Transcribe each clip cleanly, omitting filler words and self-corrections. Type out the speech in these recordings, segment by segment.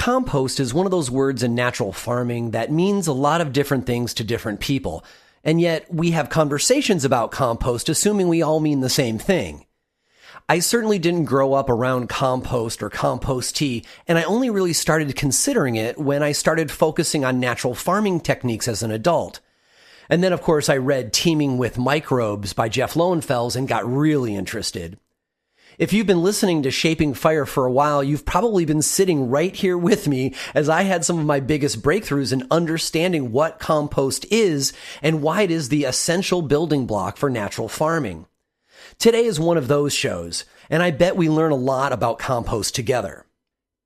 Compost is one of those words in natural farming that means a lot of different things to different people, and yet we have conversations about compost assuming we all mean the same thing. I certainly didn't grow up around compost or compost tea, and I only really started considering it when I started focusing on natural farming techniques as an adult. And then, of course, I read Teeming with Microbes by Jeff Lowenfels and got really interested. If you've been listening to Shaping Fire for a while, you've probably been sitting right here with me as I had some of my biggest breakthroughs in understanding what compost is and why it is the essential building block for natural farming. Today is one of those shows, and I bet we learn a lot about compost together.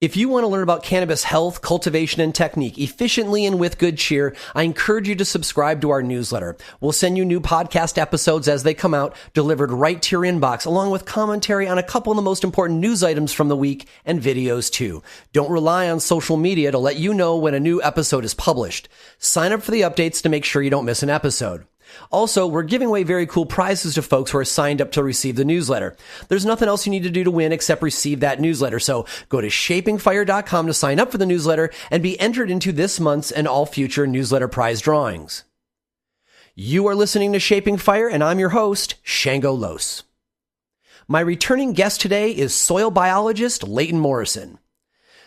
If you want to learn about cannabis health, cultivation, and technique efficiently and with good cheer, I encourage you to subscribe to our newsletter. We'll send you new podcast episodes as they come out, delivered right to your inbox, along with commentary on a couple of the most important news items from the week and videos too. Don't rely on social media to let you know when a new episode is published. Sign up for the updates to make sure you don't miss an episode. Also, we're giving away very cool prizes to folks who are signed up to receive the newsletter. There's nothing else you need to do to win except receive that newsletter. So go to shapingfire.com to sign up for the newsletter and be entered into this month's and all future newsletter prize drawings. You are listening to Shaping Fire, and I'm your host, Shango Los. My returning guest today is soil biologist Leighton Morrison.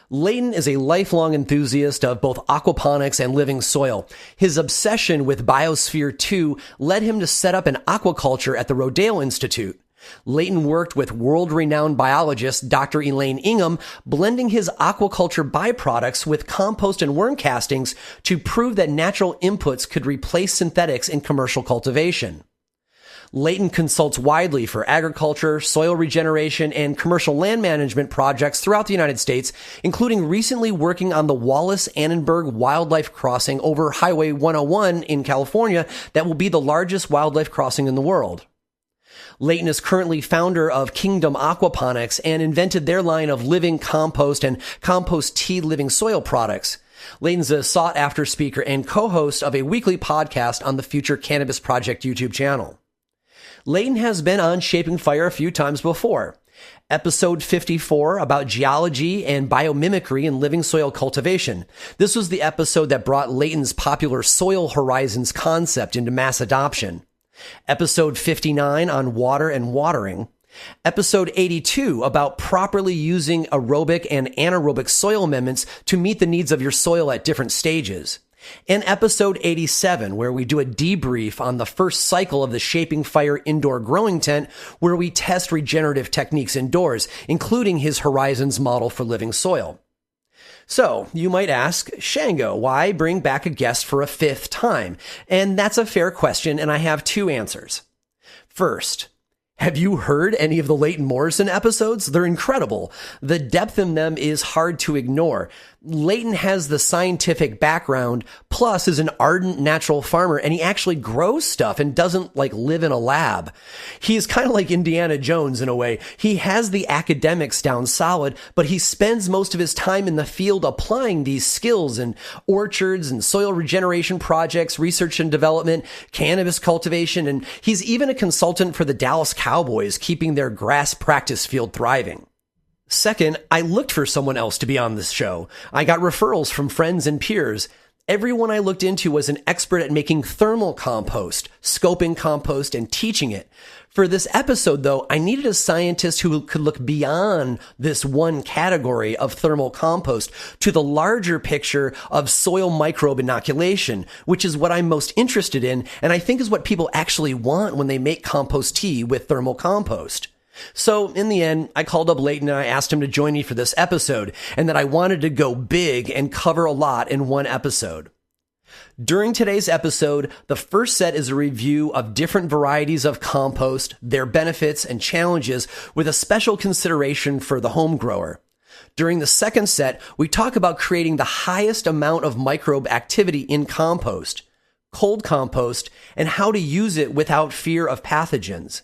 Leighton is a lifelong enthusiast of both aquaponics and living soil. His obsession with Biosphere 2 led him to set up an aquaculture at the Rodale Institute. Leighton worked with world-renowned biologist Dr. Elaine Ingham, blending his aquaculture byproducts with compost and worm castings to prove that natural inputs could replace synthetics in commercial cultivation. Leighton consults widely for agriculture, soil regeneration, and commercial land management projects throughout the United States, including recently working on the Wallace-Annenberg Wildlife Crossing over Highway 101 in California that will be the largest wildlife crossing in the world. Leighton is currently founder of Kingdom Aquaponics and invented their line of living compost and compost tea living soil products. Leighton's a sought-after speaker and co-host of a weekly podcast on the Future Cannabis Project YouTube channel. Leighton has been on Shaping Fire a few times before. Episode 54 about geology and biomimicry in living soil cultivation. This was the episode that brought Leighton's popular Soil Horizons concept into mass adoption. Episode 59 on water and watering. Episode 82 about properly using aerobic and anaerobic soil amendments to meet the needs of your soil at different stages. And episode 87, where we do a debrief on the first cycle of the Shaping Fire indoor growing tent, where we test regenerative techniques indoors, including his Horizons model for living soil. So, you might ask, Shango, why bring back a guest for a fifth time? And that's a fair question, and I have two answers. First, have you heard any of the Leighton Morrison episodes? They're incredible. The depth in them is hard to ignore. Leighton has the scientific background, plus is an ardent natural farmer, and he actually grows stuff and doesn't live in a lab. He's kind of like Indiana Jones in a way. He has the academics down solid, but he spends most of his time in the field applying these skills in orchards and soil regeneration projects, research and development, cannabis cultivation, and he's even a consultant for the Dallas Cowboys, keeping their grass practice field thriving. Second, I looked for someone else to be on this show. I got referrals from friends and peers. Everyone I looked into was an expert at making thermal compost, scoping compost, and teaching it. For this episode, though, I needed a scientist who could look beyond this one category of thermal compost to the larger picture of soil microbe inoculation, which is what I'm most interested in, and I think is what people actually want when they make compost tea with thermal compost. So, in the end, I called up Leighton and I asked him to join me for this episode, and that I wanted to go big and cover a lot in one episode. During today's episode, the first set is a review of different varieties of compost, their benefits and challenges, with a special consideration for the home grower. During the second set, we talk about creating the highest amount of microbe activity in compost, cold compost, and how to use it without fear of pathogens.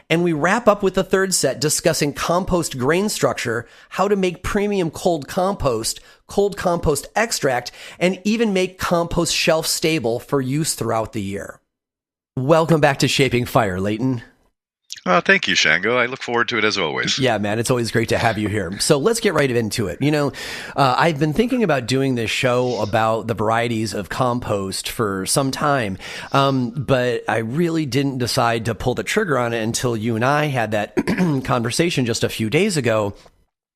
And we wrap up with the third set discussing compost grain structure, how to make premium cold compost extract, and even make compost shelf stable for use throughout the year. Welcome back to Shaping Fire, Leighton. Thank you, Shango. I look forward to it as always. Yeah, man, it's always great to have you here. So let's get right into it. I've been thinking about doing this show about the varieties of compost for some time, but I really didn't decide to pull the trigger on it until you and I had that conversation just a few days ago,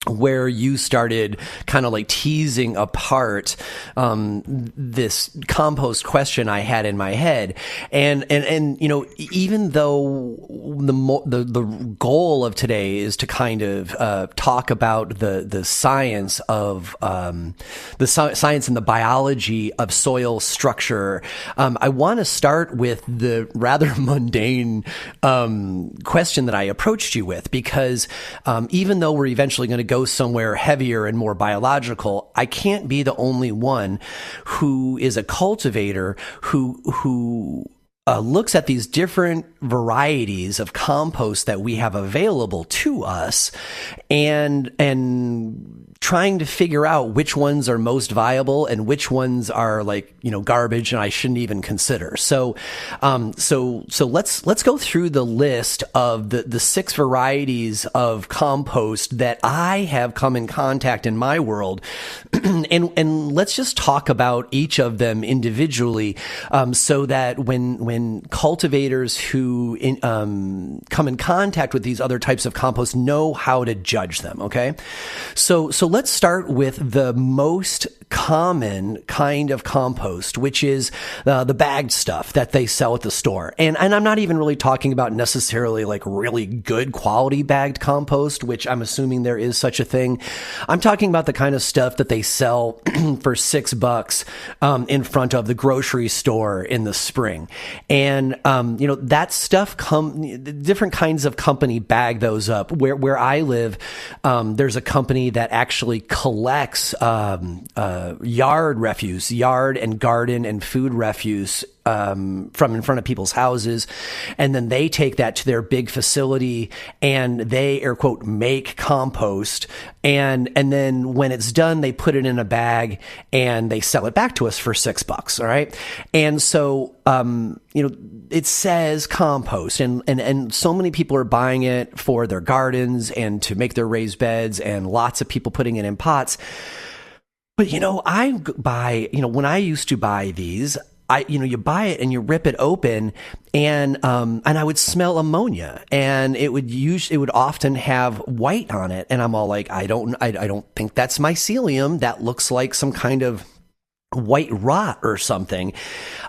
where you started kind of like teasing apart this compost question I had in my head, and even though the goal of today is to kind of talk about the science of science and the biology of soil structure, I want to start with the rather mundane question that I approached you with, because even though we're eventually going to go somewhere heavier and more biological, I can't be the only one who is a cultivator who looks at these different varieties of compost that we have available to us, and trying to figure out which ones are most viable and which ones are garbage and I shouldn't even consider. So let's go through the list of the 6 varieties of compost that I have come in contact in my world, and let's just talk about each of them individually, so that when cultivators who come in contact with these other types of compost know how to judge them. Okay, so let's start with the most common kind of compost, which is the bagged stuff that they sell at the store. And I'm not even really talking about necessarily like really good quality bagged compost, which I'm assuming there is such a thing. I'm talking about the kind of stuff that they sell for $6 in front of the grocery store in the spring. And that stuff different kinds of company bag those up. Where I live, there's a company that actually collects yard refuse, yard and garden and food refuse from in front of people's houses, and then they take that to their big facility and they air quote make compost, and then when it's done they put it in a bag and they sell it back to us for $6. All right, and so it says compost, and so many people are buying it for their gardens and to make their raised beds, and lots of people putting it in pots. But I buy, when I used to buy these, you buy it and you rip it open, and I would smell ammonia, and it would often have white on it, and I'm all like, I don't think that's mycelium. That looks like some kind of white rot or something.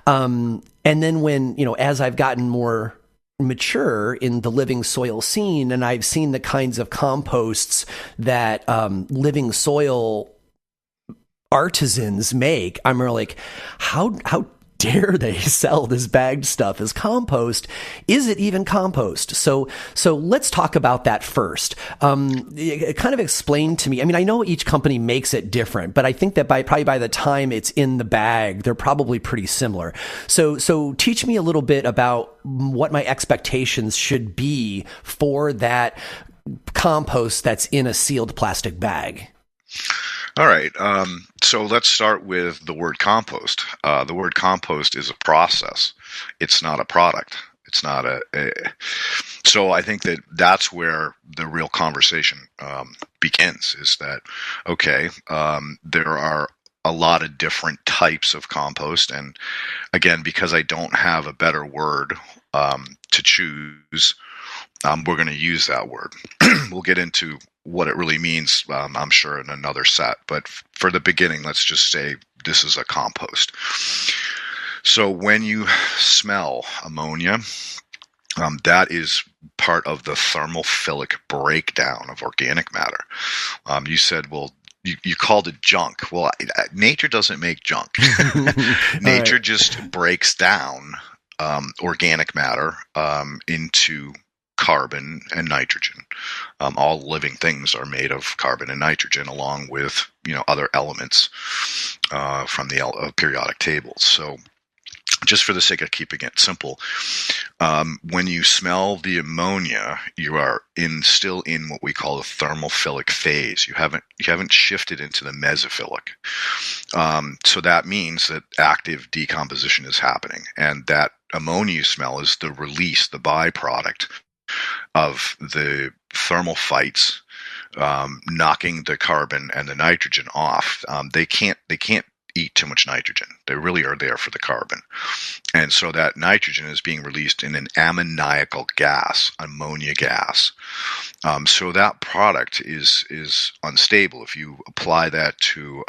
And then when as I've gotten more mature in the living soil scene, and I've seen the kinds of composts that living soil artisans make, I'm really like, how dare they sell this bagged stuff as compost? Is it even compost? So let's talk about that first. Kind of explain to me. I mean, I know each company makes it different, but I think that probably by the time it's in the bag, they're probably pretty similar. So teach me a little bit about what my expectations should be for that compost that's in a sealed plastic bag. All right. So let's start with the word compost. The word compost is a process. It's not a product. It's not so I think that's where the real conversation begins, is that, okay, there are a lot of different types of compost. And again, because I don't have a better word to choose, we're going to use that word. We'll get into what it really means, I'm sure, in another set. But for the beginning, let's just say this is a compost. So when you smell ammonia, that is part of the thermophilic breakdown of organic matter. You said, well, you called it junk. Well, nature doesn't make junk. Nature Right. just breaks down organic matter into carbon and nitrogen. All living things are made of carbon and nitrogen, along with other elements from the periodic tables. So, just for the sake of keeping it simple, when you smell the ammonia, you are still in what we call the thermophilic phase. You haven't shifted into the mesophilic. So that means that active decomposition is happening, and that ammonia smell is the release, the byproduct of the thermal fights knocking the carbon and the nitrogen off. They can't eat too much nitrogen. They really are there for the carbon. And so that nitrogen is being released in an ammoniacal gas, ammonia gas. So that product is unstable. If you apply that to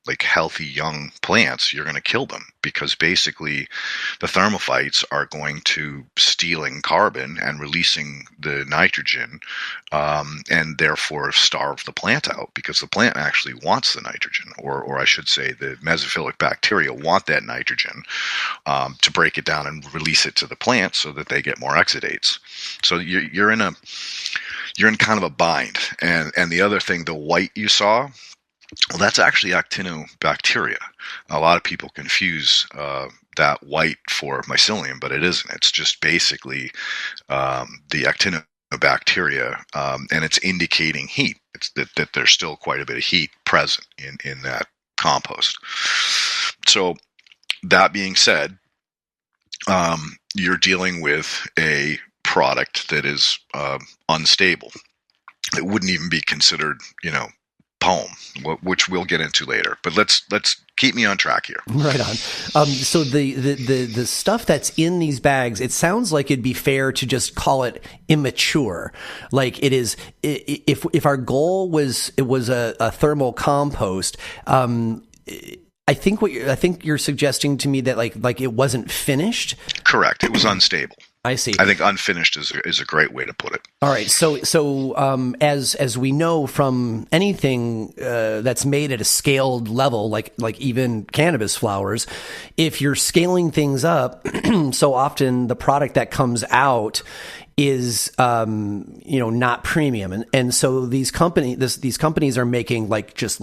like healthy young plants, you're going to kill them, because basically the thermophytes are going to stealing carbon and releasing the nitrogen, and therefore starve the plant out, because the plant actually wants the nitrogen, or I should say the mesophilic bacteria want that nitrogen to break it down and release it to the plant so that they get more exudates. So you're in kind of a bind. And the other thing, the white you saw, well, that's actually actinobacteria. A lot of people confuse that white for mycelium, but it isn't. It's just basically the actinobacteria, and it's indicating heat. It's that there's still quite a bit of heat present in that compost. So that being said, you're dealing with a product that is unstable. It wouldn't even be considered, poem, which we'll get into later. But let's keep me on track here. Right on. So the stuff that's in these bags, it sounds like it'd be fair to just call it immature. Like it is, if our goal was a thermal compost, I think you're suggesting to me that like it wasn't finished. Correct. It was unstable. I see. I think unfinished is a great way to put it. All right. So as we know from anything that's made at a scaled level, like even cannabis flowers, if you're scaling things up, so often the product that comes out is not premium, and so these companies are making just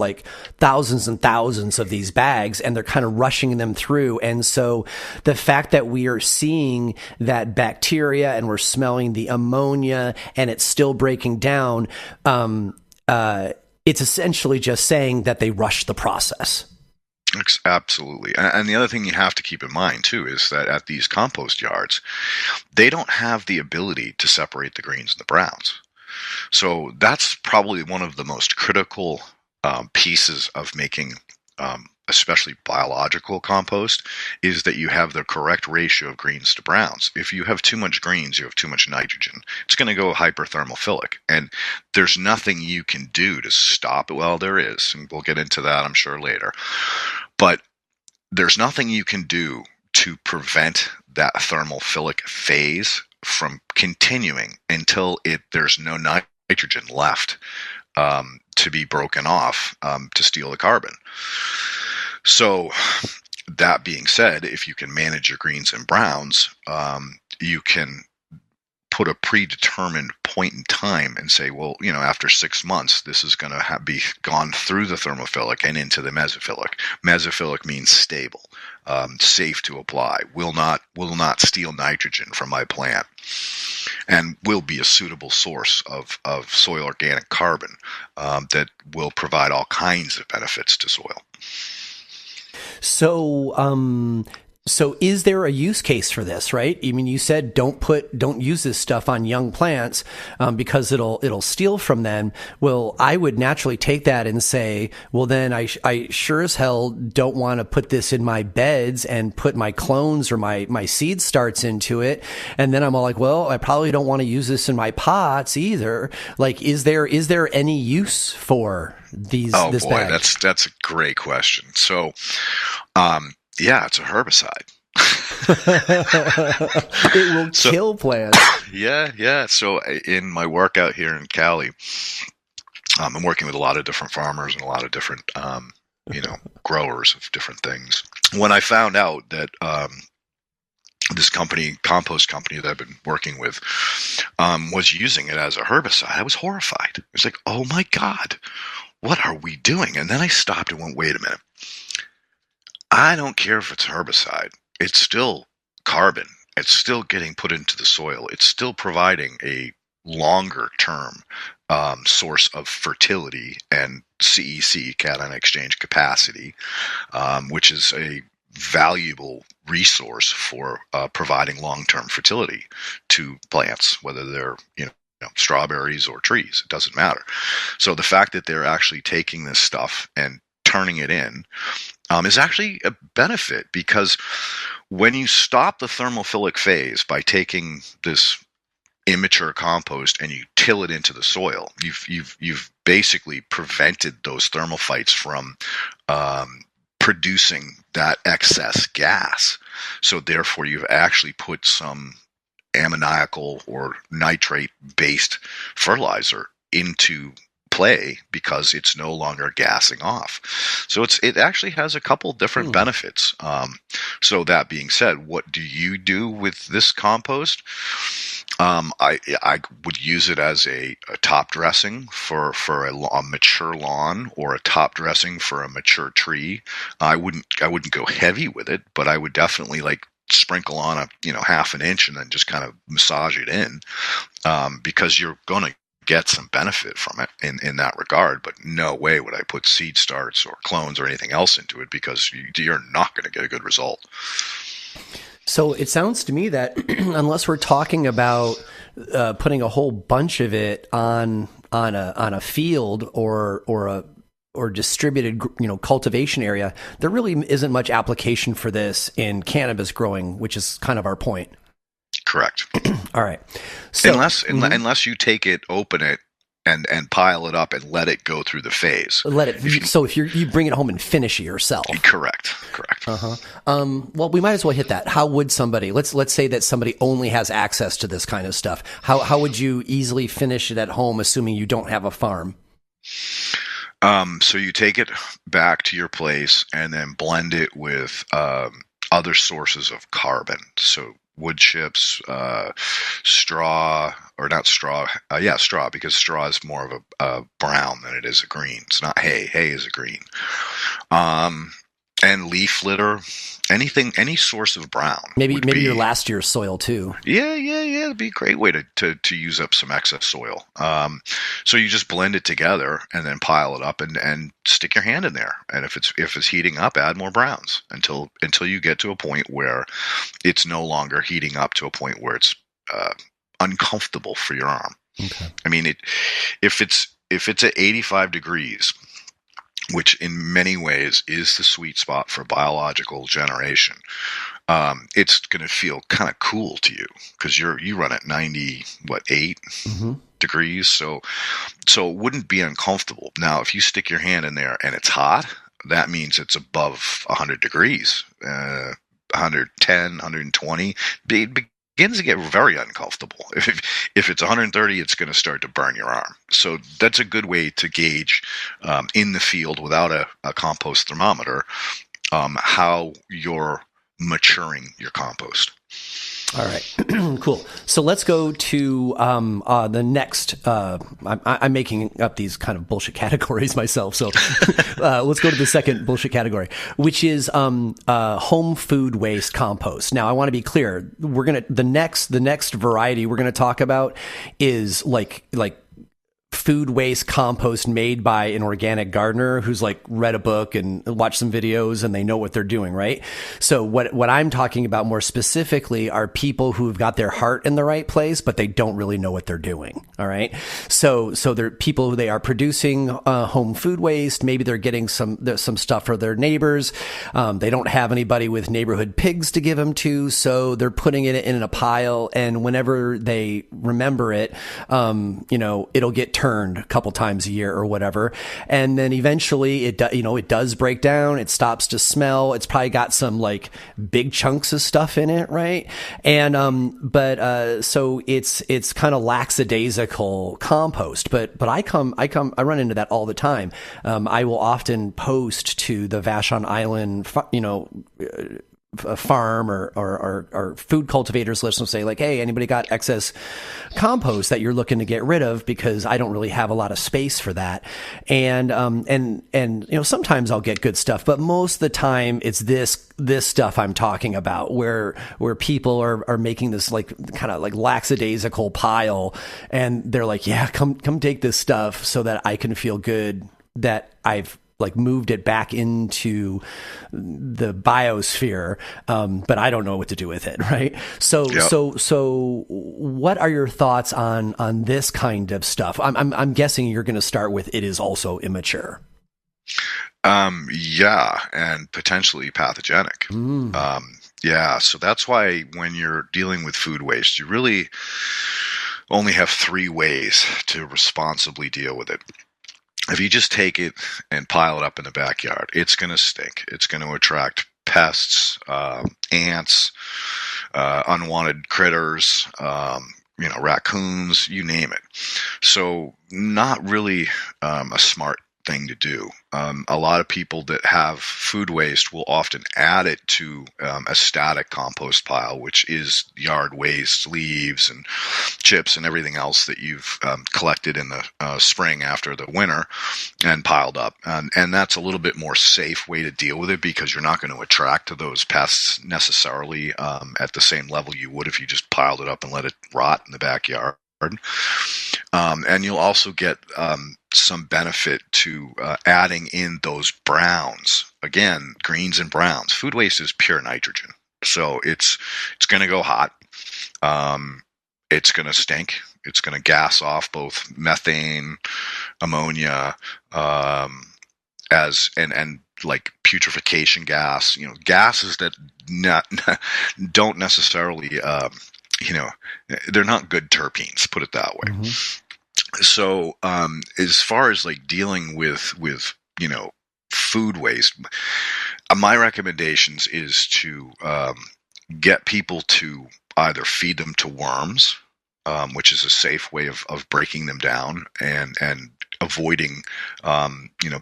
thousands and thousands of these bags, and they're kind of rushing them through. And so the fact that we are seeing that bacteria and we're smelling the ammonia and it's still breaking down, it's essentially just saying that they rushed the process. Absolutely. And the other thing you have to keep in mind, too, is that at these compost yards, they don't have the ability to separate the greens and the browns. So that's probably one of the most critical pieces of making especially biological compost, is that you have the correct ratio of greens to browns. If you have too much greens, you have too much nitrogen. It's going to go hyperthermophilic, and there's nothing you can do to stop it. Well, there is, and we'll get into that, I'm sure, later. But there's nothing you can do to prevent that thermophilic phase from continuing until there's no nitrogen left to be broken off to steal the carbon. So that being said, if you can manage your greens and browns, you can put a predetermined point in time and say, well, after 6 months, this is going to be gone through the thermophilic and into the mesophilic. Mesophilic means stable, safe to apply, will not steal nitrogen from my plant, and will be a suitable source of soil organic carbon that will provide all kinds of benefits to soil. So is there a use case for this, right? I mean, you said don't use this stuff on young plants because it'll steal from them. Well, I would naturally take that and say, well, then I sure as hell don't want to put this in my beds and put my clones or my seed starts into it. And then I'm all like, well, I probably don't want to use this in my pots either. Like, is there any use for these? Oh this boy, bag? that's a great question. So, yeah, it's a herbicide. It will kill plants. Yeah. So in my work out here in Cali, I'm working with a lot of different farmers and a lot of different, growers of different things. When I found out that this compost company that I've been working with, was using it as a herbicide, I was horrified. It was like, oh my God, what are we doing? And then I stopped and went, wait a minute. I don't care if it's herbicide. It's still carbon. It's still getting put into the soil. It's still providing a longer term source of fertility and CEC, cation exchange capacity, which is a valuable resource for providing long-term fertility to plants, whether they're strawberries or trees. It doesn't matter. So the fact that they're actually taking this stuff and turning it in is actually a benefit, because when you stop the thermophilic phase by taking this immature compost and you till it into the soil, you've basically prevented those thermophytes from producing that excess gas. So therefore, you've actually put some ammoniacal or nitrate-based fertilizer into play because it's no longer gassing off. So it actually has a couple different benefits. So that being said, what do you do with this compost? I would use it as a top dressing for a mature lawn, or a top dressing for a mature tree. I wouldn't go heavy with it, but I would definitely sprinkle on a half an inch and then just kind of massage it in, because you're going to get some benefit from it in that regard. But no way would I put seed starts or clones or anything else into it, because you're not going to get a good result. So it sounds to me that unless we're talking about putting a whole bunch of it on a field or distributed cultivation area, there really isn't much application for this in cannabis growing, which is kind of our point. Correct. All right. So unless you take it, open it, and pile it up and let it go through the phase. If you bring it home and finish it yourself. Correct. Well, we might as well hit that. How would somebody, let's say that somebody only has access to this kind of stuff. How would you easily finish it at home, assuming you don't have a farm? So you take it back to your place and then blend it with other sources of carbon. So wood chips, straw, or not straw. Straw, because straw is more of a brown than it is a green. It's not hay. Hay is a green. And leaf litter, any source of brown. Maybe your last year's soil too. Yeah. It'd be a great way to use up some excess soil. So you just blend it together and then pile it up and stick your hand in there. And if it's heating up, add more browns until you get to a point where it's no longer heating up to a point where it's uncomfortable for your arm. Okay. I mean, if it's at 85 degrees, which in many ways is the sweet spot for biological generation, it's going to feel kind of cool to you, because you run at 8 degrees, so it wouldn't be uncomfortable. Now, if you stick your hand in there and it's hot, that means it's above 100 degrees, 110, 120. It begins to get very uncomfortable. If it's 130, it's going to start to burn your arm. So that's a good way to gauge in the field without a compost thermometer how you're maturing your compost. All right, cool. So let's go to the next. I'm making up these kind of bullshit categories myself. So let's go to the second bullshit category, which is home food waste compost. Now, I want to be clear. The next variety we're gonna talk about is like food waste compost made by an organic gardener who's read a book and watched some videos and they know what they're doing, right? So what I'm talking about more specifically are people who've got their heart in the right place, but they don't really know what they're doing. All right. So they're people who they are producing home food waste. Maybe they're getting some stuff for their neighbors. They don't have anybody with neighborhood pigs to give them to, so they're putting it in a pile. And whenever they remember it, it'll get turned a couple times a year or whatever. And then eventually it does break down. It stops to smell. It's probably got some big chunks of stuff in it. Right. And, so it's kind of lackadaisical compost, but I run into that all the time. I will often post to the Vashon Island, a farm or food cultivators list and say hey, anybody got excess compost that you're looking to get rid of, because I don't really have a lot of space for that. And sometimes I'll get good stuff, but most of the time it's this stuff I'm talking about where people are making this kind of lackadaisical pile, and they're yeah, come take this stuff so that I can feel good that I've like moved it back into the biosphere, but I don't know what to do with it, right? So, Yep. so what are your thoughts on this kind of stuff? I'm guessing you're going to start with it is also immature. Yeah, and potentially pathogenic. Yeah, so that's why when you're dealing with food waste, you really only have 3 ways to responsibly deal with it. If you just take it and pile it up in the backyard, it's going to stink. It's going to attract pests, ants, unwanted critters, raccoons, you name it. So not really a smart thing to do. A lot of people that have food waste will often add it to a static compost pile, which is yard waste, leaves and chips and everything else that you've collected in the spring after the winter and piled up. And that's a little bit more safe way to deal with it because you're not going to attract those pests necessarily at the same level you would if you just piled it up and let it rot in the backyard. And you'll also get some benefit to adding in those browns. Again, greens and browns. Food waste is pure nitrogen, so it's going to go hot. It's going to stink. It's going to gas off both methane, ammonia, and like putrefaction gas. Gases that don't necessarily. They're not good terpenes, put it that way. Mm-hmm. So, as far as like dealing with food waste, my recommendations is to get people to either feed them to worms, which is a safe way of breaking them down and avoiding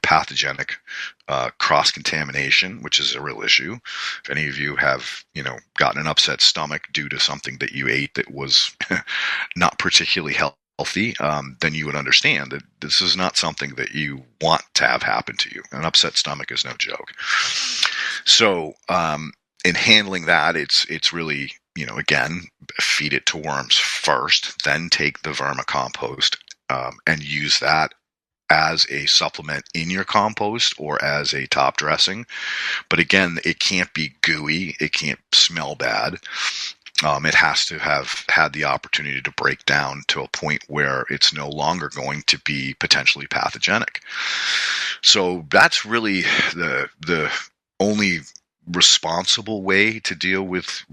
pathogenic cross-contamination, which is a real issue. If any of you have gotten an upset stomach due to something that you ate that was not particularly healthy, then you would understand that this is not something that you want to have happen to you. An upset stomach is no joke. So in handling that, it's really again, feed it to worms first, then take the vermicompost and use that as a supplement in your compost or as a top dressing. But again, it can't be gooey. It can't smell bad. It has to have had the opportunity to break down to a point where it's no longer going to be potentially pathogenic. So that's really the only responsible way to deal with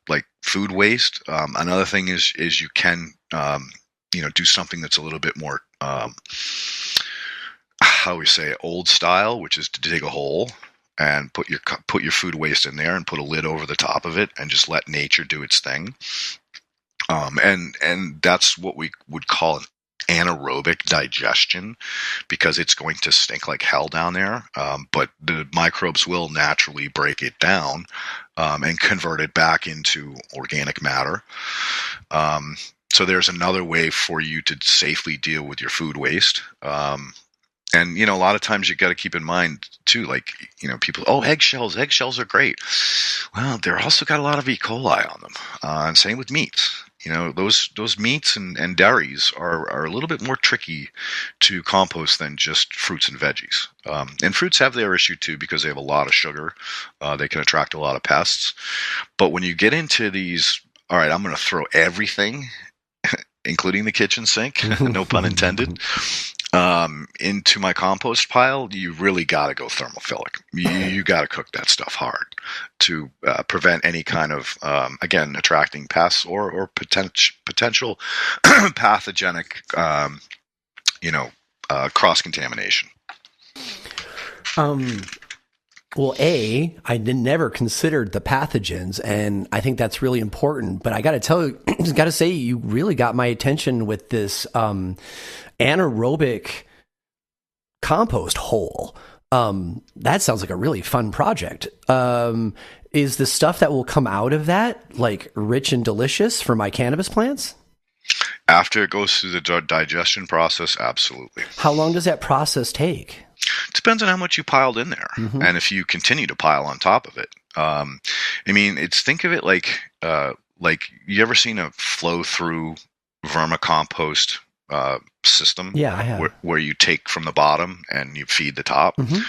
like food waste. Another thing is you can do something that's a little bit more how we say old style, which is to dig a hole and put your food waste in there and put a lid over the top of it and just let nature do its thing. And that's what we would call an anaerobic digestion, because it's going to stink like hell down there. But the microbes will naturally break it down and convert it back into organic matter. So there's another way for you to safely deal with your food waste. And, a lot of times you got to keep in mind too, like, people, eggshells are great. Well, they're also got a lot of E. coli on them. And same with meats. Those meats and dairies are a little bit more tricky to compost than just fruits and veggies. And fruits have their issue too, because they have a lot of sugar. They can attract a lot of pests. But when you get into these, all right, I'm going to throw everything, including the kitchen sink, no pun intended, into my compost pile, you really got to go thermophilic. You got to cook that stuff hard to prevent any kind of, again, attracting pests or potential pathogenic, cross-contamination. Well, I never considered the pathogens, and I think that's really important. But I got to say, you really got my attention with this anaerobic compost hole. That sounds like a really fun project. Is the stuff that will come out of that like rich and delicious for my cannabis plants? After it goes through the digestion process, absolutely. How long does that process take? Depends on how much you piled in there, and if you continue to pile on top of it. Think of it like you ever seen a flow through vermicompost system Yeah, I have. where you take from the bottom and you feed the top. Mm-hmm.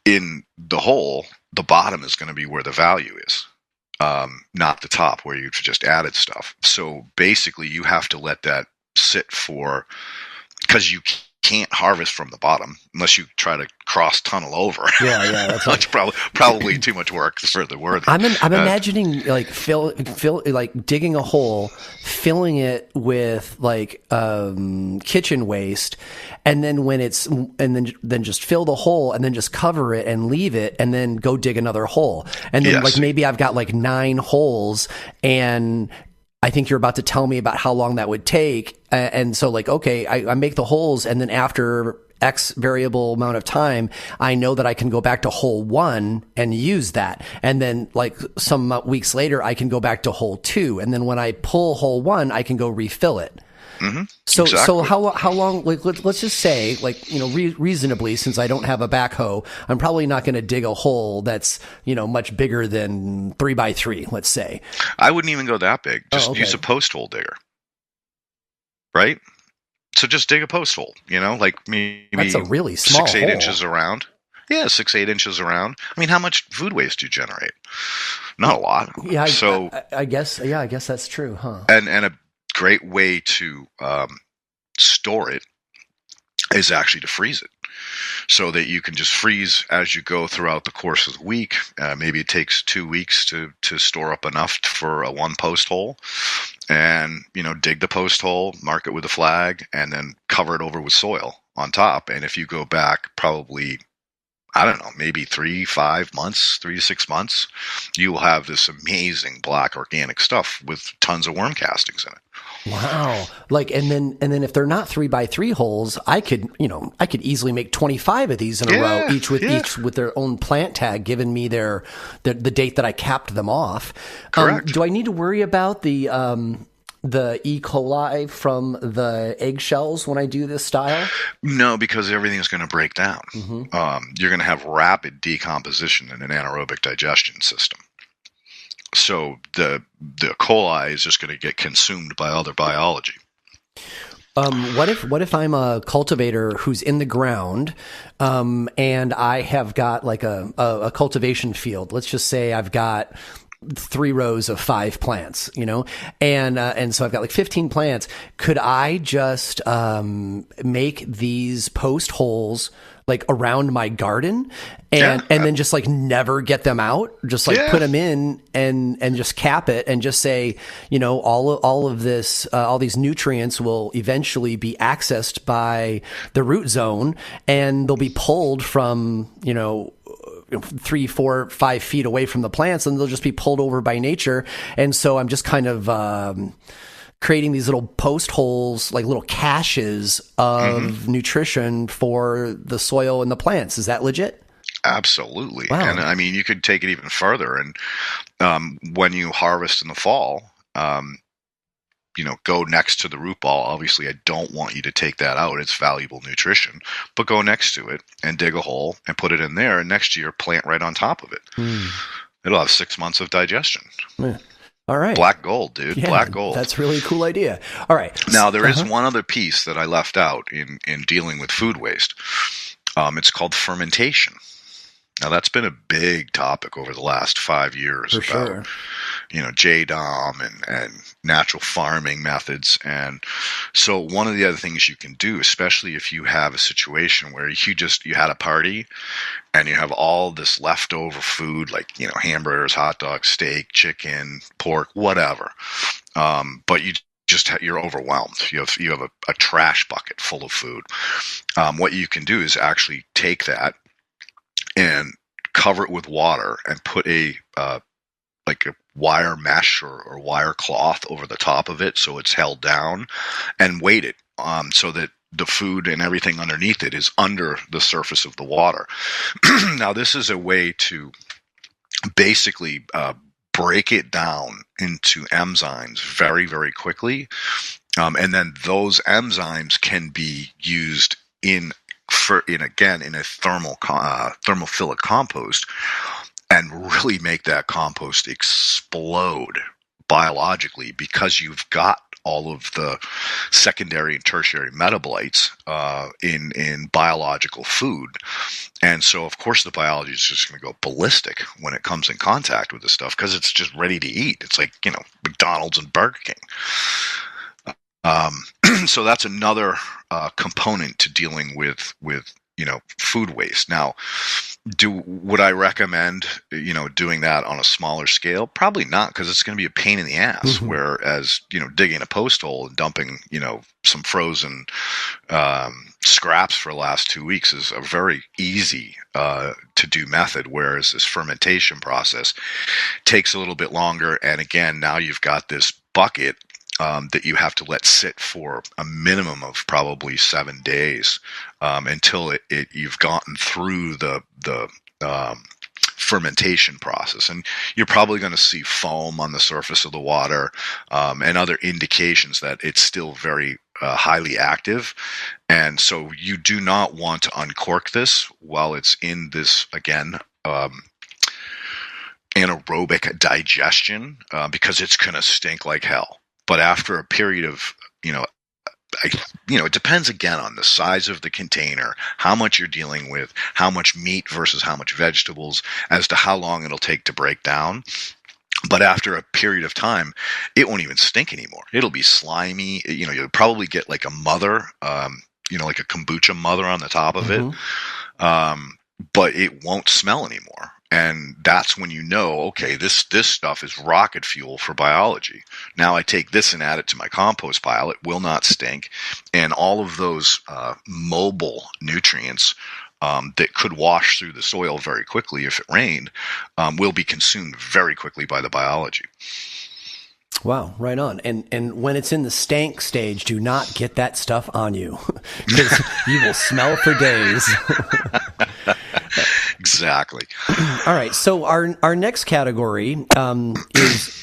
In the hole, the bottom is going to be where the value is, not the top where you've just added stuff. So basically, you have to let that sit for, because you can't harvest from the bottom unless you try to cross tunnel over. Yeah, that's That's probably too much work for the worthy. I'm imagining like fill like digging a hole, filling it with like kitchen waste, and then then just fill the hole and then just cover it and leave it and then go dig another hole. And then like maybe I've got like 9 holes, and I think you're about to tell me about how long that would take. And so like, okay, I make the holes, and then after X variable amount of time, I know that I can go back to hole 1 and use that. And then like some weeks later, I can go back to hole 2. And then when I pull hole 1, I can go refill it. Mm-hmm. So exactly. So how long, like, let's just say, like, you know, reasonably, since I don't have a backhoe, I'm probably not going to dig a hole that's, you know, much bigger than 3 by 3, let's say. I wouldn't even go that big. Just use a post hole digger. Right? So just dig a post hole, you know, like maybe that's a really small 6-8 hole. inches around. Yeah, 6-8 inches around. I mean, how much food waste do you generate? Not a lot. Yeah, so I guess that's true, huh? And a great way to store it is actually to freeze it, so that you can just freeze as you go throughout the course of the week. Maybe it takes 2 weeks to store up enough for a 1 post hole, and you know, dig the post hole, mark it with a flag, and then cover it over with soil on top. And if you go back probably, I don't know, maybe 3 to 6 months, you will have this amazing black organic stuff with tons of worm castings in it. Wow. Like, and then if they're not 3 by 3 holes, I could easily make 25 of these in a row, each with their own plant tag, giving me the date that I capped them off. Correct. Do I need to worry about the E. coli from the eggshells when I do this style? No, because everything's going to break down. Mm-hmm. You're going to have rapid decomposition in an anaerobic digestion system. So the coli is just going to get consumed by other biology. What if I'm a cultivator who's in the ground, and I have got like a cultivation field? Let's just say I've got 3 rows of 5 plants, you know, and so I've got like 15 plants. Could I just make these post holes like around my garden and then just like never get them out, just like put them in and just cap it and just say, you know, all of this, all these nutrients will eventually be accessed by the root zone, and they'll be pulled from, you know, 3, 4, 5 feet away from the plants, and they'll just be pulled over by nature. And so I'm just kind of creating these little post holes, like little caches of nutrition for the soil and the plants. Is that legit? Absolutely. Wow. And I mean, you could take it even further. And when you harvest in the fall, you know, go next to the root ball. Obviously, I don't want you to take that out. It's valuable nutrition. But go next to it and dig a hole and put it in there. And next year, plant right on top of it. It'll have 6 months of digestion. Yeah. All right. Black gold, dude. Yeah, Black gold. That's really a cool idea. All right. Now, there is one other piece that I left out in dealing with food waste. It's called fermentation. Now, that's been a big topic over the last 5 years For about, sure. you know, JDOM and natural farming methods. And so one of the other things you can do, especially if you have a situation where you had a party and you have all this leftover food, like, you know, hamburgers, hot dogs, steak, chicken, pork, whatever. But you're overwhelmed. You have a trash bucket full of food. What you can do is actually take that and cover it with water and put like a wire mesh or wire cloth over the top of it, so it's held down, and weight it so that the food and everything underneath it is under the surface of the water. Now, this is a way to basically break it down into enzymes very, very quickly. And then those enzymes can be used in a thermophilic compost, and really make that compost explode biologically, because you've got all of the secondary and tertiary metabolites in biological food. And so, of course, the biology is just going to go ballistic when it comes in contact with this stuff because it's just ready to eat. It's like, McDonald's and Burger King. So that's another component to dealing with food waste. Now, would I recommend doing that on a smaller scale? Probably not, because it's going to be a pain in the ass. Mm-hmm. Whereas digging a post hole and dumping some frozen scraps for the last 2 weeks is a very easy to do method, whereas this fermentation process takes a little bit longer. And again, now you've got this bucket that you have to let sit for a minimum of probably 7 days until you've gotten through the fermentation process. And you're probably going to see foam on the surface of the water and other indications that it's still very highly active. And so you do not want to uncork this while it's in this, again, anaerobic digestion because it's going to stink like hell. But after a period of, it depends again on the size of the container, how much you're dealing with, how much meat versus how much vegetables, as to how long it'll take to break down. But after a period of time, it won't even stink anymore. It'll be slimy. You'll probably get like a mother, like a kombucha mother on the top of it. But it won't smell anymore. And that's when okay, this stuff is rocket fuel for biology. Now I take this and add it to my compost pile. It will not stink. And all of those mobile nutrients that could wash through the soil very quickly if it rained will be consumed very quickly by the biology. Wow, right on. And when it's in the stank stage, do not get that stuff on you because you will smell for days. Exactly. All right. So our next category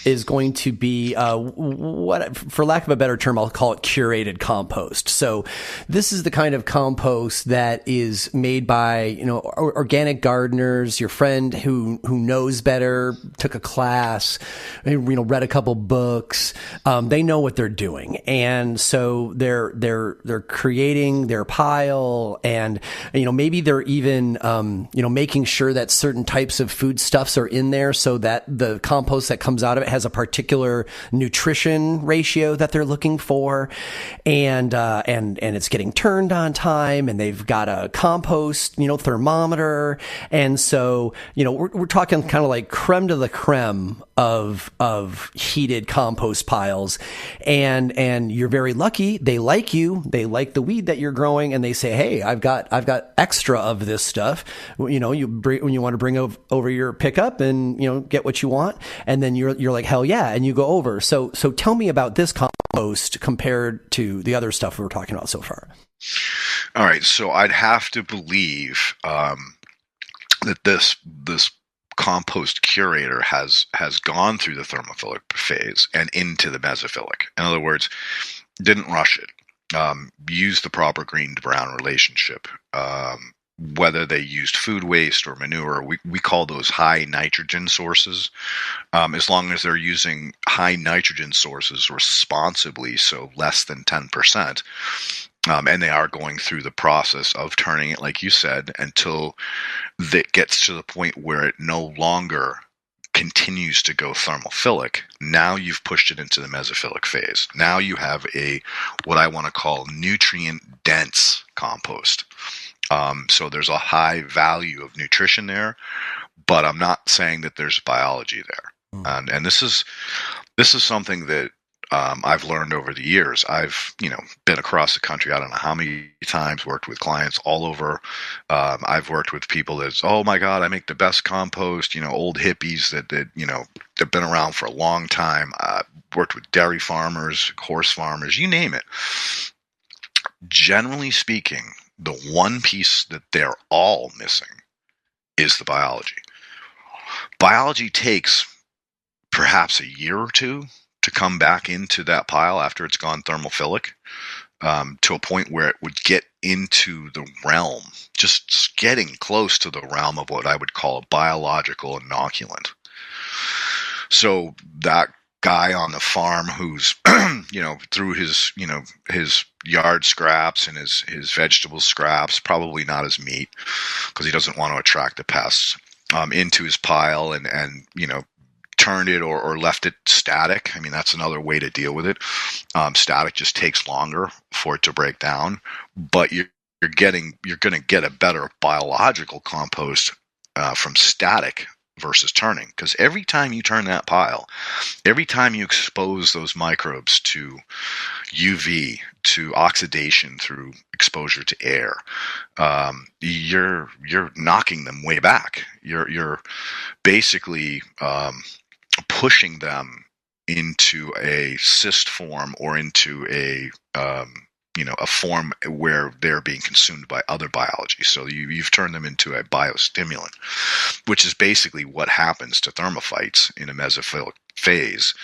is going to be what, for lack of a better term, I'll call it curated compost. So this is the kind of compost that is made by organic gardeners. Your friend who knows better, took a class, read a couple books. They know what they're doing, and so they're creating their pile, and maybe they're even making sure that certain types of foodstuffs are in there so that the compost that comes out of it has a particular nutrition ratio that they're looking for. And it's getting turned on time, and they've got a compost, thermometer. And so, we're talking kind of like creme de la creme of heated compost piles. And you're very lucky. They like you. They like the weed that you're growing, and they say, hey, I've got extra of this stuff. You when you want to bring over your pickup and get what you want, and then you're like, hell yeah, and you go over. So tell me about this compost compared to the other stuff we were talking about so far. All right, so I'd have to believe that this compost curator has gone through the thermophilic phase and into the mesophilic. In other words, didn't rush it. Used the proper green to brown relationship. Whether they used food waste or manure, we call those high nitrogen sources. As long as they're using high nitrogen sources responsibly, so less than 10%, and they are going through the process of turning it, like you said, until it gets to the point where it no longer continues to go thermophilic. Now you've pushed it into the mesophilic phase. Now you have what I want to call nutrient dense compost. So there's a high value of nutrition there, but I'm not saying that there's biology there. And this is something that I've learned over the years. I've been across the country. I don't know how many times, worked with clients all over. I've worked with people that's, oh my God, I make the best compost. Old hippies that they've been around for a long time. Worked with dairy farmers, horse farmers, you name it. Generally speaking, the one piece that they're all missing is the biology. Biology takes perhaps a year or two to come back into that pile after it's gone thermophilic, to a point where it would get into the realm, just getting close to the realm of what I would call a biological inoculant. So that guy on the farm who's, through his, his yard scraps and his vegetable scraps, probably not his meat, because he doesn't want to attract the pests, into his pile and turned it or left it static. I mean, that's another way to deal with it. Static just takes longer for it to break down, but you're going to get a better biological compost from static versus turning, because every time you turn that pile, every time you expose those microbes to UV, to oxidation through exposure to air, you're knocking them way back. You're basically pushing them into a cyst form or into a form where they're being consumed by other biology. So you've turned them into a biostimulant, which is basically what happens to thermophytes in a mesophilic phase.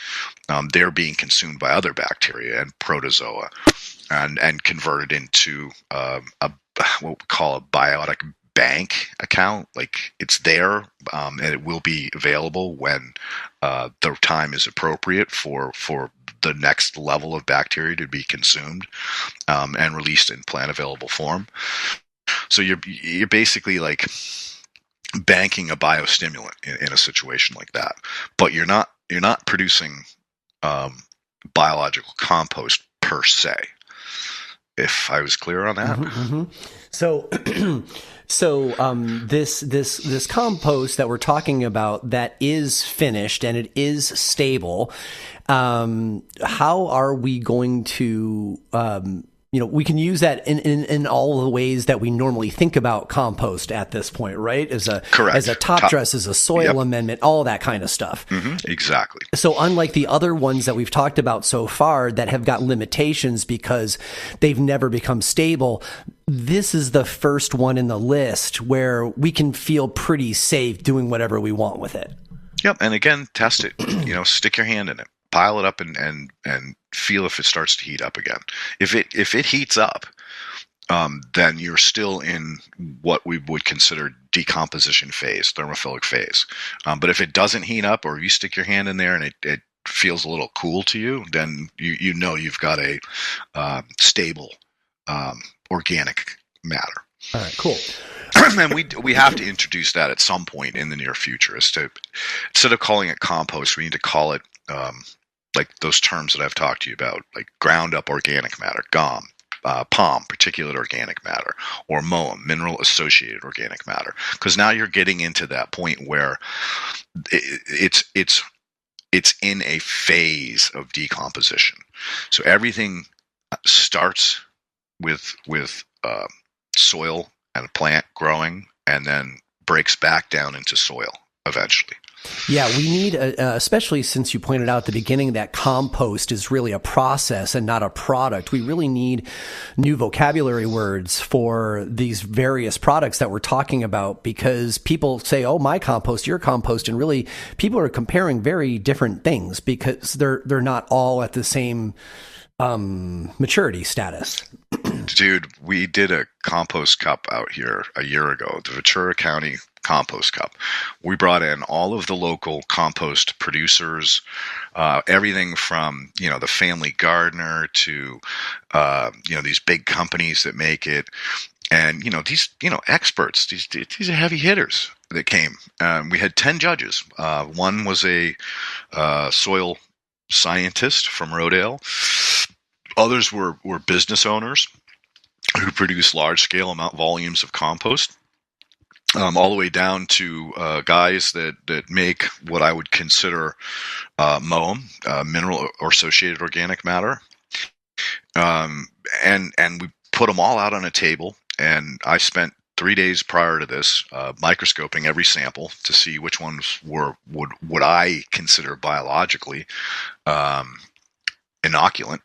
They're being consumed by other bacteria and protozoa and converted into what we call a biotic bank account. Like, it's there, and it will be available when the time is appropriate for the next level of bacteria to be consumed and released in plant available form. So you're basically like banking a biostimulant in a situation like that, but you're not producing biological compost per se. If I was clear on that. Mm-hmm. So this compost that we're talking about that is finished and it is stable, how are we going to, we can use that in all the ways that we normally think about compost at this point, right? As a top dress, as a soil amendment, all that kind of stuff. Mm-hmm. Exactly. So unlike the other ones that we've talked about so far that have got limitations because they've never become stable, this is the first one in the list where we can feel pretty safe doing whatever we want with it. Yep. And again, test it, stick your hand in it, pile it up and feel if it starts to heat up again. If it heats up, then you're still in what we would consider decomposition phase, thermophilic phase. But if it doesn't heat up, or you stick your hand in there and it feels a little cool to you, then you've got a stable organic matter. All right, cool. And we have to introduce that at some point in the near future. Instead of calling it compost, we need to call it like those terms that I've talked to you about, like ground up organic matter, GOM, POM, particulate organic matter, or MOAM, mineral associated organic matter. Because now you're getting into that point where it's in a phase of decomposition. So everything starts with soil and a plant growing, and then breaks back down into soil eventually. Yeah, we need, especially since you pointed out at the beginning that compost is really a process and not a product. We really need new vocabulary words for these various products that we're talking about, because people say, oh, my compost, your compost, and really people are comparing very different things because they're not all at the same maturity status. Dude, we did a compost cup out here a year ago, the Ventura County Compost Cup. We brought in all of the local compost producers, everything from, the Family Gardener to, these big companies that make it. And, these, experts, these are heavy hitters that came. We had 10 judges. One was a soil scientist from Rodale. Others were business owners who produce large-scale volumes of compost, all the way down to guys that make what I would consider MOAM, mineral or associated organic matter. And we put them all out on a table, and I spent 3 days prior to this microscoping every sample to see which ones would I consider biologically inoculant.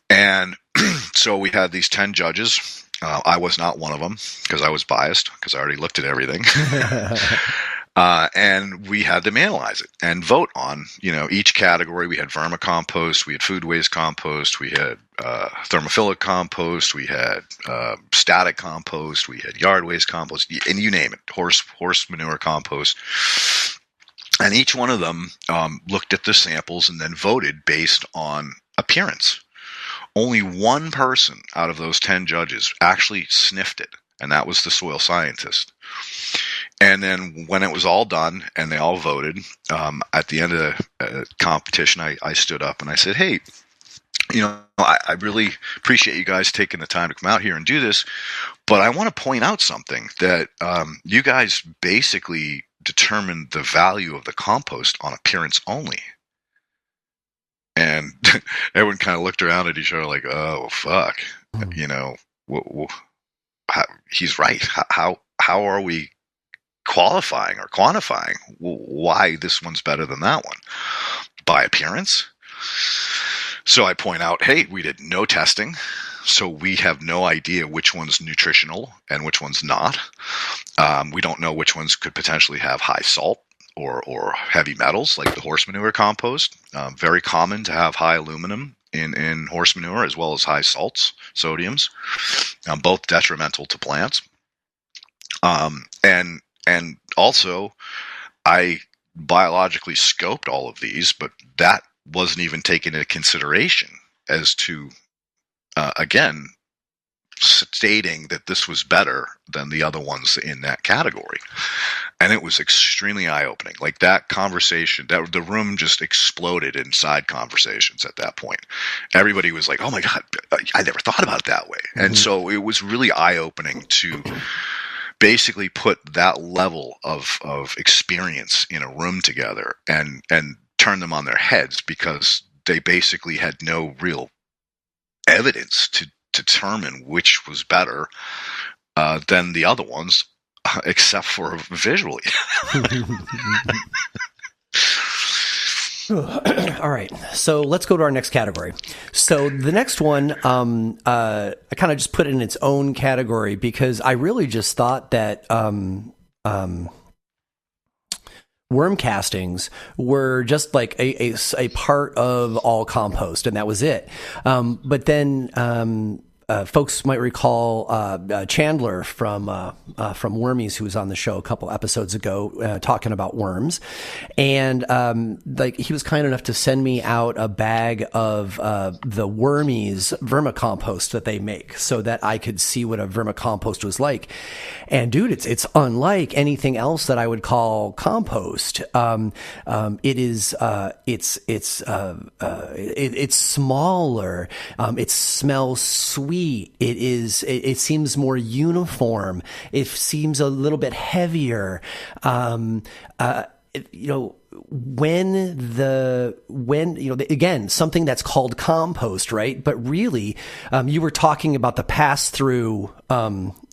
And so we had these 10 judges. I was not one of them because I was biased because I already looked at everything. And we had them analyze it and vote on, each category. We had Verma compost, we had food waste compost, we had thermophilic compost, we had static compost, we had yard waste compost, and you name it, horse manure compost. And each one of them looked at the samples and then voted based on appearance. Only one person out of those 10 judges actually sniffed it, and that was the soil scientist. And then when it was all done and they all voted, at the end of the competition, I stood up and I said, hey, I really appreciate you guys taking the time to come out here and do this, but I want to point out something that you guys basically determined the value of the compost on appearance only. And everyone kind of looked around at each other like, oh, fuck, he's right. How are we qualifying or quantifying why this one's better than that one? By appearance? So I point out, hey, we did no testing, so we have no idea which one's nutritional and which one's not. We don't know which ones could potentially have high salt or heavy metals, like the horse manure compost. Very common to have high aluminum in horse manure, as well as high salts, sodiums, both detrimental to plants. And also, I biologically scoped all of these, but that wasn't even taken into consideration as to, again, stating that this was better than the other ones in that category. And it was extremely eye-opening. Like that conversation, that the room just exploded in side conversations at that point. Everybody was like, oh my God, I never thought about it that way. Mm-hmm. And so it was really eye-opening to basically put that level of experience in a room together and turn them on their heads, because they basically had no real evidence to determine which was better than the other ones, except for visually. All right, so let's go to our next category. So the next one, I kind of just put it in its own category because I really just thought that worm castings were just like a part of all compost, and that was it. But then folks might recall Chandler from Wormies, who was on the show a couple episodes ago talking about worms, and like he was kind enough to send me out a bag of the Wormies Verma compost that they make, so that I could see what a Verma compost was like. And dude, it's unlike anything else that I would call compost. It's smaller. It smells sweet. It seems more uniform. It seems a little bit heavier. Again, something that's called compost, right? But really, you were talking about the pass-through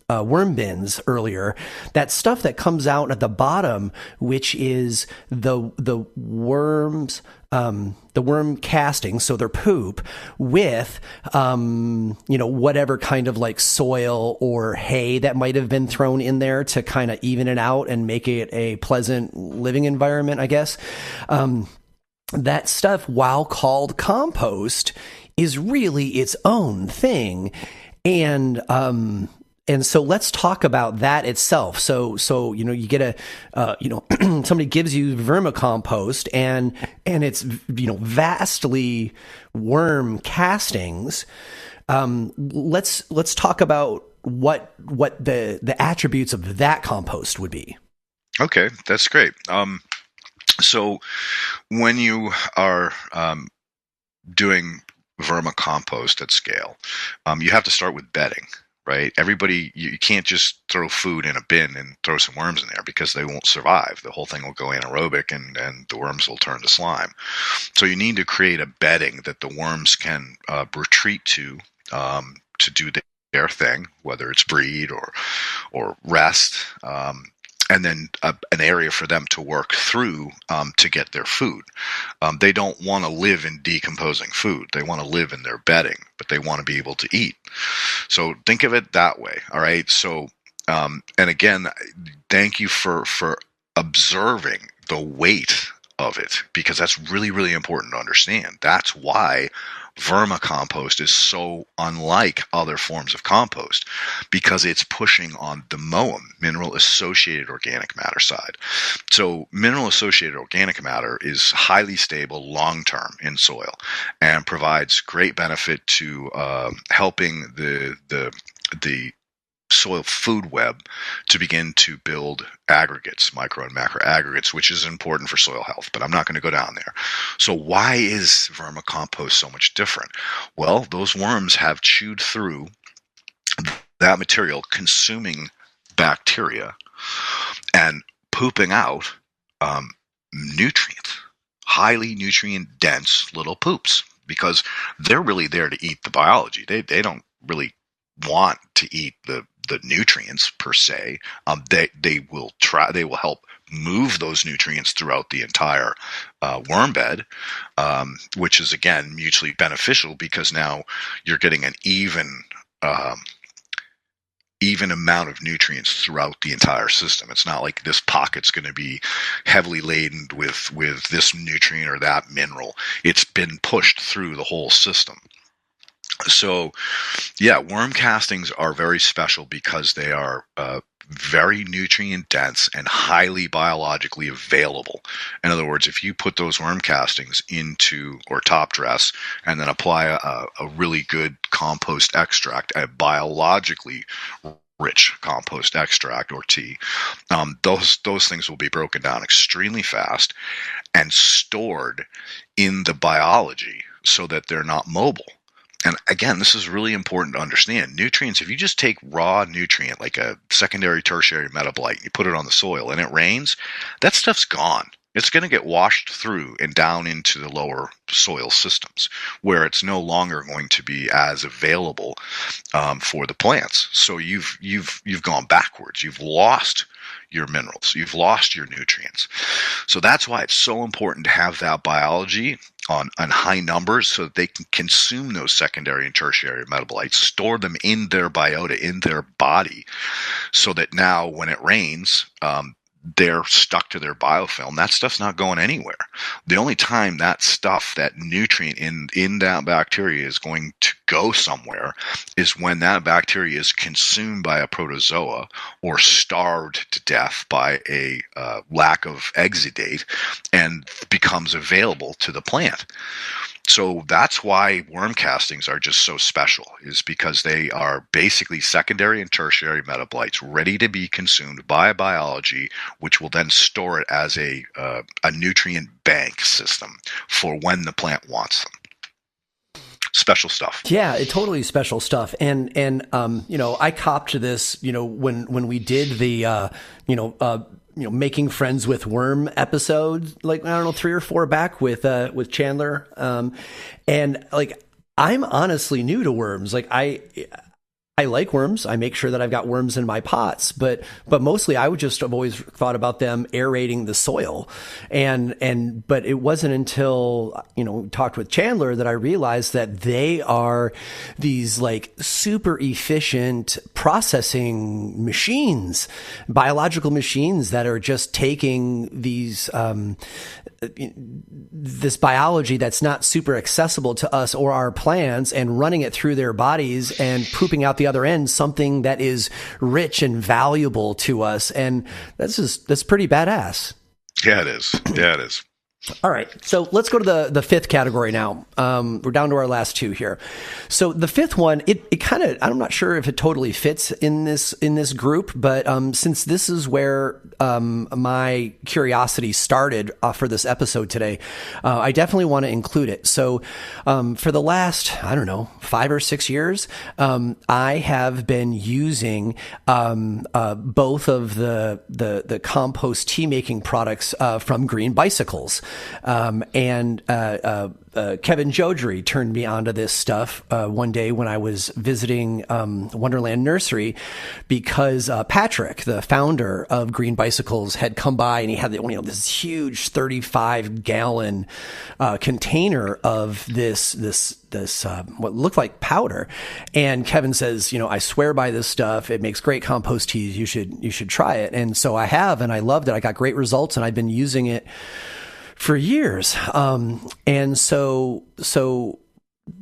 worm bins earlier. That stuff that comes out at the bottom, which is the worms, the worm casting, so their poop, with whatever kind of like soil or hay that might have been thrown in there to kind of even it out and make it a pleasant living environment, I guess. That stuff, while called compost, is really its own thing. And so let's talk about that itself. So you get somebody gives you vermicompost and it's vastly worm castings. Let's talk about what the attributes of that compost would be. Okay, that's great. So when you are doing vermicompost at scale, you have to start with bedding. Right? Everybody, you can't just throw food in a bin and throw some worms in there, because they won't survive. The whole thing will go anaerobic and the worms will turn to slime. So you need to create a bedding that the worms can retreat to do their thing, whether it's breed or rest, and then an area for them to work through to get their food. They don't want to live in decomposing food. They want to live in their bedding, but they want to be able to eat. So think of it that way. All right. So, and again, thank you for observing the weight of it, because that's really, really important to understand. That's why vermicompost is so unlike other forms of compost, because it's pushing on the MOAM, mineral associated organic matter side. So mineral associated organic matter is highly stable long term in soil and provides great benefit to helping the soil food web to begin to build aggregates, micro and macro aggregates, which is important for soil health, but I'm not going to go down there. So why is vermicompost so much different? Well, those worms have chewed through that material, consuming bacteria and pooping out nutrients, highly nutrient dense little poops, because they're really there to eat the biology. They don't really want to eat the nutrients per se. They will help move those nutrients throughout the entire worm bed, which is again mutually beneficial, because now you're getting an even amount of nutrients throughout the entire system. It's not like this pocket's going to be heavily laden with this nutrient or that mineral. It's been pushed through the whole system. So, yeah, worm castings are very special because they are very nutrient dense and highly biologically available. In other words, if you put those worm castings into or top dress and then apply a really good compost extract, a biologically rich compost extract or tea, those things will be broken down extremely fast and stored in the biology so that they're not mobile. And again, this is really important to understand. Nutrients, if you just take raw nutrient like a secondary, tertiary metabolite, and you put it on the soil and it rains, that stuff's gone. It's going to get washed through and down into the lower soil systems, where it's no longer going to be as available for the plants. So you've gone backwards. You've lost your minerals. You've lost your nutrients. So that's why it's so important to have that biology on high numbers, so that they can consume those secondary and tertiary metabolites, store them in their biota, in their body, so that now when it rains, they're stuck to their biofilm. That stuff's not going anywhere. The only time that stuff, that nutrient in that bacteria is going to go somewhere is when that bacteria is consumed by a protozoa or starved to death by a lack of exudate and becomes available to the plant. So that's why worm castings are just so special, is because they are basically secondary and tertiary metabolites ready to be consumed by biology, which will then store it as a nutrient bank system for when the plant wants them. Special stuff. Yeah, it totally special stuff. And I copped to this, when we did the, making friends with worm episode, like, I don't know, 3 or 4 back with Chandler. And like, I'm honestly new to worms. Like I like worms. I make sure that I've got worms in my pots, but mostly I would just have always thought about them aerating the soil. But it wasn't until, talked with Chandler that I realized that they are these like super efficient processing machines, biological machines that are just taking these, this biology that's not super accessible to us or our plants and running it through their bodies and pooping out the other end something that is rich and valuable to us. And that's pretty badass. Yeah, it is. Yeah, it is. All right. So let's go to the fifth category now. We're down to our last 2 here. So the fifth one, it kind of, I'm not sure if it totally fits in this group, but since this is where my curiosity started for this episode today, I definitely want to include it. So for the last, I don't know, 5 or 6 years, I have been using both of the compost tea making products from Green Bicycles. Kevin Jodry turned me onto this stuff one day when I was visiting Wonderland Nursery, because Patrick, the founder of Green Bicycles, had come by and he had this huge 35-gallon container of this what looked like powder. And Kevin says, I swear by this stuff. It makes great compost teas. You should try it. And so I have, and I loved it. I got great results, and I've been using it for years. And so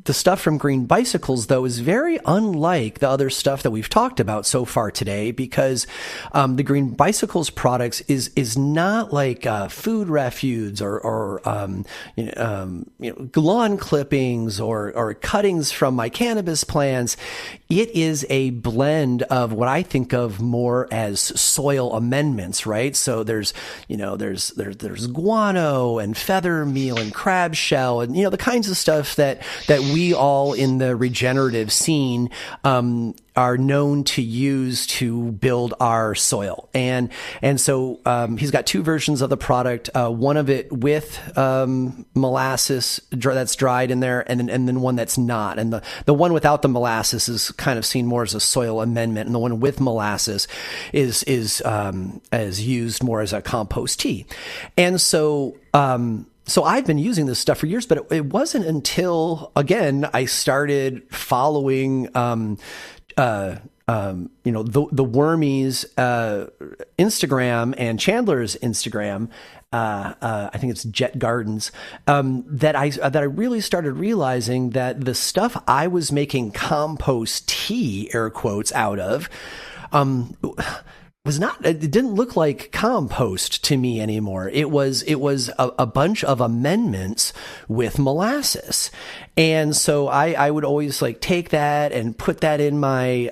the stuff from Green Bicycles, though, is very unlike the other stuff that we've talked about so far today, because the Green Bicycles products is not like food refuse or lawn clippings or cuttings from my cannabis plants. It is a blend of what I think of more as soil amendments, right? So there's guano and feather meal and crab shell and the kinds of stuff that we all in the regenerative scene are known to use to build our soil. And so he's got two versions of the product, one of it with molasses that's dried in there, and then one that's not. And the one without the molasses is kind of seen more as a soil amendment, and the one with molasses is used more as a compost tea. And so I've been using this stuff for years, but it wasn't until, again, I started following, the Wormies Instagram and Chandler's Instagram. I think it's Jet Gardens. That I really started realizing that the stuff I was making compost tea, air quotes, out of, it didn't look like compost to me anymore. It was a bunch of amendments with molasses. And so I would always take that and put that in my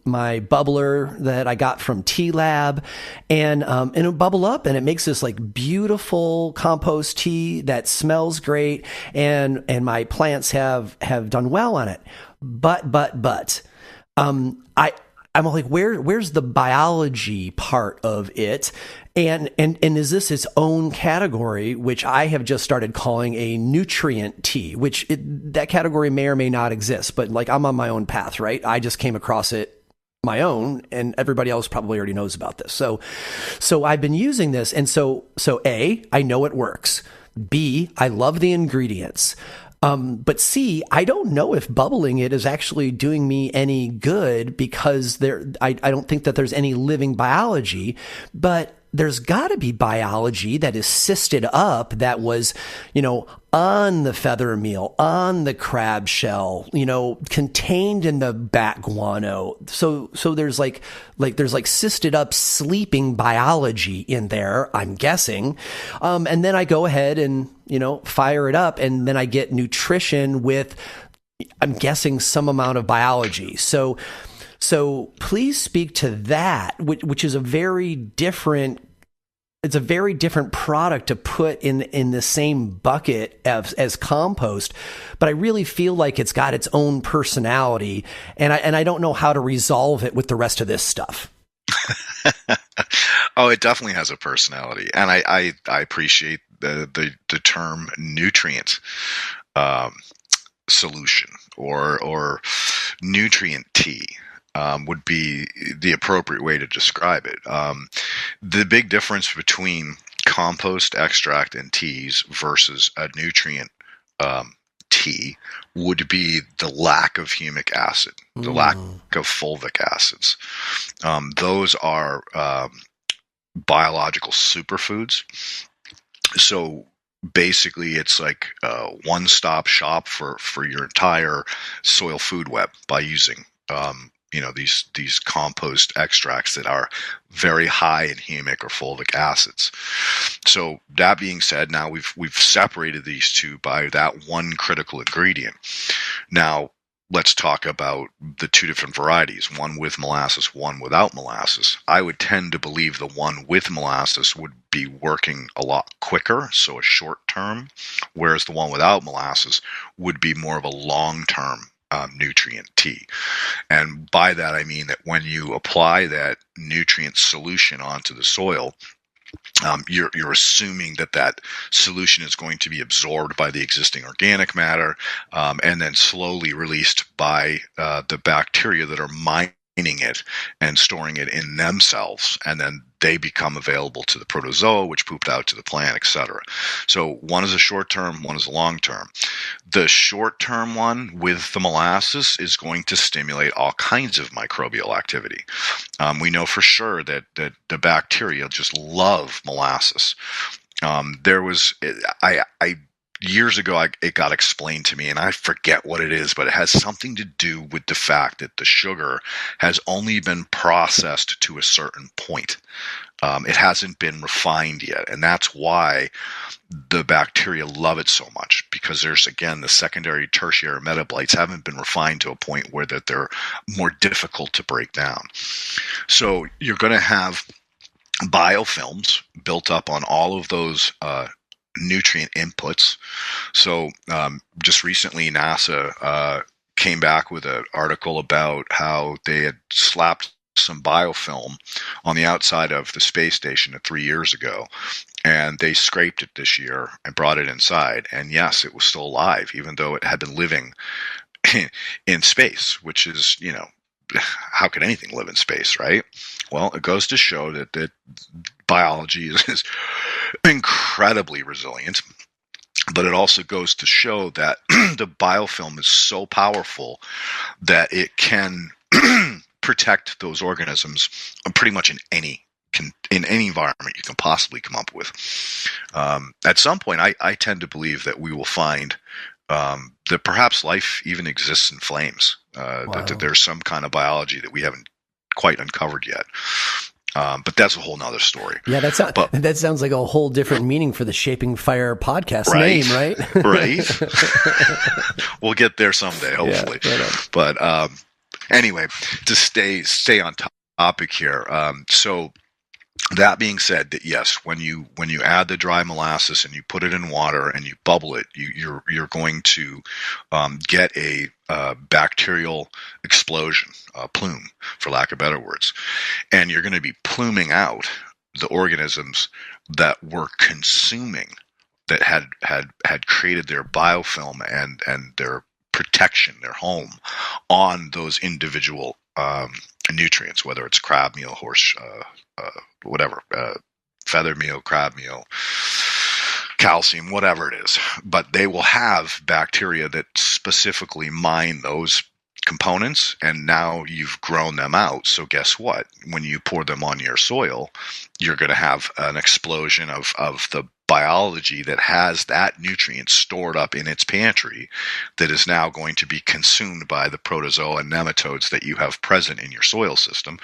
my bubbler that I got from Tea Lab, and it'll bubble up and it makes this beautiful compost tea that smells great, and my plants have done well on it. But I'm like, where's the biology part of it? And is this its own category, which I have just started calling a nutrient tea, that category may or may not exist, but I'm on my own path, right? I just came across it my own, and everybody else probably already knows about this. So I've been using this. And so A, I know it works. B, I love the ingredients. But C, I don't know if bubbling it is actually doing me any good, because I don't think that there's any living biology, but there's got to be biology that is cysted up, that was, on the feather meal, on the crab shell, contained in the bat guano. So there's there's cysted up sleeping biology in there, I'm guessing. And then I go ahead and, fire it up, and then I get nutrition with, I'm guessing, some amount of biology. So please speak to that, which is a very different product to put in the same bucket as compost, but I really feel like it's got its own personality, and I don't know how to resolve it with the rest of this stuff. Oh, it definitely has a personality, and I appreciate the term nutrient solution or nutrient tea. Would be the appropriate way to describe it. The big difference between compost extract and teas versus a nutrient tea would be the lack of humic acid, the lack of fulvic acids. Those are biological superfoods. So basically, it's like a one-stop shop for your entire soil food web by using these compost extracts that are very high in humic or fulvic acids. So that being said, now we've separated these two by that one critical ingredient. Now let's talk about the two different varieties, one with molasses, one without molasses. I would tend to believe the one with molasses would be working a lot quicker, so a short term, whereas the one without molasses would be more of a long term nutrient tea. And by that I mean that when you apply that nutrient solution onto the soil, you're assuming that solution is going to be absorbed by the existing organic matter, and then slowly released by the bacteria that are mining it and storing it in themselves, and then they become available to the protozoa, which pooped out to the plant, etc. So one is a short term, one is a long term. The short term one with the molasses is going to stimulate all kinds of microbial activity. We know for sure that the bacteria just love molasses. There was, I years ago, it got explained to me, and I forget what it is, but it has something to do with the fact that the sugar has only been processed to a certain point. It hasn't been refined yet, and that's why the bacteria love it so much, because there's, again, the secondary, tertiary metabolites haven't been refined to a point where that they're more difficult to break down. So you're going to have biofilms built up on all of those nutrient inputs. So just recently, NASA came back with an article about how they had slapped some biofilm on the outside of the space station 3 years ago, and they scraped it this year and brought it inside. And yes, it was still alive, even though it had been living in space, which is, how could anything live in space, right? Well, it goes to show that biology is incredibly resilient, but it also goes to show that the biofilm is so powerful that it can protect those organisms pretty much in any environment you can possibly come up with. At some point, I tend to believe that we will find that perhaps life even exists in flames, wow. that there's some kind of biology that we haven't quite uncovered yet. But that's a whole nother story. Yeah, that sounds like a whole different meaning for the Shaping Fire podcast name, right? Right. We'll get there someday, hopefully. Yeah, right. But anyway, to stay on topic here. So that being said, that yes, when you add the dry molasses and you put it in water and you bubble it, you're going to get a bacterial explosion, plume, for lack of better words, and you're going to be pluming out the organisms that were consuming, that had created their biofilm and their protection, their home on those individual nutrients, whether it's crab meal, horse, whatever, feather meal, crab meal, calcium, whatever it is. But they will have bacteria that specifically mine those components, and now you've grown them out. So guess what? When you pour them on your soil, you're going to have an explosion of the biology that has that nutrient stored up in its pantry that is now going to be consumed by the protozoa and nematodes that you have present in your soil system,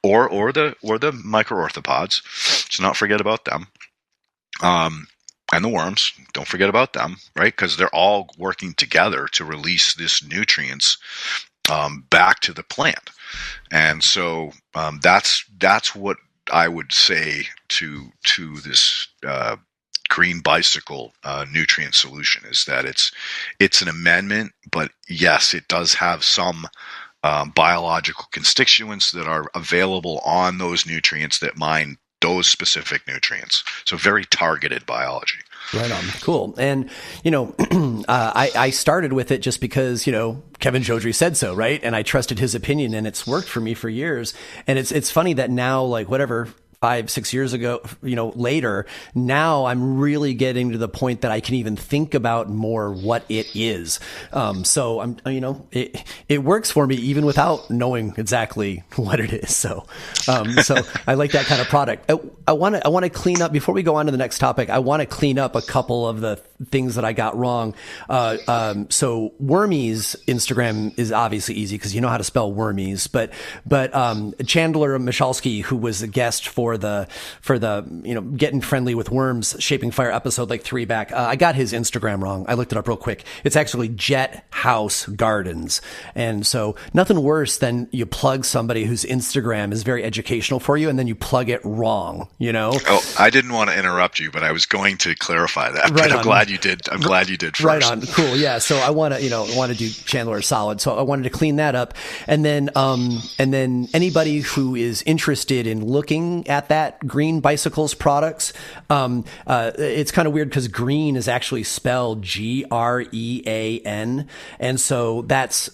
or the microarthropods. Let's not forget about them. And the worms, don't forget about them, right? Because they're all working together to release this nutrients back to the plant. And so that's what I would say to this green bicycle nutrient solution, is that it's an amendment, but yes, it does have some biological constituents that are available on those nutrients that mine those specific nutrients. So very targeted biology. Right on. Cool. And, I started with it just because, Kevin Jodrey said so, right? And I trusted his opinion, and it's worked for me for years. And it's funny that now, like, 5-6 years ago, later, now I'm really getting to the point that I can even think about more what it is. So it works for me even without knowing exactly what it is. So I like that kind of product. I want to clean up before we go on to the next topic. I want to clean up a couple of the things that I got wrong. So Wormies Instagram is obviously easy because you know how to spell Wormies, but Chandler Michalski, who was a guest for the Getting Friendly with Worms Shaping Fire episode like 3 back, I got his Instagram wrong. I looked it up real quick. It's actually Jet House Gardens. And so nothing worse than you plug somebody whose Instagram is very educational for you and then you plug it wrong, Oh, I didn't want to interrupt you, but I was going to clarify that. Right, but I'm glad you did. I'm glad you did first. Right on. Cool. Yeah. So I want to do Chandler solid. So I wanted to clean that up. And then anybody who is interested in looking at that Green Bicycles products, it's kind of weird because green is actually spelled GREAN. And so that's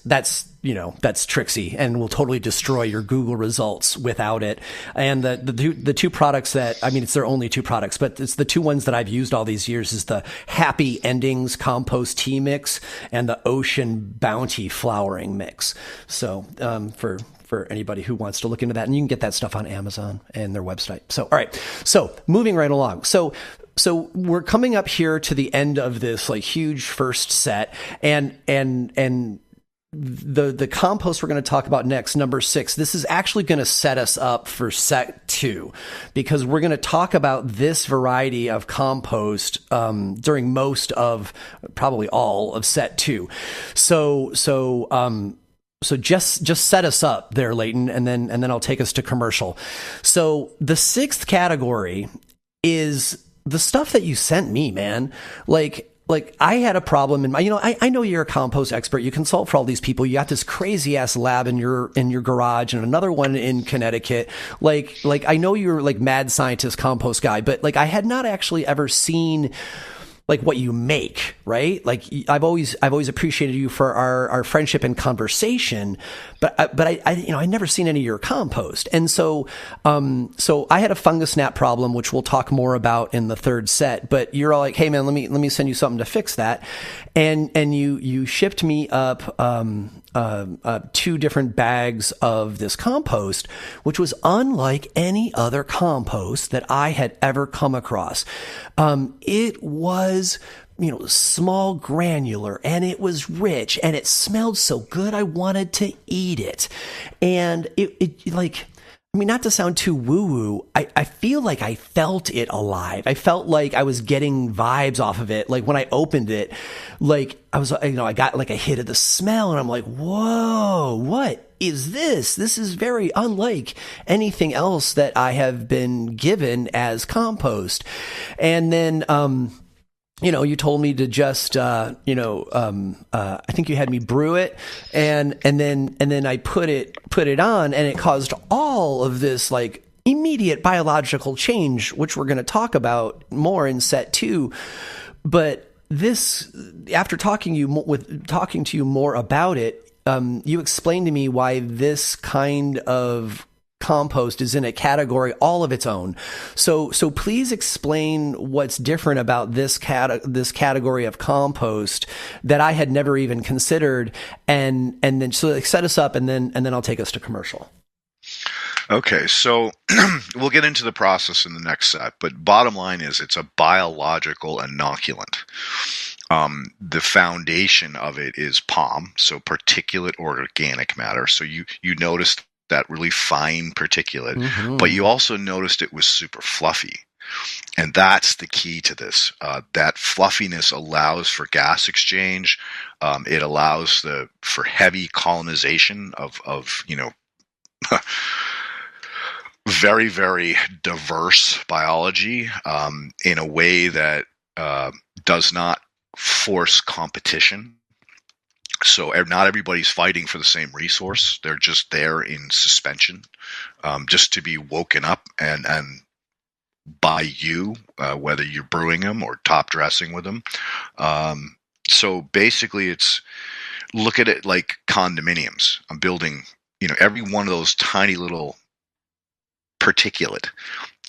tricksy and will totally destroy your Google results without it. And the two products it's their only 2 products, but it's the 2 ones that I've used all these years is the Happy Endings Compost Tea Mix and the Ocean Bounty Flowering Mix. So, for anybody who wants to look into that, and you can get that stuff on Amazon and their website. So, all right. So moving right along. So so we're coming up here to the end of this like huge first set, and the compost we're going to talk about next, number 6, this is actually going to set us up for set 2, because we're going to talk about this variety of compost during most of, probably all of set 2. So just set us up there, Leighton, and then I'll take us to commercial. So the 6th category is the stuff that you sent me, man. Like I had a problem in my, I know you're a compost expert. You consult for all these people. You got this crazy ass lab in your garage and another one in Connecticut. Like I know you're like mad scientist compost guy, but like I had not actually ever seen like what you make, right? Like I've always appreciated you for our friendship and conversation, but I never seen any of your compost. And so I had a fungus gnat problem, which we'll talk more about in the 3rd set, but you're all like, hey man, let me send you something to fix that. And you shipped me up, 2 different bags of this compost, which was unlike any other compost that I had ever come across. It was, small, granular, and it was rich, and it smelled so good I wanted to eat it. And it like, I mean, not to sound too woo-woo, I feel like I felt it alive. I felt like I was getting vibes off of it. Like when I opened it, like I was, I got like a hit of the smell, and I'm like, whoa, what is this? This is very unlike anything else that I have been given as compost. And then, you told me to just, I think you had me brew it, and then I put it on, and it caused all of this like immediate biological change, which we're going to talk about more in set 2. But this, after talking to you more about it, you explained to me why this kind of compost is in a category all of its own. So please explain what's different about this category of compost that I had never even considered, and then so set us up, and then I'll take us to commercial. Okay, so we'll get into the process in the next set, but bottom line is it's a biological inoculant. The foundation of it is POM, so particulate organic matter. So you noticed that really fine particulate, but you also noticed it was super fluffy. And that's the key to this. That fluffiness allows for gas exchange. It allows for heavy colonization of very, very diverse biology in a way that does not force competition. So not everybody's fighting for the same resource. They're just there in suspension, just to be woken up and by you, whether you're brewing them or top dressing with them. So basically look at it like condominiums. I'm building, every one of those tiny little particulate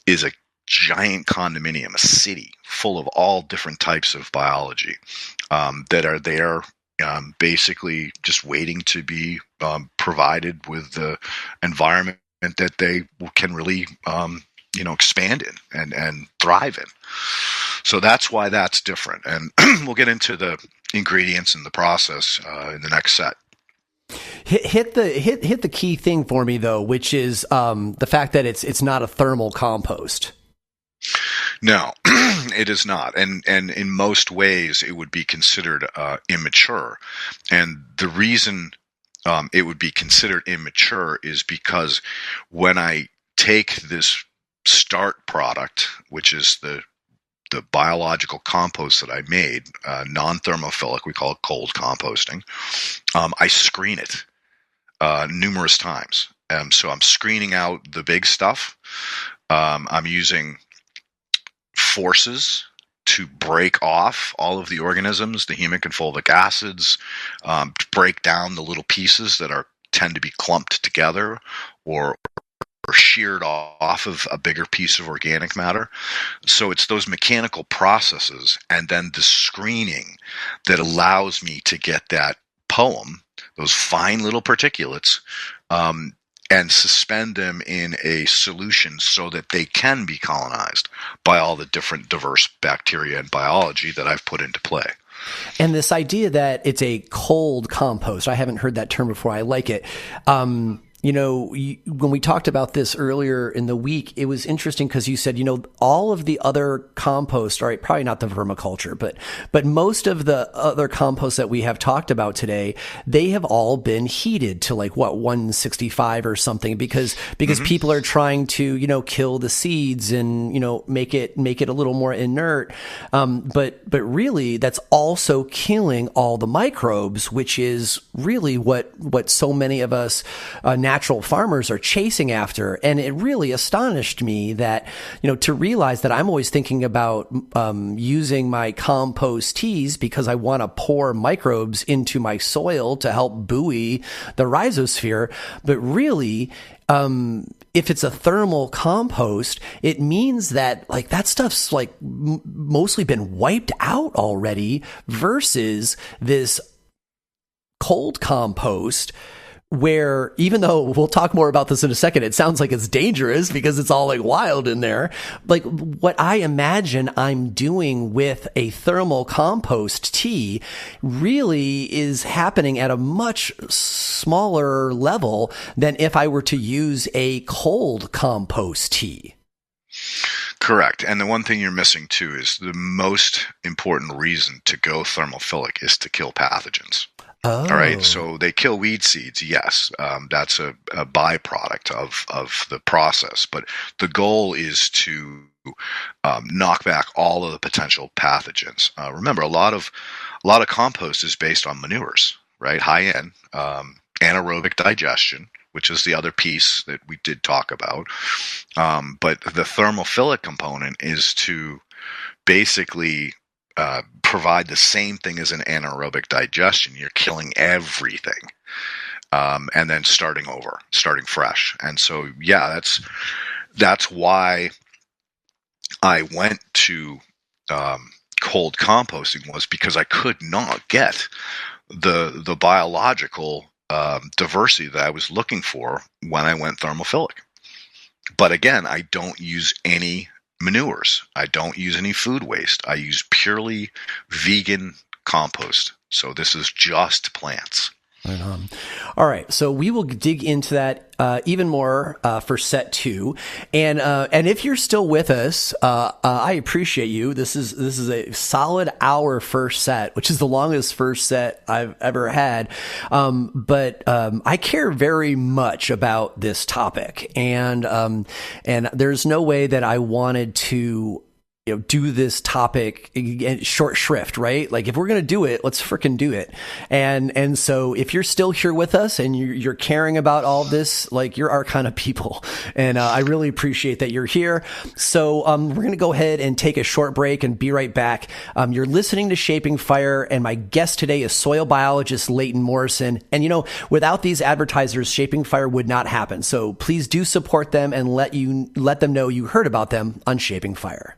is a giant condominium, a city full of all different types of biology that are there, basically just waiting to be provided with the environment that they can really expand in and thrive in. So that's why that's different, and we'll get into the ingredients and the process in the next set. Hit the key thing for me though, which is the fact that it's not a thermal compost. No, it is not, and in most ways it would be considered immature. And the reason it would be considered immature is because when I take this start product, which is the biological compost that I made, non-thermophilic, we call it cold composting, I screen it numerous times. So I'm screening out the big stuff. I'm using forces to break off all of the organisms, the humic and fulvic acids, to break down the little pieces that tend to be clumped together or sheared off of a bigger piece of organic matter. So it's those mechanical processes and then the screening that allows me to get that poem, those fine little particulates, and suspend them in a solution so that they can be colonized by all the different diverse bacteria and biology that I've put into play. And this idea that it's a cold compost, I haven't heard that term before. I like it. When we talked about this earlier in the week, it was interesting because you said, all of the other compost, all right, probably not the vermiculture, but most of the other composts that we have talked about today, they have all been heated to 165 or something because people are trying to, kill the seeds and, make it a little more inert. But really that's also killing all the microbes, which is really what so many of us, natural farmers are chasing after. And it really astonished me that, to realize that I'm always thinking about using my compost teas because I want to pour microbes into my soil to help buoy the rhizosphere. But really, if it's a thermal compost, it means that that stuff's mostly been wiped out already versus this cold compost, where even though we'll talk more about this in a second, it sounds like it's dangerous because it's all wild in there. What I imagine I'm doing with a thermal compost tea really is happening at a much smaller level than if I were to use a cold compost tea. Correct. And the one thing you're missing too is the most important reason to go thermophilic is to kill pathogens. Oh. All right. So they kill weed seeds. Yes. That's a byproduct of the process. But the goal is to knock back all of the potential pathogens. Remember, a lot of compost is based on manures, right? High end anaerobic digestion, which is the other piece that we did talk about. But the thermophilic component is to basically provide the same thing as an anaerobic digestion. You're killing everything, and then starting fresh. And so, yeah, that's why I went to cold composting, was because I could not get the biological diversity that I was looking for when I went thermophilic. But again, I don't use any manures. I don't use any food waste. I use purely vegan compost. So this is just plants. Right on. All right. So we will dig into that even more for set 2. And if you're still with us, I appreciate you. This is a solid hour first set, which is the longest first set I've ever had. But I care very much about this topic, and there's no way that I wanted to do this topic short shrift, right? If we're going to do it, let's frickin' do it. And so if you're still here with us and you're caring about all this, you're our kind of people. And I really appreciate that you're here. So we're going to go ahead and take a short break and be right back. You're listening to Shaping Fire, and my guest today is soil biologist Leighton Morrison. And without these advertisers, Shaping Fire would not happen. So please do support them and let them know you heard about them on Shaping Fire.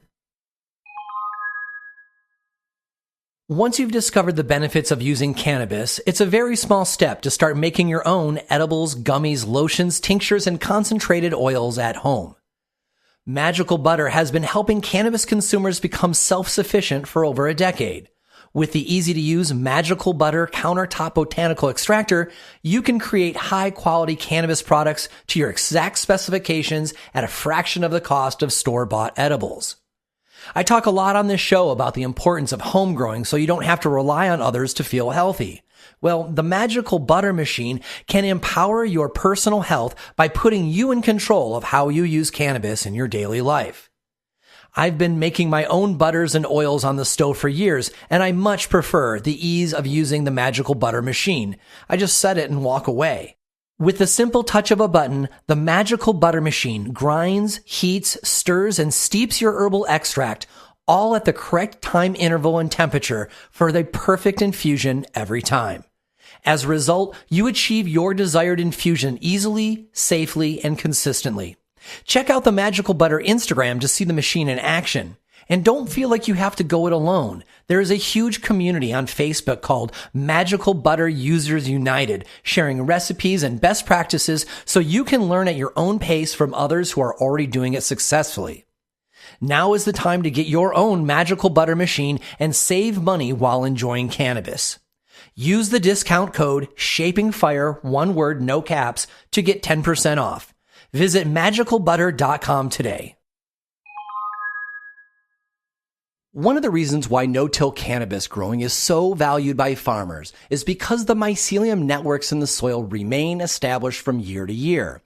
Once you've discovered the benefits of using cannabis, it's a very small step to start making your own edibles, gummies, lotions, tinctures, and concentrated oils at home. Magical Butter has been helping cannabis consumers become self-sufficient for over a decade. With the easy-to-use Magical Butter countertop botanical extractor, you can create high-quality cannabis products to your exact specifications at a fraction of the cost of store-bought edibles. I talk a lot on this show about the importance of home growing so you don't have to rely on others to feel healthy. Well, the Magical Butter machine can empower your personal health by putting you in control of how you use cannabis in your daily life. I've been making my own butters and oils on the stove for years, and I much prefer the ease of using the Magical Butter machine. I just set it and walk away. With the simple touch of a button, the Magical Butter machine grinds, heats, stirs, and steeps your herbal extract, all at the correct time interval and temperature for the perfect infusion every time. As a result, you achieve your desired infusion easily, safely, and consistently. Check out the Magical Butter Instagram to see the machine in action. And don't feel like you have to go it alone. There is a huge community on Facebook called Magical Butter Users United, sharing recipes and best practices so you can learn at your own pace from others who are already doing it successfully. Now is the time to get your own magical butter machine and save money while enjoying cannabis. Use the discount code SHAPINGFIRE, one word, no caps, to get 10% off. Visit magicalbutter.com today. One of the reasons why no-till cannabis growing is so valued by farmers is because the mycelium networks in the soil remain established from year to year.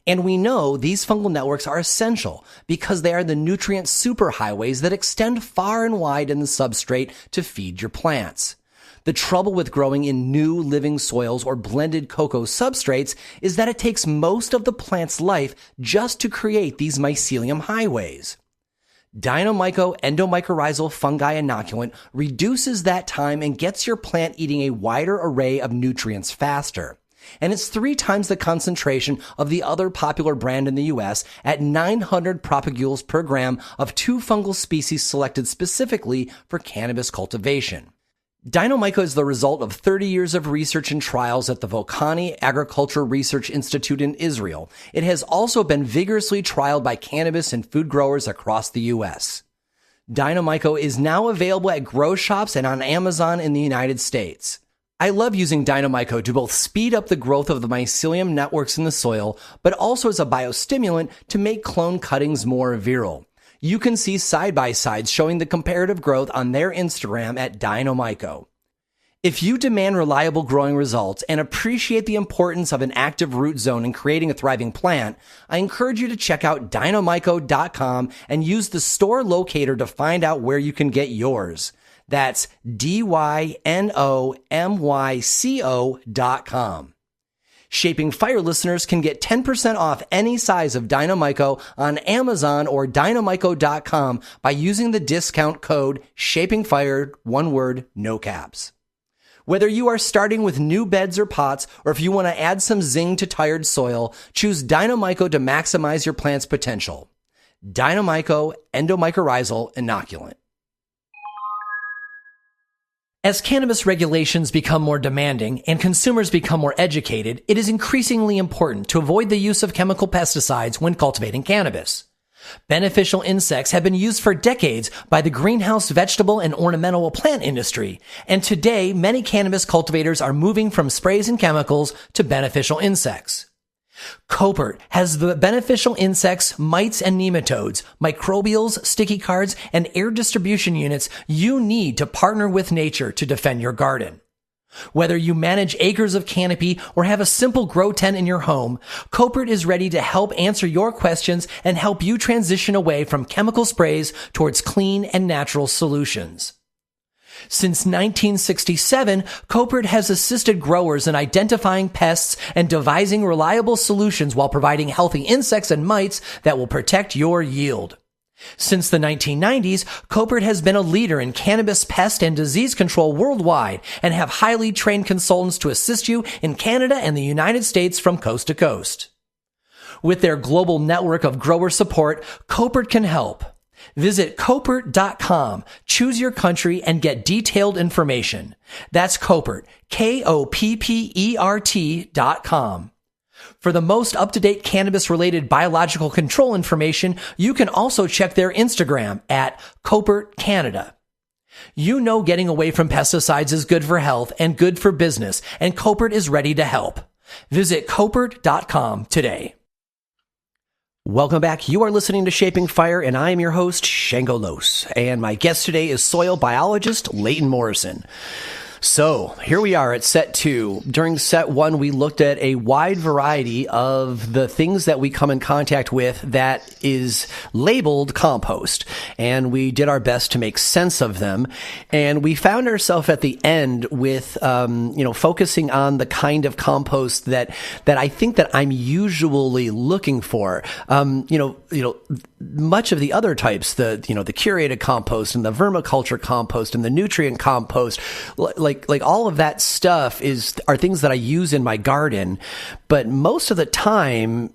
And we know these fungal networks are essential because they are the nutrient superhighways that extend far and wide in the substrate to feed your plants. The trouble with growing in new living soils or blended cocoa substrates is that it takes most of the plant's life just to create these mycelium highways. Dinomyco endomycorrhizal fungi inoculant reduces that time and gets your plant eating a wider array of nutrients faster. And it's 3 times the concentration of the other popular brand in the US at 900 propagules per gram of 2 fungal species selected specifically for cannabis cultivation. Dinomyco is the result of 30 years of research and trials at the Volcani Agriculture Research Institute in Israel. It has also been vigorously trialed by cannabis and food growers across the U.S. Dinomyco is now available at grow shops and on Amazon in the United States. I love using Dinomyco to both speed up the growth of the mycelium networks in the soil, but also as a biostimulant to make clone cuttings more virile. You can see side-by-sides showing the comparative growth on their Instagram at Dinomyco. If you demand reliable growing results and appreciate the importance of an active root zone in creating a thriving plant, I encourage you to check out dinomyco.com and use the store locator to find out where you can get yours. That's DYNOMYCO.com. Shaping Fire listeners can get 10% off any size of Dinomyco on Amazon or dinomyco.com by using the discount code SHAPINGFIRE, one word, no caps. Whether you are starting with new beds or pots, or if you want to add some zing to tired soil, choose Dinomyco to maximize your plant's potential. Dinomyco endomycorrhizal inoculant. As cannabis regulations become more demanding and consumers become more educated, it is increasingly important to avoid the use of chemical pesticides when cultivating cannabis. Beneficial insects have been used for decades by the greenhouse vegetable and ornamental plant industry, and today many cannabis cultivators are moving from sprays and chemicals to beneficial insects. Copert has the beneficial insects, mites and nematodes, microbials, sticky cards, and air distribution units you need to partner with nature to defend your garden. Whether you manage acres of canopy or have a simple grow tent in your home, Copert is ready to help answer your questions and help you transition away from chemical sprays towards clean and natural solutions. Since 1967, Copert has assisted growers in identifying pests and devising reliable solutions while providing healthy insects and mites that will protect your yield. Since the 1990s, Copert has been a leader in cannabis pest and disease control worldwide and have highly trained consultants to assist you in Canada and the United States from coast to coast. With their global network of grower support, Copert can help. Visit Copert.com, choose your country, and get detailed information. That's Copert, Koppert.com. For the most up-to-date cannabis-related biological control information, you can also check their Instagram at Copert Canada. You know getting away from pesticides is good for health and good for business, and Copert is ready to help. Visit Koppert.com today. Welcome back. You are listening to Shaping Fire, and I am your host, Shango Los. And my guest today is soil biologist Leighton Morrison. So here we are at set 2. During set 1, we looked at a wide variety of the things that we come in contact with that is labeled compost. And we did our best to make sense of them. And we found ourselves at the end with, focusing on the kind of compost that I think that I'm usually looking for. Much of the other types, the curated compost and the vermiculture compost and the nutrient compost, like all of that stuff are things that I use in my garden. But most of the time,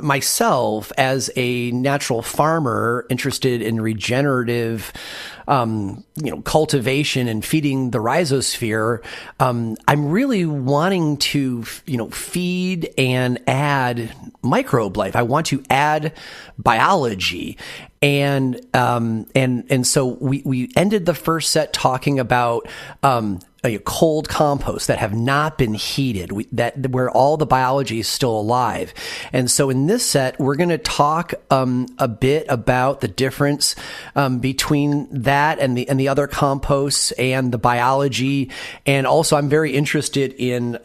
myself, as a natural farmer interested in regenerative, cultivation and feeding the rhizosphere, I'm really wanting to, feed and add microbe life. I want to add biology. And so we ended the first set talking about, cold compost that have not been heated, where all the biology is still alive. And so in this set, we're going to talk a bit about the difference between that and the other composts and the biology. And also, I'm very interested in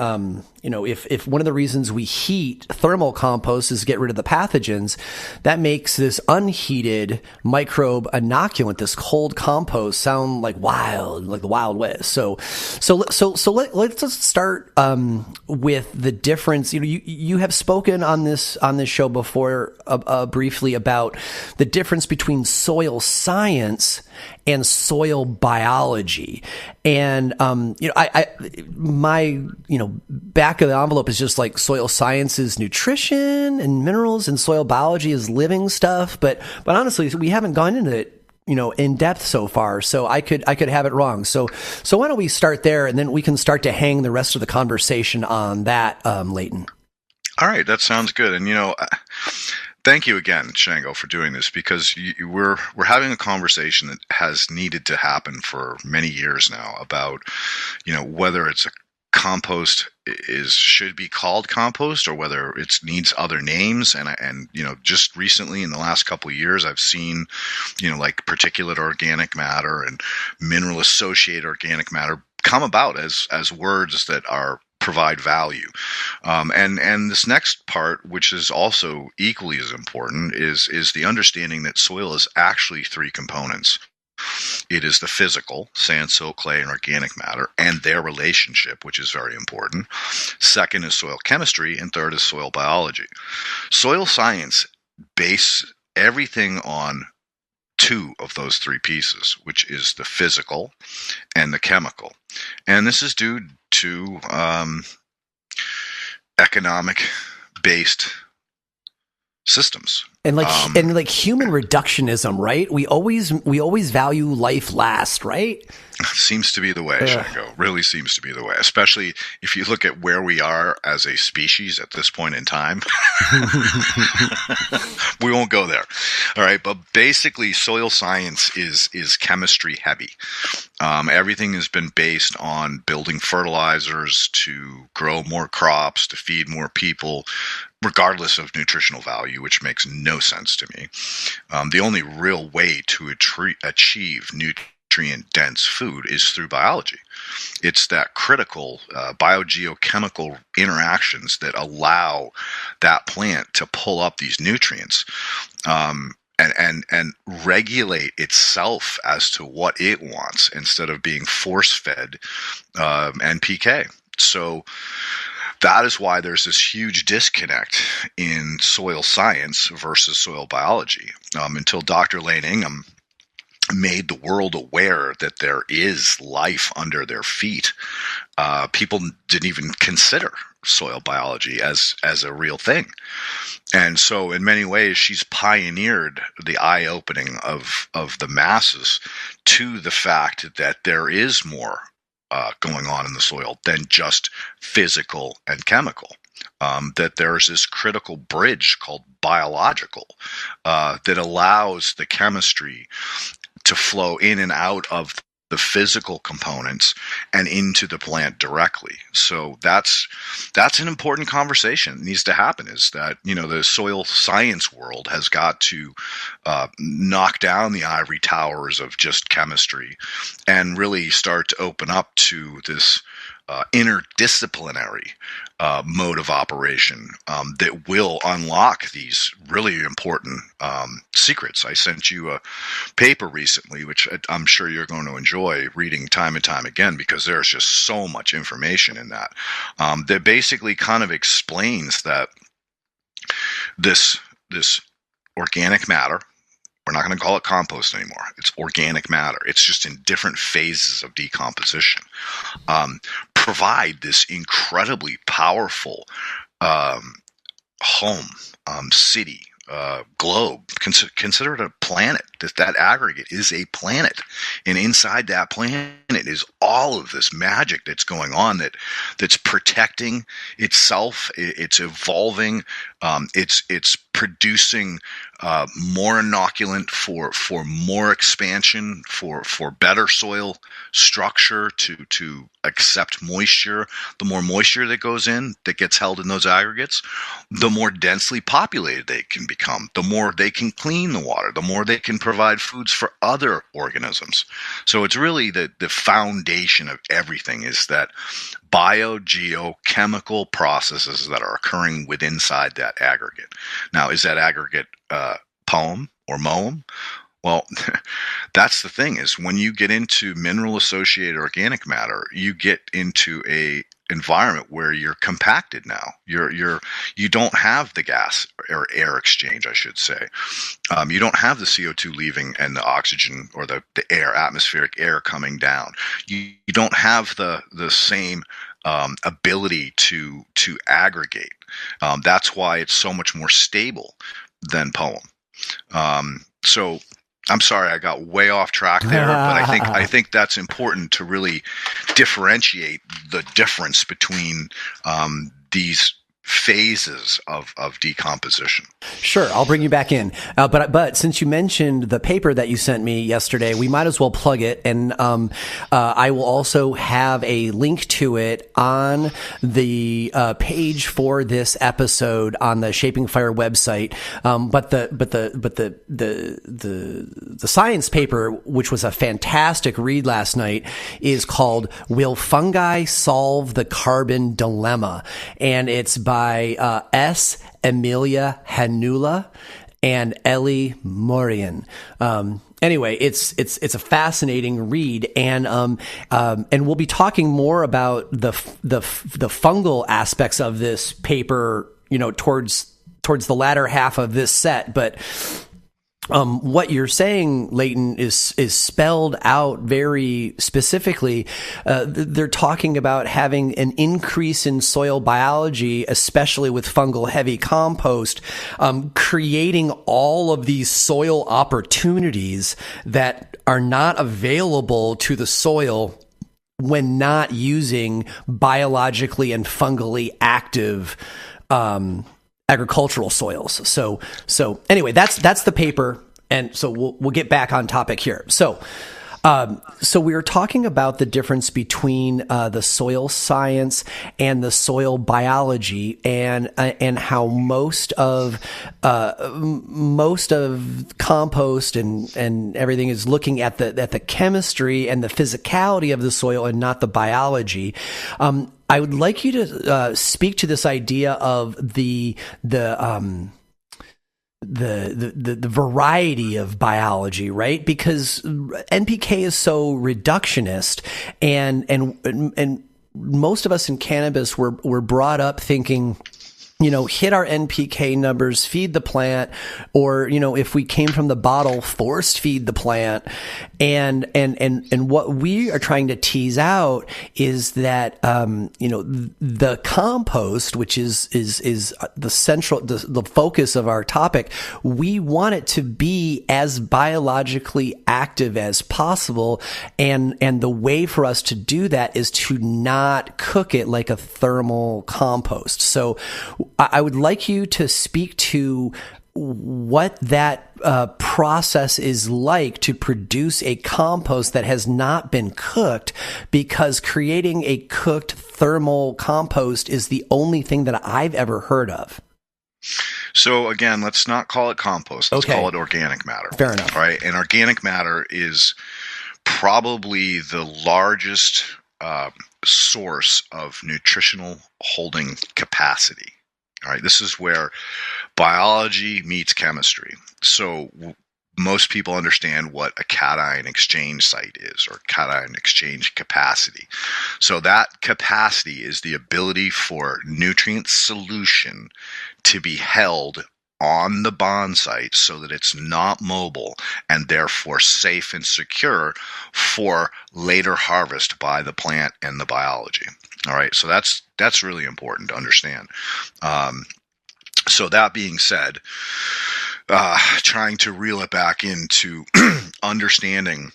if one of the reasons we heat thermal compost is to get rid of the pathogens, that makes this unheated microbe inoculant, this cold compost, sound like the Wild West. So let's just start with the difference. You have spoken on this show before briefly about the difference between soil science and soil biology. And my back of the envelope is just like soil science is nutrition and minerals, and soil biology is living stuff. But honestly, we haven't gone into it in depth so far, so I could have it wrong. So why don't we start there, and then we can start to hang the rest of the conversation on that, Leighton. All right, that sounds good. And thank you again, Shango, for doing this, because we're having a conversation that has needed to happen for many years now about whether it's a compost should be called compost or whether it needs other names. And just recently in the last couple of years, I've seen like particulate organic matter and mineral associated organic matter come about as words that provide value. And this next part, which is also equally as important, is the understanding that soil is actually three components. It is the physical, sand, silt, clay, and organic matter, and their relationship, which is very important. Second is soil chemistry, and third is soil biology. Soil science base everything on two of those three pieces, which is the physical and the chemical. And this is due to economic-based systems. And like human reductionism, right? We always value life last, right? Seems to be the way, Shango. Really seems to be the way, especially if you look at where we are as a species at this point in time. We won't go there. All right. But basically, soil science is chemistry heavy. Everything has been based on building fertilizers to grow more crops, to feed more people, regardless of nutritional value, which makes no sense to me. The only real way to achieve nutrient-dense food is through biology. It's that critical biogeochemical interactions that allow that plant to pull up these nutrients and regulate itself as to what it wants instead of being force-fed NPK. So that is why there's this huge disconnect in soil science versus soil biology. Until Dr. Lane Ingham made the world aware that there is life under their feet, people didn't even consider soil biology as a real thing. And so in many ways, she's pioneered the eye-opening of the masses to the fact that there is more going on in the soil than just physical and chemical. That there's this critical bridge called biological that allows the chemistry to flow in and out of the physical components and into the plant directly. So that's an important conversation that needs to happen, is that, the soil science world has got to knock down the ivory towers of just chemistry and really start to open up to this interdisciplinary mode of operation that will unlock these really important secrets. I sent you a paper recently, which I'm sure you're going to enjoy reading time and time again, because there's just so much information in that that basically kind of explains that this organic matter, we're not going to call it compost anymore. It's organic matter. It's just in different phases of decomposition. Provide this incredibly powerful home, city, globe. Consider it a planet. That aggregate is a planet, and inside that planet is all of this magic that's going on, that's protecting itself. It's evolving. It's producing more inoculant for more expansion, for better soil structure, to accept moisture. The more moisture that goes in, that gets held in those aggregates, the more densely populated they can become, the more they can clean the water, the more they can provide foods for other organisms. So it's really the foundation of everything is that biogeochemical processes that are occurring within inside that aggregate. Now, is that aggregate poem or moem? Well, that's the thing, is when you get into mineral associated organic matter, you get into a environment where you're compacted now. You don't have the gas or air exchange, I should say. You don't have the CO2 leaving and the oxygen or the air, atmospheric air coming down. You don't have the same ability to aggregate. That's why it's so much more stable than poem. So I'm sorry, I got way off track there, but I think that's important to really differentiate the difference between these phases of decomposition. Sure, I'll bring you back in. But since you mentioned the paper that you sent me yesterday, we might as well plug it. And I will also have a link to it on the page for this episode on the Shaping Fire website. But the science paper, which was a fantastic read last night, is called "Will Fungi Solve the Carbon Dilemma?" And it's by S. Emilia Hanula and Ellie Morrison. Anyway, it's a fascinating read, and we'll be talking more about the fungal aspects of this paper, towards the latter half of this set, but. What you're saying, Leighton, is spelled out very specifically. They're talking about having an increase in soil biology, especially with fungal heavy compost, creating all of these soil opportunities that are not available to the soil when not using biologically and fungally active agricultural soils. So anyway, that's the paper, and so we'll get back on topic here. So we were talking about the difference between the soil science and the soil biology, and how most of compost and everything is looking at the chemistry and the physicality of the soil and not the biology. I would like you to speak to this idea of the variety of biology, right? Because NPK is so reductionist, and most of us in cannabis were brought up thinking, hit our NPK numbers, feed the plant, or, if we came from the bottle, force feed the plant. And what we are trying to tease out is that, the compost, which is the central, the focus of our topic, we want it to be as biologically active as possible. And the way for us to do that is to not cook it like a thermal compost. So I would like you to speak to what that process is like to produce a compost that has not been cooked, because creating a cooked thermal compost is the only thing that I've ever heard of. So again, let's not call it compost. Let's call it organic matter. Fair enough. Right? And organic matter is probably the largest source of nutritional holding capacity. All right, this is where biology meets chemistry. So most people understand what a cation exchange site is, or cation exchange capacity. So that capacity is the ability for nutrient solution to be held on the bond site so that it's not mobile and therefore safe and secure for later harvest by the plant and the biology. All right, so that's really important to understand. So that being said, trying to reel it back into understanding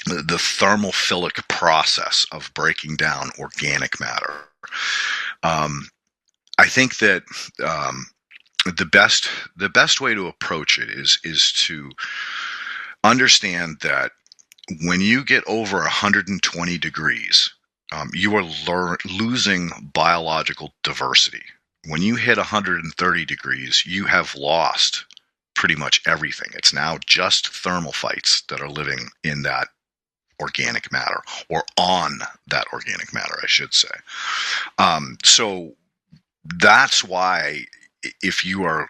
the thermophilic process of breaking down organic matter. I think that the best way to approach it is to understand that when you get over 120 degrees, you are losing biological diversity. When you hit 130 degrees, you have lost pretty much everything. It's now just thermophytes that are living in that organic matter, or on that organic matter, I should say. So that's why, if your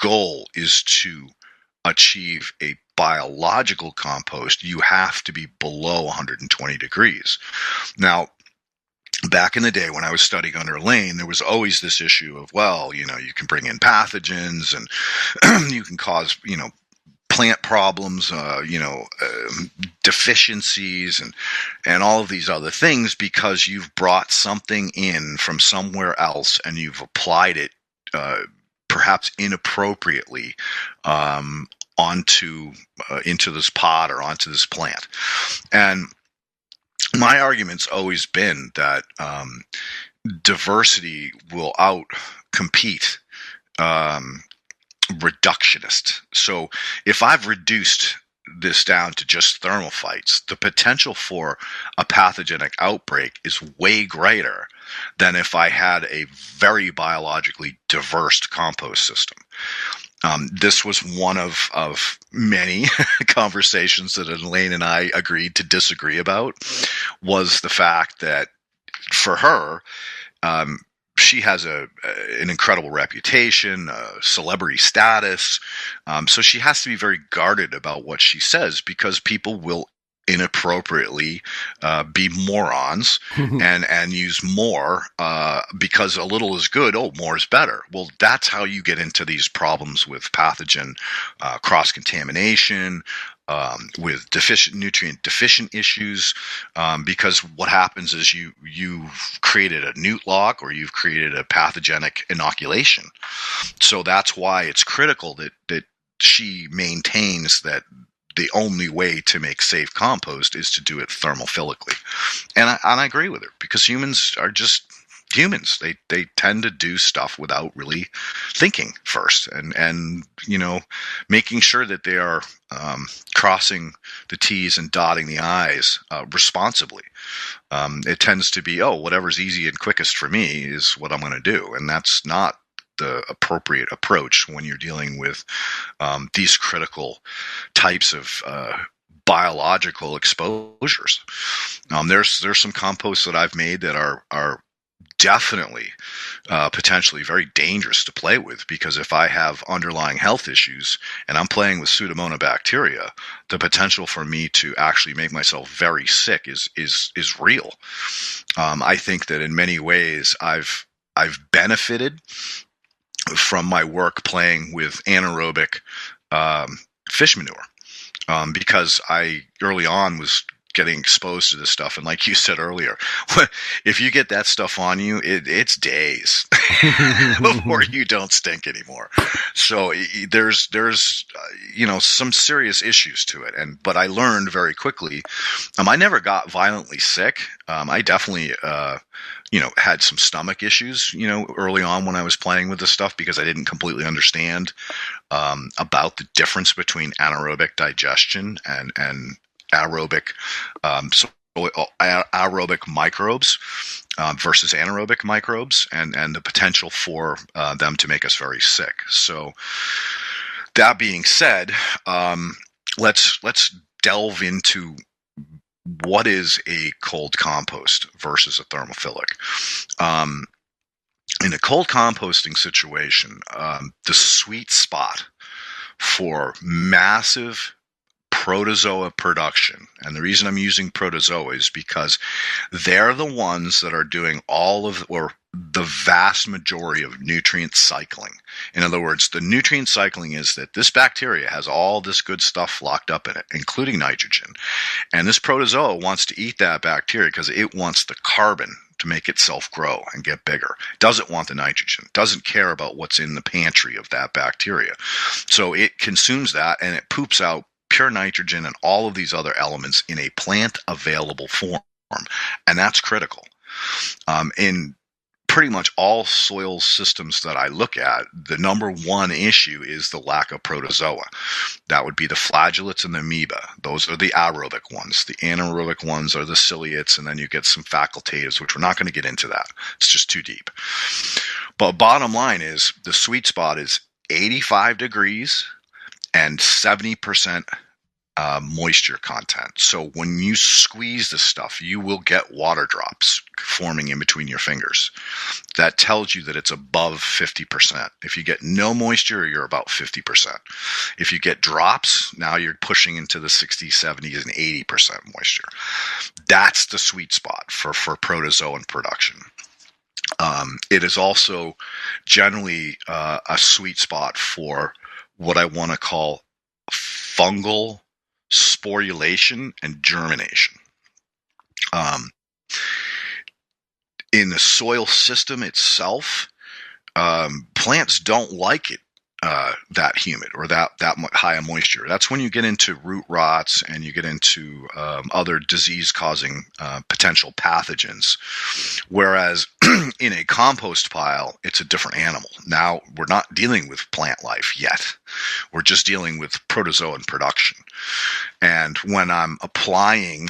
goal is to achieve a biological compost, you have to be below 120 degrees. Now, back in the day when I was studying under Leighton, there was always this issue of, well, you can bring in pathogens and you can cause, plant problems, deficiencies and all of these other things because you've brought something in from somewhere else and you've applied it perhaps inappropriately into this pot or onto this plant. And my argument's always been that diversity will out-compete reductionist. So if I've reduced this down to just thermophytes, the potential for a pathogenic outbreak is way greater than if I had a very biologically diverse compost system. This was one of many conversations that Elaine and I agreed to disagree about, was the fact that for her, she has an incredible reputation, celebrity status. So she has to be very guarded about what she says because people will inappropriately be morons and use more because a little is good. Oh, more is better. Well, that's how you get into these problems with pathogen cross-contamination, with nutrient deficient issues, because what happens is you've created a newt lock or you've created a pathogenic inoculation. So that's why it's critical that she maintains that the only way to make safe compost is to do it thermophilically. And I agree with her, because humans are just humans. They tend to do stuff without really thinking first and making sure that they are crossing the T's and dotting the I's responsibly. It tends to be, whatever's easy and quickest for me is what I'm going to do. And that's not the appropriate approach when you're dealing with these critical types of biological exposures. There's some composts that I've made that are definitely potentially very dangerous to play with, because if I have underlying health issues and I'm playing with Pseudomonas bacteria, the potential for me to actually make myself very sick is real. I think that in many ways I've benefited from my work playing with anaerobic fish manure, because I early on was getting exposed to this stuff. And like you said earlier, if you get that stuff on you, it's days before you don't stink anymore. So there's some serious issues to it. But I learned very quickly, I never got violently sick. I definitely, had some stomach issues, early on when I was playing with this stuff, because I didn't completely understand about the difference between anaerobic digestion and aerobic aerobic microbes versus anaerobic microbes, and the potential for them to make us very sick. So that being said, let's delve into what is a cold compost versus a thermophilic. In a cold composting situation, the sweet spot for massive protozoa production, and the reason I'm using protozoa is because they're the ones that are doing the vast majority of nutrient cycling. In other words, the nutrient cycling is that this bacteria has all this good stuff locked up in it, including nitrogen. And this protozoa wants to eat that bacteria because it wants the carbon to make itself grow and get bigger. It doesn't want the nitrogen, doesn't care about what's in the pantry of that bacteria. So it consumes that and it poops out pure nitrogen and all of these other elements in a plant available form. And that's critical. In pretty much all soil systems that I look at, the number one issue is the lack of protozoa. That would be the flagellates and the amoeba. Those are the aerobic ones. The anaerobic ones are the ciliates, and then you get some facultatives, which we're not going to get into that. It's just too deep. But bottom line is the sweet spot is 85 degrees and 70% moisture content. So when you squeeze this stuff, you will get water drops forming in between your fingers. That tells you that it's above 50%. If you get no moisture, you're about 50%. If you get drops, now you're pushing into the 60s, 70s, and 80% moisture. That's the sweet spot for protozoan production. It is also generally a sweet spot for what I want to call fungal sporulation and germination. In the soil system itself, plants don't like it that humid or that high of moisture. That's when you get into root rots and you get into other disease-causing potential pathogens. Whereas in a compost pile, it's a different animal. Now, we're not dealing with plant life yet. We're just dealing with protozoan production. And when I'm applying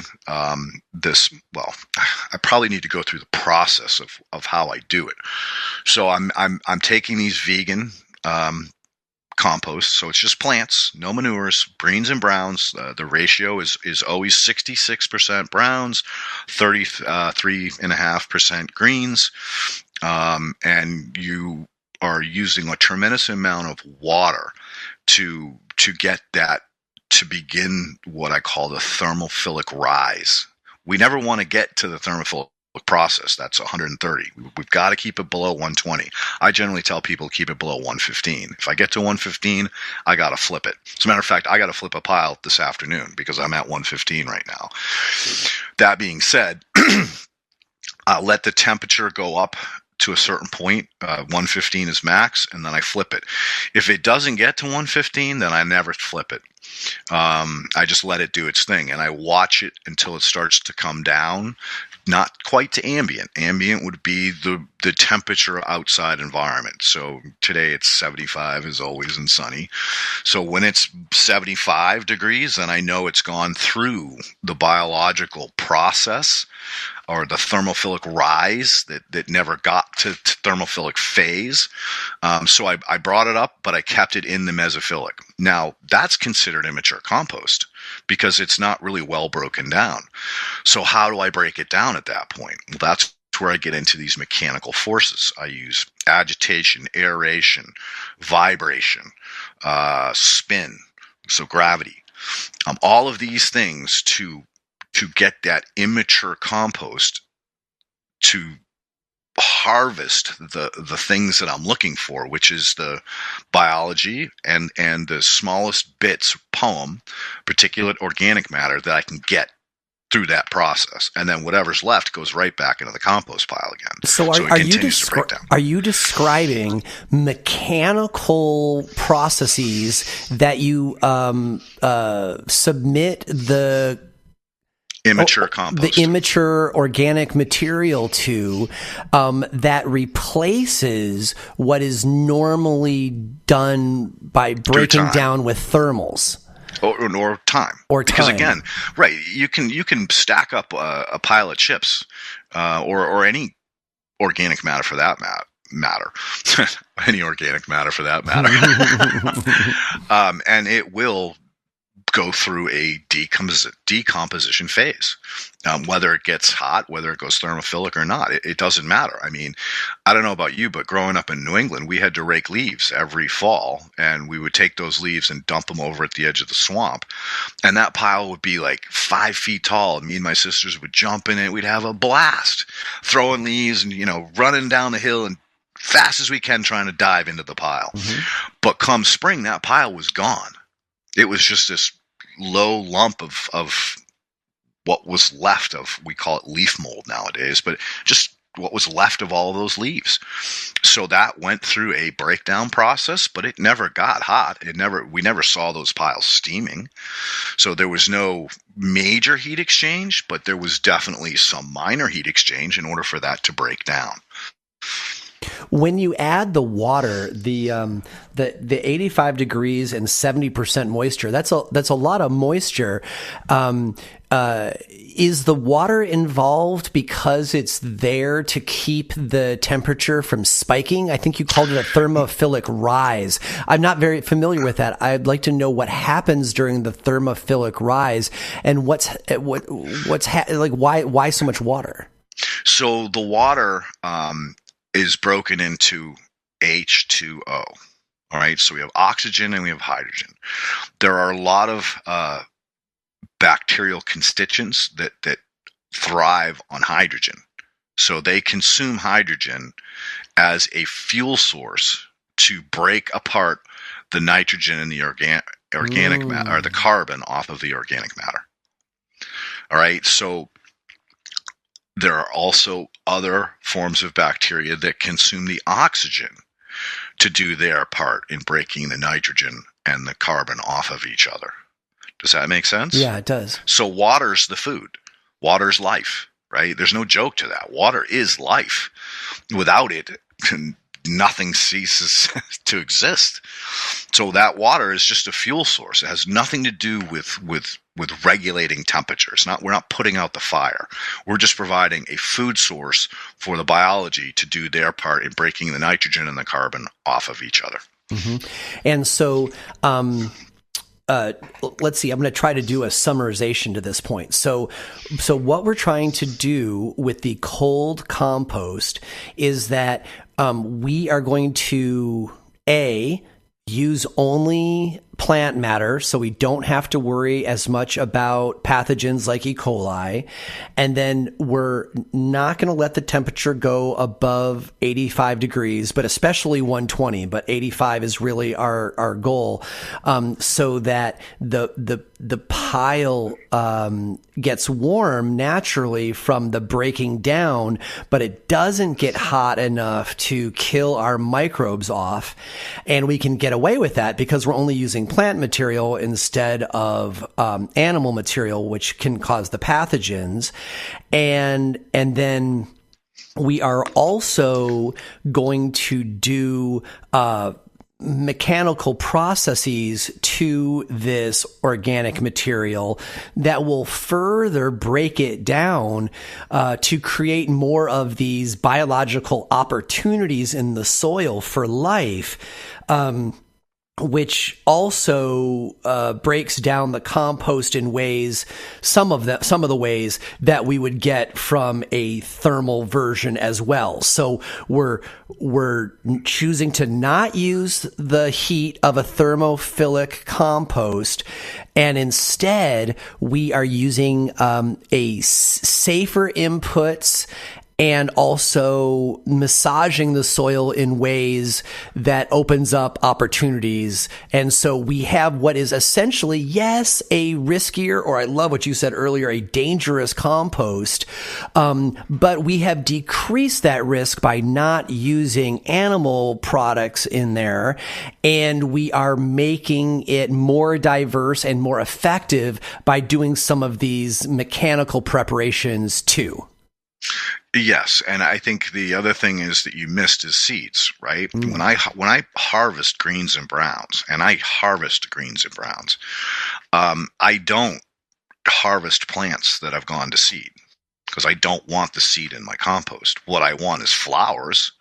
this, well, I probably need to go through the process of how I do it. So I'm taking these vegan compost, so it's just plants, no manures, greens and browns. The ratio is always 66% browns, 33.5% greens, and you are using a tremendous amount of water to get that to begin what I call the thermophilic rise. We never want to get to the thermophilic process. That's 130. We've got to keep it below 120. I generally tell people keep it below 115. If I get to 115, I got to flip it. As a matter of fact, I got to flip a pile this afternoon because I'm at 115 right now. That being said, I'll let the temperature go up to a certain point. 115 is max, and then I flip it. If it doesn't get to 115, then I never flip it. I just let it do its thing, and I watch it until it starts to come down. Not quite to ambient. Ambient would be the temperature outside environment. So today it's 75 as always and sunny. So when it's 75 degrees, then I know it's gone through the biological process or the thermophilic rise that never got to thermophilic phase. So I brought it up, but I kept it in the mesophilic. Now, that's considered immature compost because it's not really well broken down. So how do I break it down at that point? Well, that's where I get into these mechanical forces. I use agitation, aeration, vibration, spin, so gravity. All of these things to get that immature compost to harvest the things that I'm looking for, which is the biology and the smallest bits, particulate organic matter that I can get through that process, and then whatever's left goes right back into the compost pile again. So are you describing mechanical processes that you submit the immature compost, the immature organic material to, that replaces what is normally done by breaking down with thermals? Or time. Because again, right, you can stack up a pile of chips, or any organic matter for that matter, any organic matter for that matter, and it will go through a decomposition phase. Whether it gets hot, whether it goes thermophilic or not, it doesn't matter. I mean, I don't know about you, but growing up in New England, we had to rake leaves every fall, and we would take those leaves and dump them over at the edge of the swamp. And that pile would be like 5 feet tall. And me and my sisters would jump in it. We'd have a blast throwing leaves and, running down the hill and fast as we can trying to dive into the pile. Mm-hmm. But come spring, that pile was gone. It was just this low lump of what was left of, we call it leaf mold nowadays, but just what was left of all of those leaves. So that went through a breakdown process, but it never got hot. We never saw those piles steaming. So there was no major heat exchange, but there was definitely some minor heat exchange in order for that to break down. When you add the water, the 85 degrees and 70% moisture, that's a lot of moisture. Is the water involved because it's there to keep the temperature from spiking? I think you called it a thermophilic rise. I'm not very familiar with that. I'd like to know what happens during the thermophilic rise and why so much water? So the water is broken into H2O. All right. So we have oxygen and we have hydrogen. There are a lot of bacterial constituents that thrive on hydrogen. So they consume hydrogen as a fuel source to break apart the nitrogen and the organic matter, or the carbon off of the organic matter. All right. So there are also other forms of bacteria that consume the oxygen to do their part in breaking the nitrogen and the carbon off of each other. Does that make sense? Yeah, it does. So water's the food. Water's life, right? There's no joke to that. Water is life. Without it, nothing ceases to exist. So that water is just a fuel source. It has nothing to do with regulating temperatures. We're not putting out the fire. We're just providing a food source for the biology to do their part in breaking the nitrogen and the carbon off of each other. Mm-hmm. And so, let's see, I'm going to try to do a summarization to this point. So what we're trying to do with the cold compost is that we are going to, use only plant matter, so we don't have to worry as much about pathogens like E. coli. And then we're not going to let the temperature go above 85 degrees, but especially 120. But 85 is really our goal, so that the pile gets warm naturally from the breaking down, but it doesn't get hot enough to kill our microbes off. And we can get away with that because we're only using plant material instead of animal material, which can cause the pathogens. And then we are also going to do mechanical processes to this organic material that will further break it down to create more of these biological opportunities in the soil for life, which also breaks down the compost in ways, some of the ways that we would get from a thermal version as well. So we're choosing to not use the heat of a thermophilic compost, and instead we are using safer inputs and also massaging the soil in ways that opens up opportunities. And so we have what is essentially, yes, a riskier, or I love what you said earlier, a dangerous compost, but we have decreased that risk by not using animal products in there, and we are making it more diverse and more effective by doing some of these mechanical preparations too. Yes, and I think the other thing is that you missed is seeds, right? When I harvest greens and browns, I don't harvest plants that have gone to seed because I don't want the seed in my compost. What I want is flowers,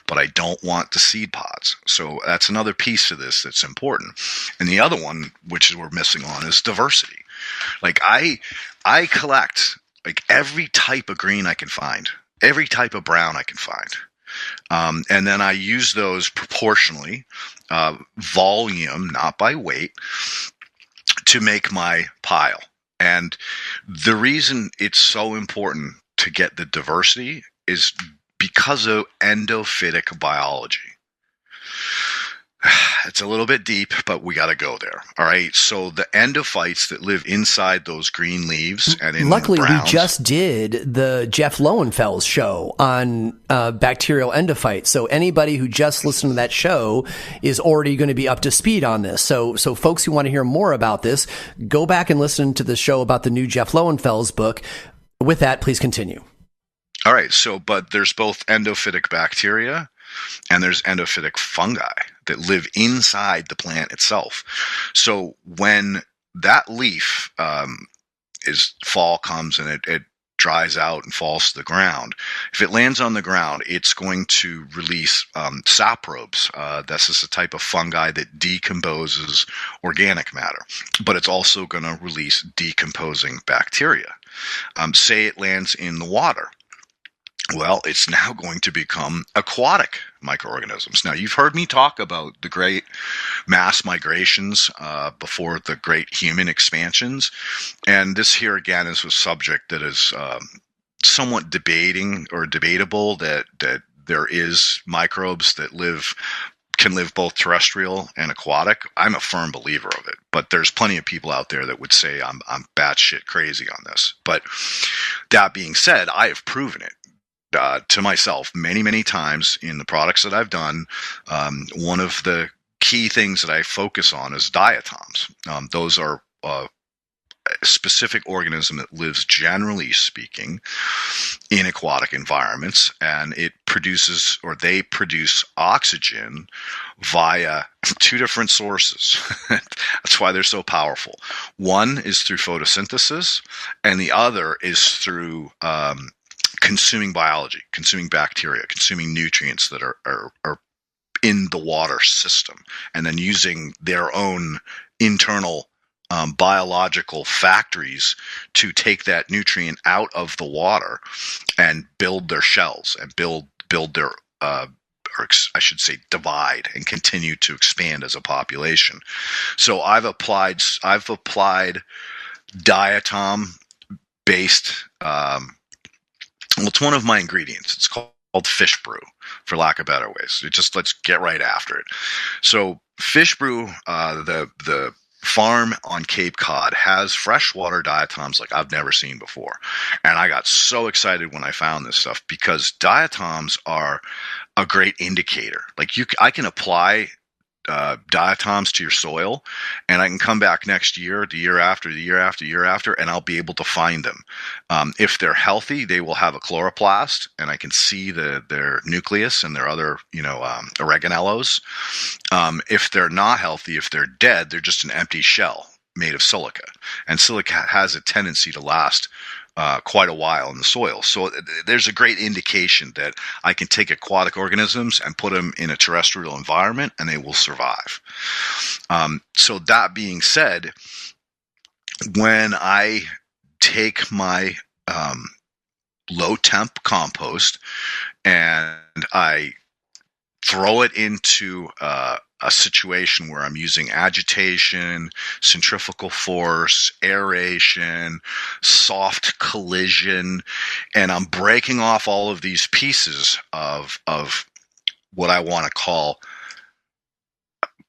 but I don't want the seed pods. So that's another piece of this that's important. And the other one, which we're missing on, is diversity. Like I collect like every type of green I can find, every type of brown I can find. And then I use those proportionally, volume, not by weight, to make my pile. And the reason it's so important to get the diversity is because of endophytic biology. It's a little bit deep, but we got to go there. All right. So the endophytes that live inside those green leaves and in Luckily, the browns. we just did the Jeff Lowenfels show on bacterial endophytes. So anybody who just listened to that show is already going to be up to speed on this. So folks who want to hear more about this, go back and listen to the show about the new Jeff Lowenfels book. With that, please continue. All right. So, but there's both endophytic bacteria and there's endophytic fungi that live inside the plant itself. So when that leaf fall comes and it dries out and falls to the ground, if it lands on the ground, it's going to release saprobes. This is a type of fungi that decomposes organic matter, but it's also going to release decomposing bacteria. Say it lands in the water. Well, it's now going to become aquatic microorganisms. Now, you've heard me talk about the great mass migrations before the great human expansions. And this here, again, is a subject that is somewhat debatable, that there is microbes that can live both terrestrial and aquatic. I'm a firm believer of it, but there's plenty of people out there that would say I'm batshit crazy on this. But that being said, I have proven it. To myself many, many times in the products that I've done. One of the key things that I focus on is diatoms. Those are a specific organism that lives, generally speaking, in aquatic environments, and they produce oxygen via two different sources. That's why they're so powerful. One is through photosynthesis, and the other is through consuming biology, consuming bacteria, consuming nutrients that are in the water system, and then using their own internal biological factories to take that nutrient out of the water and build their shells and build their or I should say divide and continue to expand as a population. So I've applied diatom based well, it's one of my ingredients. It's called fish brew, for lack of better ways. Let's get right after it. So fish brew, the farm on Cape Cod has freshwater diatoms like I've never seen before. And I got so excited when I found this stuff because diatoms are a great indicator. Like I can apply diatoms to your soil, and I can come back next year, the year after, and I'll be able to find them. If they're healthy, they will have a chloroplast, and I can see their nucleus and their other, oreganellos. If they're not healthy, if they're dead, they're just an empty shell made of silica, and silica has a tendency to last quite a while in the soil. So there's a great indication that I can take aquatic organisms and put them in a terrestrial environment and they will survive. So that being said, when I take my low temp compost and I throw it into a situation where I'm using agitation, centrifugal force, aeration, soft collision, and I'm breaking off all of these pieces of what I want to call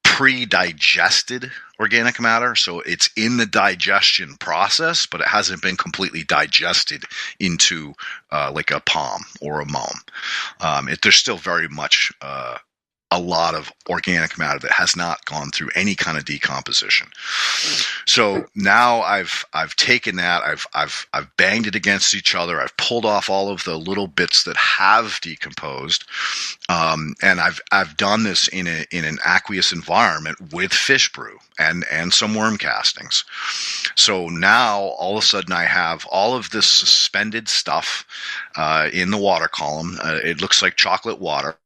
pre-digested organic matter. So it's in the digestion process, but it hasn't been completely digested into like a palm or a mom. There's still very much a lot of organic matter that has not gone through any kind of decomposition. So now I've taken that, I've banged it against each other, I've pulled off all of the little bits that have decomposed, and I've done this in an aqueous environment with fish brew and some worm castings. So now all of a sudden I have all of this suspended stuff in the water column. It looks like chocolate water.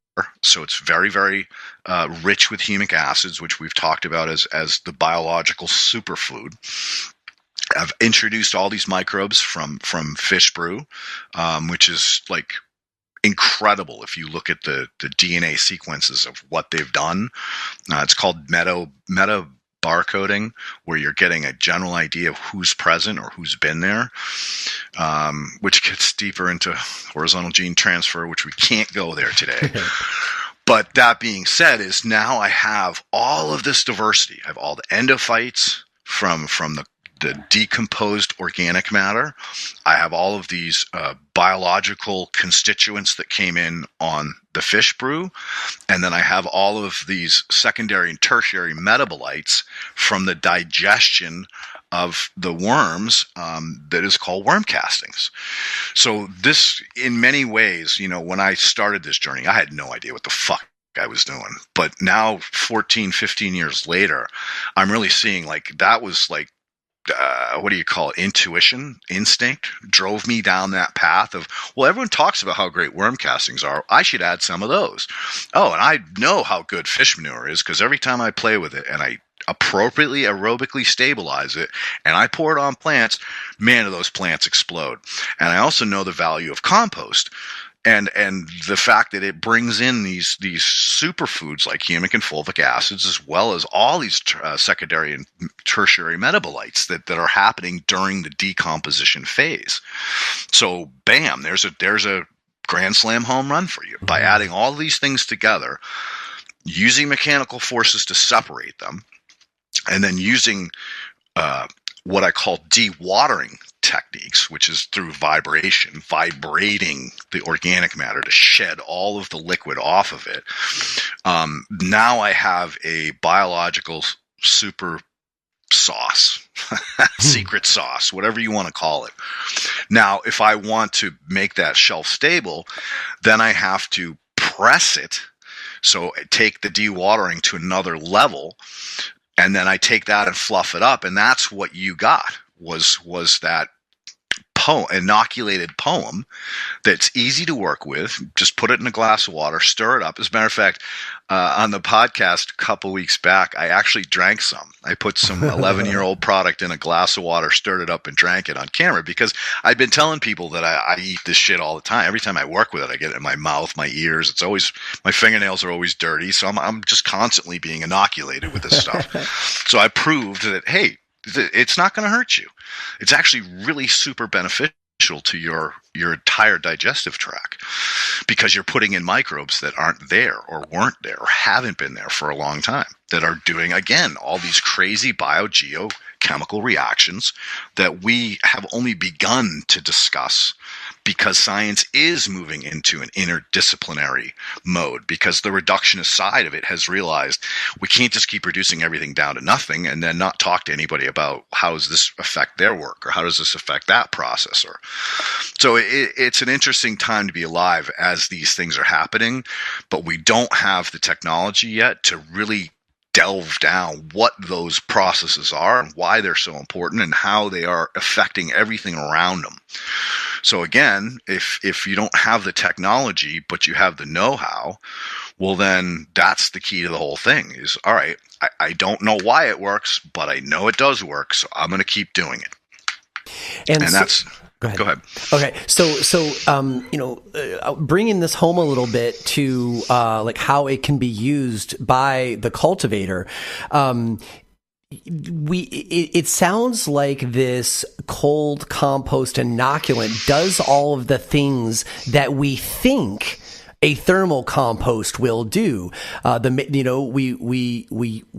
So it's very, very rich with humic acids, which we've talked about as the biological superfood. I've introduced all these microbes from fish brew, which is like incredible if you look at the DNA sequences of what they've done. It's called meta barcoding, where you're getting a general idea of who's present or who's been there, which gets deeper into horizontal gene transfer, which we can't go there today. But that being said, is now I have all of this diversity. I have all the endophytes from the decomposed organic matter. I have all of these biological constituents that came in on the fish brew. And then I have all of these secondary and tertiary metabolites from the digestion of the worms that is called worm castings. So this, in many ways, when I started this journey, I had no idea what the fuck I was doing. But now, 14, 15 years later, I'm really seeing that was what do you call it? Intuition, instinct drove me down that path of, well, everyone talks about how great worm castings are. I should add some of those. Oh, and I know how good fish manure is because every time I play with it and I appropriately aerobically stabilize it and I pour it on plants, man, do those plants explode. And I also know the value of compost. And the fact that it brings in these superfoods like humic and fulvic acids, as well as all these secondary and tertiary metabolites that are happening during the decomposition phase. So, bam, there's a grand slam home run for you by adding all these things together, using mechanical forces to separate them, and then using what I call dewatering techniques, which is through vibration, vibrating the organic matter to shed all of the liquid off of it. Now I have a biological super sauce, secret sauce, whatever you want to call it. Now, if I want to make that shelf stable, then I have to press it. So take the dewatering to another level, and then I take that and fluff it up, and that's what you got was that inoculated poem that's easy to work with. Just put it in a glass of water, stir it up. As a matter of fact, on the podcast a couple weeks back, I actually drank some. I put some 11-year-old product in a glass of water, stirred it up, and drank it on camera because I've been telling people that I eat this shit all the time. Every time I work with it, I get it in my mouth, my ears. It's always, my fingernails are always dirty, so I'm just constantly being inoculated with this stuff. So I proved that, hey, it's not going to hurt you. It's actually really super beneficial to your entire digestive tract because you're putting in microbes that aren't there or weren't there or haven't been there for a long time that are doing, again, all these crazy biogeochemical reactions that we have only begun to discuss because science is moving into an interdisciplinary mode because the reductionist side of it has realized we can't just keep reducing everything down to nothing and then not talk to anybody about how does this affect their work or how does this affect that process. So it's an interesting time to be alive as these things are happening, but we don't have the technology yet to really delve down what those processes are and why they're so important and how they are affecting everything around them. So again, if you don't have the technology, but you have the know-how, well, then that's the key to the whole thing is, all right, I don't know why it works, but I know it does work, so I'm going to keep doing it. And that's... Go ahead. Okay. So, bringing this home a little bit to, how it can be used by the cultivator, it sounds like this cold compost inoculant does all of the things that we think a thermal compost will do. We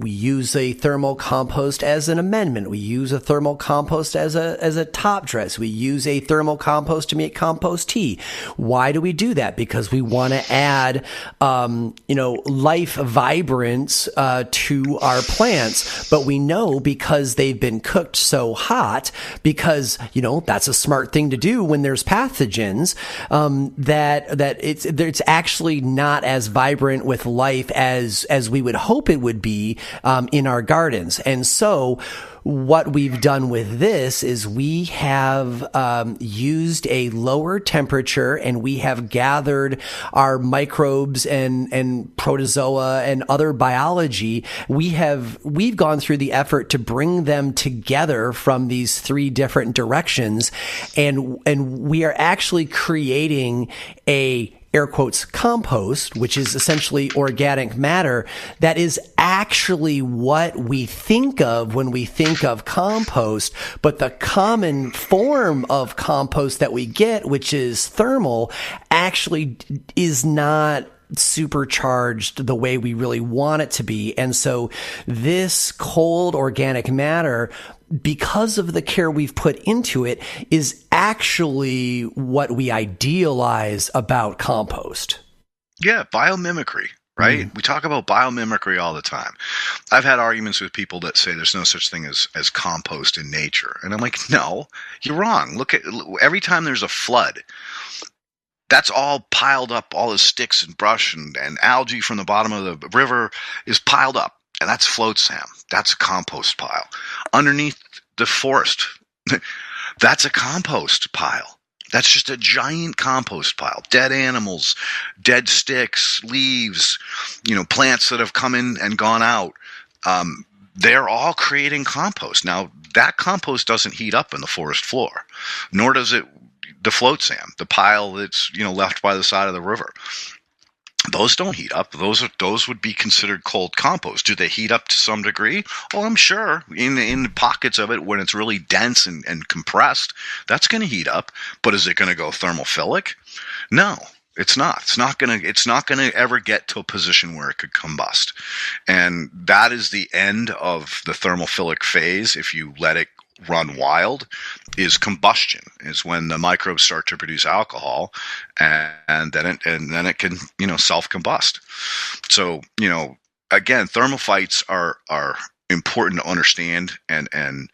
use a thermal compost as an amendment. We use a thermal compost as a top dress. We use a thermal compost to make compost tea. Why do we do that? Because we want to add, life vibrance to our plants. But we know because they've been cooked so hot, because that's a smart thing to do when there's pathogens, that it's actually not as vibrant with life as we would hope it would be in our gardens. And so what we've done with this is we have used a lower temperature and we have gathered our microbes and protozoa and other biology. We've gone through the effort to bring them together from these three different directions, and we are actually creating a air quotes compost, which is essentially organic matter that is actually what we think of when we think of compost. But the common form of compost that we get, which is thermal, actually is not supercharged the way we really want it to be. And so this cold organic matter, because of the care we've put into it, is actually what we idealize about compost. Yeah, biomimicry, right? We talk about biomimicry all the time. I've had arguments with people that say there's no such thing as compost in nature. And I'm like, no, you're wrong. Look at every time there's a flood, that's all piled up, all the sticks and brush and algae from the bottom of the river is piled up. And that's float sand. That's a compost pile. Underneath the forest, that's a compost pile. That's just a giant compost pile. Dead animals, dead sticks, leaves, plants that have come in and gone out. They're all creating compost. Now, that compost doesn't heat up in the forest floor, nor does it the float sand, the pile that's left by the side of the river. Those don't heat up. Those would be considered cold compost. Do they heat up to some degree? Oh, I'm sure in pockets of it when it's really dense and compressed, that's going to heat up. But is it going to go thermophilic? No, it's not. It's not going to ever get to a position where it could combust. And that is the end of the thermophilic phase. If you let it run wild, is combustion, is when the microbes start to produce alcohol, and then it can self combust. So again, thermophytes are important to understand, and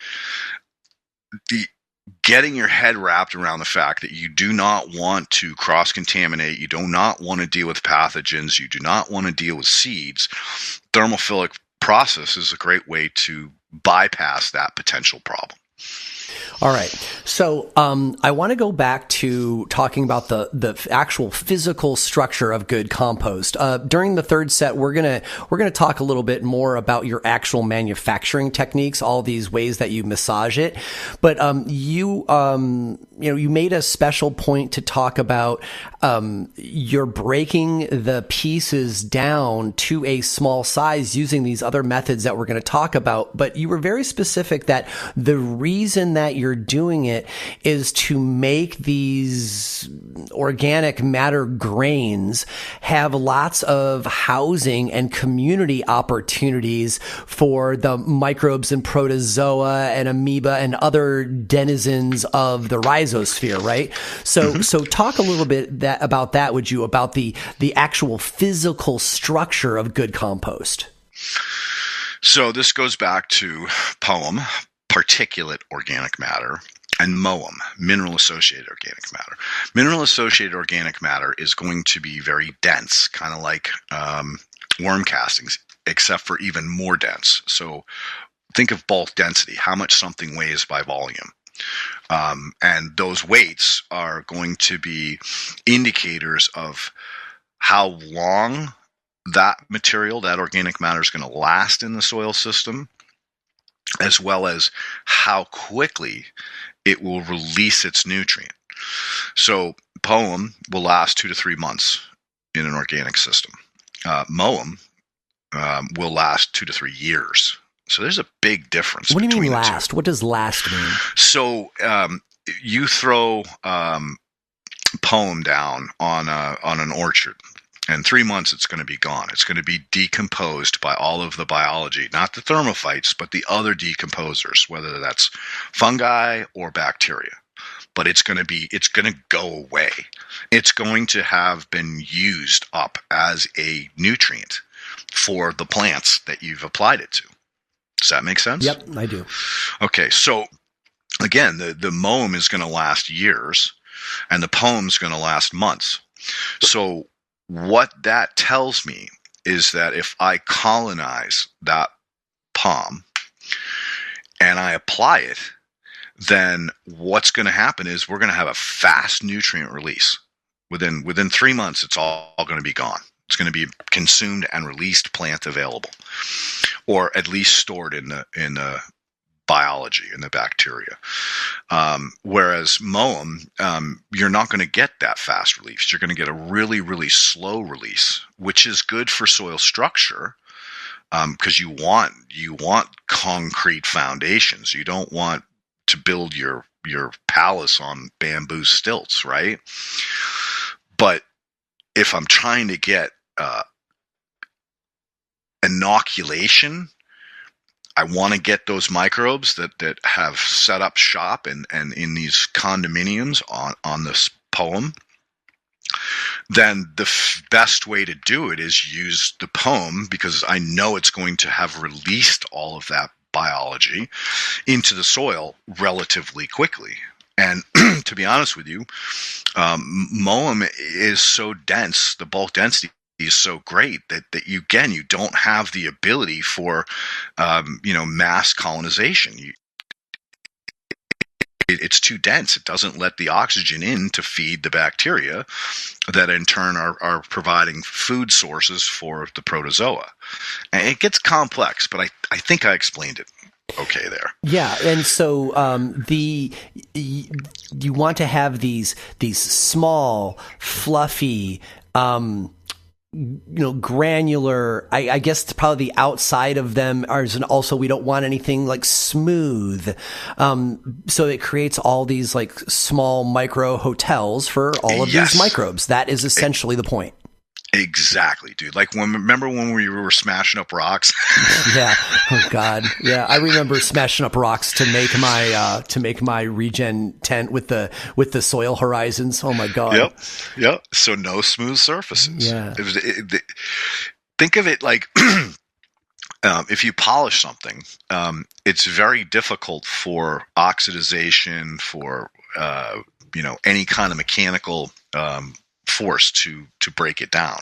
getting your head wrapped around the fact that you do not want to cross contaminate, you do not want to deal with pathogens, you do not want to deal with seeds. Thermophilic process is a great way to bypass that potential problem. All right. So I want to go back to talking about the actual physical structure of good compost. During the third set, we're gonna talk a little bit more about your actual manufacturing techniques, all these ways that you massage it. But you made a special point to talk about you're breaking the pieces down to a small size using these other methods that we're going to talk about. But you were very specific that the reason that you're doing it is to make these organic matter grains have lots of housing and community opportunities for the microbes and protozoa and amoeba and other denizens of the rhizosphere, right? So talk a little bit about that, would you, about the actual physical structure of good compost? So this goes back to POEM, particulate organic matter, and MOEM, mineral-associated organic matter. Mineral-associated organic matter is going to be very dense, kind of like worm castings, except for even more dense. So think of bulk density, how much something weighs by volume. And those weights are going to be indicators of how long that material, that organic matter, is going to last in the soil system, as well as how quickly it will release its nutrient. So POEM will last 2 to 3 months in an organic system. MOEM will last 2 to 3 years. So there's a big difference. What do you mean last? What does last mean? So you throw POEM down on an orchard, and 3 months it's going to be gone. It's going to be decomposed by all of the biology, not the thermophytes, but the other decomposers, whether that's fungi or bacteria. But it's going to go away. It's going to have been used up as a nutrient for the plants that you've applied it to. Does that make sense? Yep, I do. Okay, so again, the MOEM is going to last years, and the POEM is going to last months. So what that tells me is that if I colonize that palm and I apply it, then what's going to happen is we're going to have a fast nutrient release. Within 3 months, it's all going to be gone. It's going to be consumed and released, plant available, or at least stored in the biology, in the bacteria. Whereas MOEM, you're not going to get that fast release. You're going to get a really, really slow release, which is good for soil structure, because you want concrete foundations. You don't want to build your palace on bamboo stilts, right? But if I'm trying to get inoculation. I want to get those microbes that have set up shop and in these condominiums on this poem. Then the best way to do it is use the poem, because I know it's going to have released all of that biology into the soil relatively quickly. And to be honest with you, Moam is so dense, the bulk density is so great that you don't have the ability for mass colonization. It's too dense. It doesn't let the oxygen in to feed the bacteria that in turn are providing food sources for the protozoa. And it gets complex, but I think I explained it okay there. Yeah, and so you want to have these small, fluffy, granular. I guess probably the outside of them are, and also we don't want anything like smooth. So it creates all these like small micro hotels for all of these microbes. That is essentially the point. Exactly, dude. Like remember when we were smashing up rocks? Yeah. Oh God. Yeah. I remember smashing up rocks to make my regen tent with the soil horizons. Oh my God. Yep. So no smooth surfaces. Yeah. Think of it like if you polish something, it's very difficult for oxidization, for any kind of mechanical force to break it down.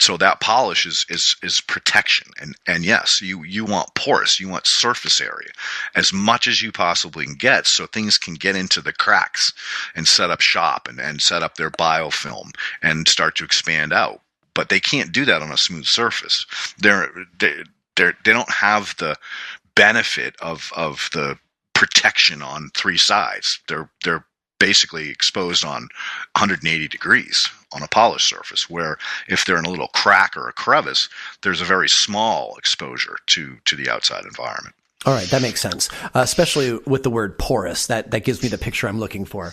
So that polish is protection. And yes, you want porous, you want surface area as much as you possibly can get, so things can get into the cracks and set up shop and set up their biofilm and start to expand out. But they can't do that on a smooth surface. They don't have the benefit of the protection on three sides. They're basically exposed on 180 degrees on a polished surface, where if they're in a little crack or a crevice, there's a very small exposure to the outside environment. All right, that makes sense, especially with the word porous. That gives me the picture I'm looking for.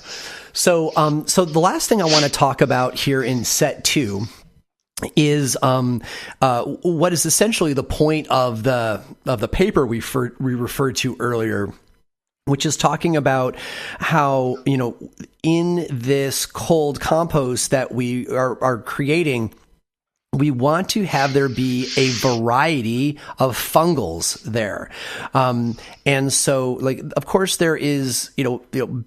So the last thing I want to talk about here in set 2 is what is essentially the point of the paper we referred to earlier, which is talking about how, in this cold compost that we are creating, we want to have there be a variety of fungals there. And so, like, of course, there is,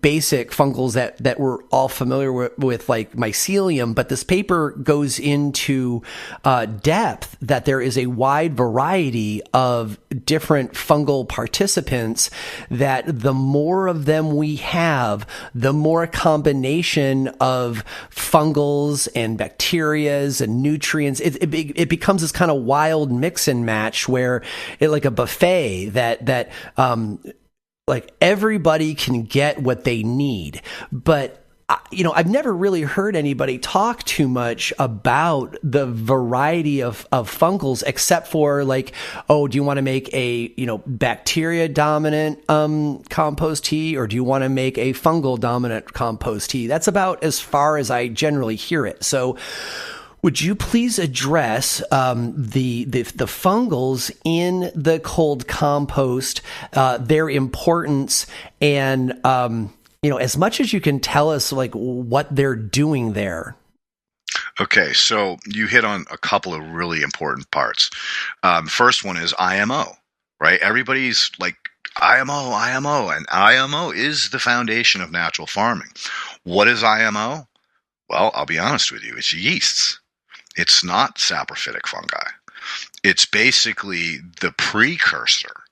basic fungals that we're all familiar with, like mycelium, but this paper goes into depth that there is a wide variety of different fungal participants, that the more of them we have, the more a combination of fungals and bacterias and nutrients. It becomes this kind of wild mix and match where it like a buffet that like everybody can get what they need. But I've never really heard anybody talk too much about the variety of fungals, except for like, oh, do you want to make a, bacteria dominant compost tea, or do you want to make a fungal dominant compost tea? That's about as far as I generally hear it. So would you please address the fungals in the cold compost, their importance, and as much as you can tell us like what they're doing there? Okay, so you hit on a couple of really important parts. First one is IMO, right? Everybody's like IMO, and IMO is the foundation of natural farming. What is IMO? Well, I'll be honest with you, it's yeasts. It's not saprophytic fungi. It's basically the precursor,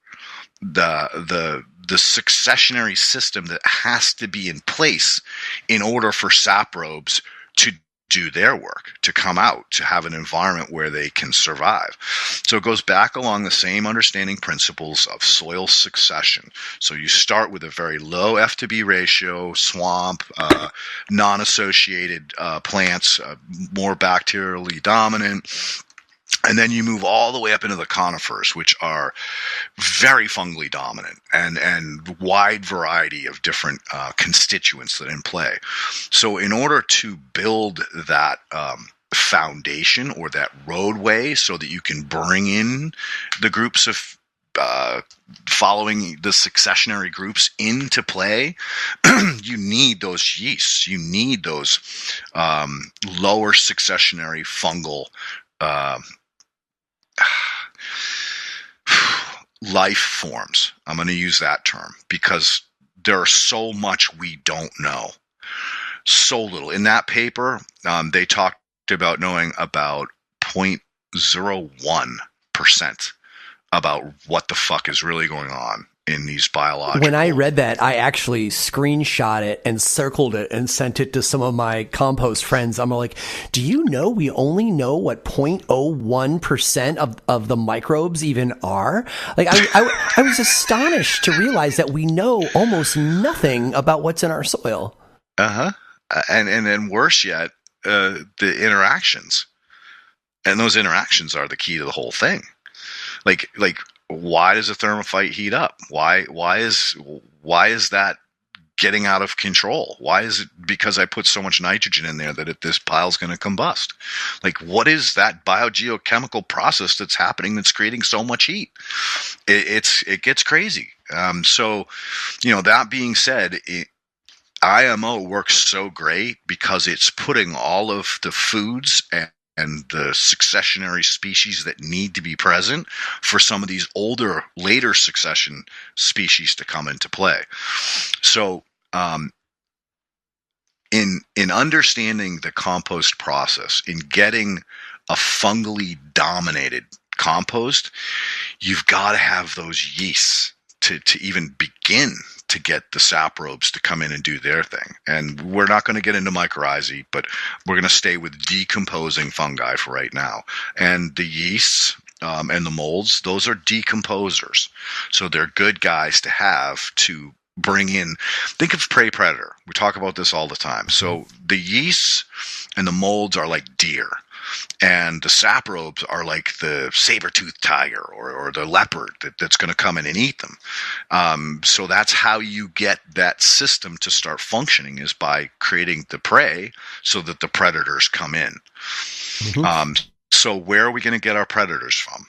the successionary system that has to be in place in order for saprobes to do their work, to come out, to have an environment where they can survive. So it goes back along the same understanding principles of soil succession. So you start with a very low F to B ratio, swamp, non-associated plants, more bacterially dominant. And then you move all the way up into the conifers, which are very fungally dominant and wide variety of different constituents that are in play. So in order to build that foundation or that roadway so that you can bring in the groups of following the successionary groups into play, you need those yeasts. You need those lower successionary fungal life forms. I'm going to use that term because there's so much we don't know. So little. In that paper, they talked about knowing about 0.01% about what the fuck is really going on in these biological. When I read that, I actually screenshot it and circled it and sent it to some of my compost friends. I'm like, do you know we only know what 0.01% of the microbes even are? Like, I was astonished to realize that we know almost nothing about what's in our soil. Uh-huh. And then worse yet, the interactions. And those interactions are the key to the whole thing. Like, why does a thermophyte heat up? Why is that getting out of control? Why is it because I put so much nitrogen in there that this pile's going to combust? Like, what is that biogeochemical process that's happening that's creating so much heat? It gets crazy. So, that being said, IMO works so great because it's putting all of the foods and the successionary species that need to be present for some of these later succession species to come into play. So, in understanding the compost process, in getting a fungally dominated compost, you've got to have those yeasts to even begin to get the saprobes to come in and do their thing. And we're not going to get into mycorrhizae, but we're going to stay with decomposing fungi for right now. And the yeasts and the molds, those are decomposers. So they're good guys to have to bring in. Think of prey predator. We talk about this all the time. So the yeasts and the molds are like deer. And the saprobes are like the saber-toothed tiger or the leopard that's going to come in and eat them. So that's how you get that system to start functioning, is by creating the prey so that the predators come in. Mm-hmm. So where are we going to get our predators from?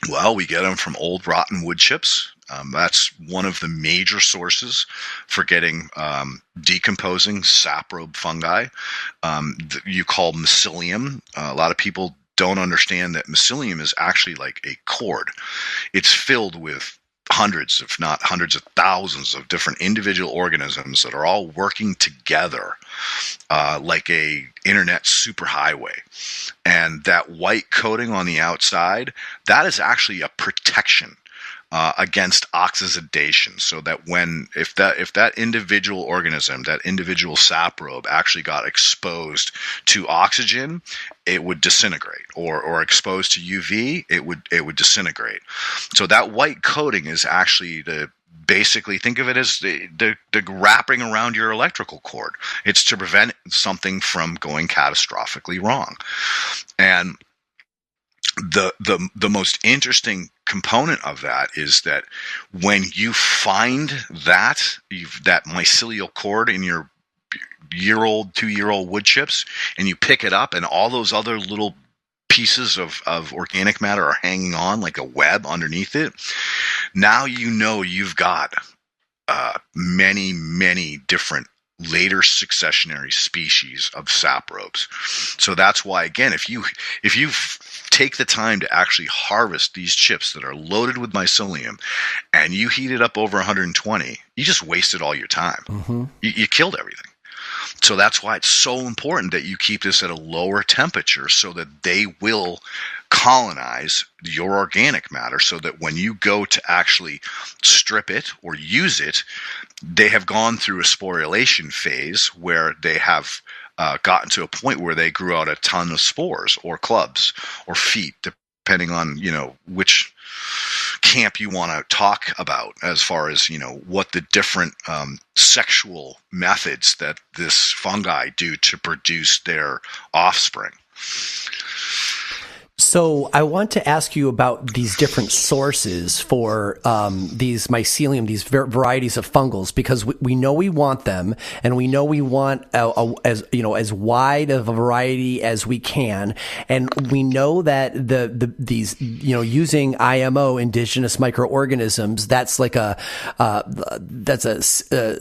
Well, we get them from old rotten wood chips. That's one of the major sources for getting decomposing saprobe fungi. You call mycelium. A lot of people don't understand that mycelium is actually like a cord. It's filled with hundreds, if not hundreds of thousands of different individual organisms that are all working together like a internet superhighway. And that white coating on the outside, that is actually a protection against oxidation, so that if that individual organism, that individual saprobe actually got exposed to oxygen, it would disintegrate, or exposed to UV, it would disintegrate. So that white coating is actually basically think of it as the wrapping around your electrical cord. It's to prevent something from going catastrophically wrong. And the most interesting component of that is that when you find that mycelial cord in your 2-year-old wood chips, and you pick it up and all those other little pieces of organic matter are hanging on like a web underneath it, now you've got many, many different later successionary species of saprobes. So that's why, again, if you take the time to actually harvest these chips that are loaded with mycelium and you heat it up over 120, you just wasted all your time. Mm-hmm. You killed everything. So that's why it's so important that you keep this at a lower temperature so that they will colonize your organic matter, so that when you go to actually strip it or use it, they have gone through a sporulation phase where they have gotten to a point where they grew out a ton of spores or clubs or feet, depending on which camp you want to talk about, as far as what the different sexual methods that this fungi do to produce their offspring. So I want to ask you about these different sources for these mycelium, these varieties of fungals, because we know we want them, and we know we want as wide of a variety as we can, and we know that these using IMO, indigenous microorganisms, that's like a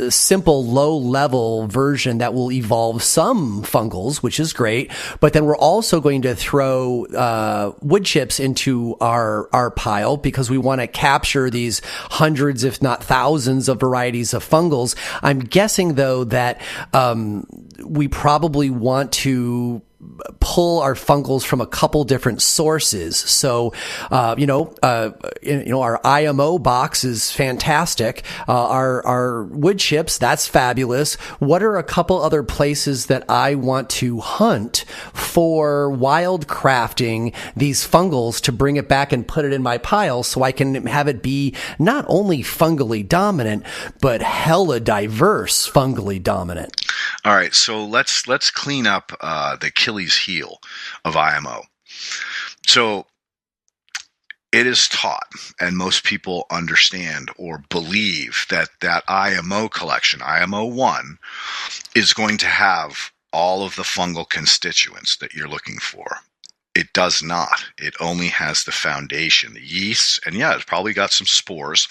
simple low level version that will evolve some fungals, which is great, but then we're also going to throw wood chips into our pile because we want to capture these hundreds, if not thousands, of varieties of fungals. I'm guessing, though, that we probably want to pull our fungals from a couple different sources. So, our IMO box is fantastic. Our wood chips, that's fabulous. What are a couple other places that I want to hunt for wild crafting these fungals to bring it back and put it in my pile so I can have it be not only fungally dominant, but hella diverse fungally dominant? All right, so let's clean up the Achilles heel of IMO. So it is taught, and most people understand or believe that IMO collection, IMO 1, is going to have all of the fungal constituents that you're looking for. It does not. It only has the foundation, the yeasts, and yeah, it's probably got some spores,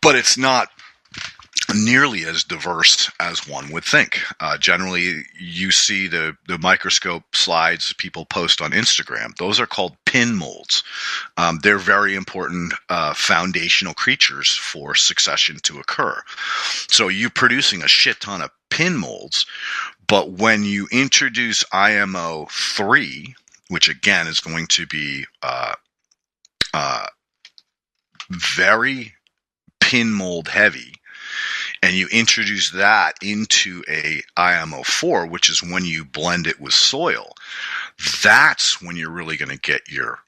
but it's not nearly as diverse as one would think. Generally, you see the microscope slides people post on Instagram. Those are called pin molds. They're very important foundational creatures for succession to occur. So you're producing a shit ton of pin molds, but when you introduce IMO 3, which again is going to be very pin mold heavy, and you introduce that into a IMO 4, which is when you blend it with soil, that's when you're really going to get your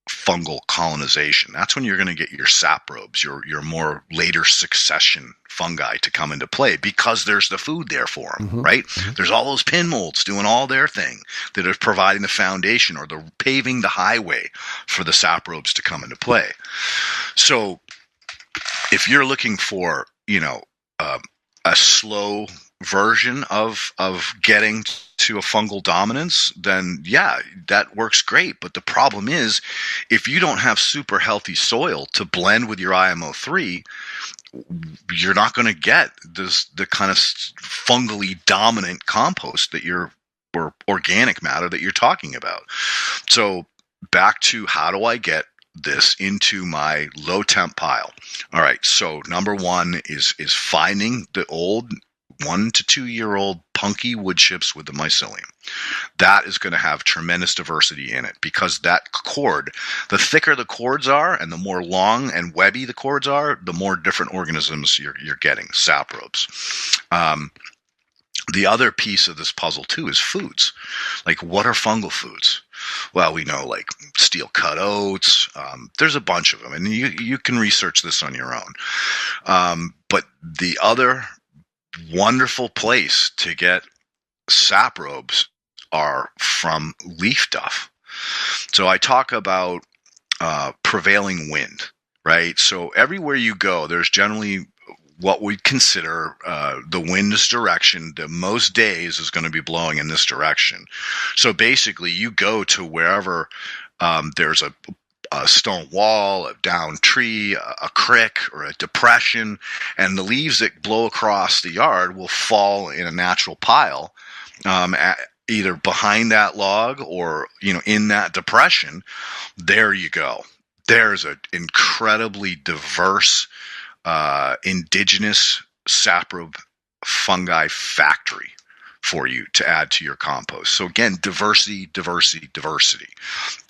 fungal colonization. That's when you're going to get your saprobes, your more later succession fungi to come into play, because there's the food there for them, right? Mm-hmm. There's all those pin molds doing all their thing that are providing the foundation or the paving the highway for the saprobes to come into play. So if you're looking for, a slow version of getting to a fungal dominance, then yeah, that works great. But the problem is, if you don't have super healthy soil to blend with your IMO 3, you're not going to get the kind of fungally dominant compost or organic matter that you're talking about. So back to, how do I get this into my low temp pile? All right, so number one is finding the old 1 to 2 year old punky wood chips with the mycelium. That is going to have tremendous diversity in it, because that cord, the thicker the cords are and the more long and webby the cords are, the more different organisms you're getting, saprobes. The other piece of this puzzle too is foods. Like, what are fungal foods? Well, we know, like, steel cut oats. There's a bunch of them, and you can research this on your own. But the other wonderful place to get saprobes are from leaf duff. So I talk about prevailing wind, right? So everywhere you go, there's generally what we consider the wind's direction. The most days is going to be blowing in this direction. So basically, you go to wherever there's a stone wall, a down tree, a creek, or a depression, and the leaves that blow across the yard will fall in a natural pile, either behind that log or in that depression. There you go. There's an incredibly diverse indigenous saprobe fungi factory for you to add to your compost. So again, diversity.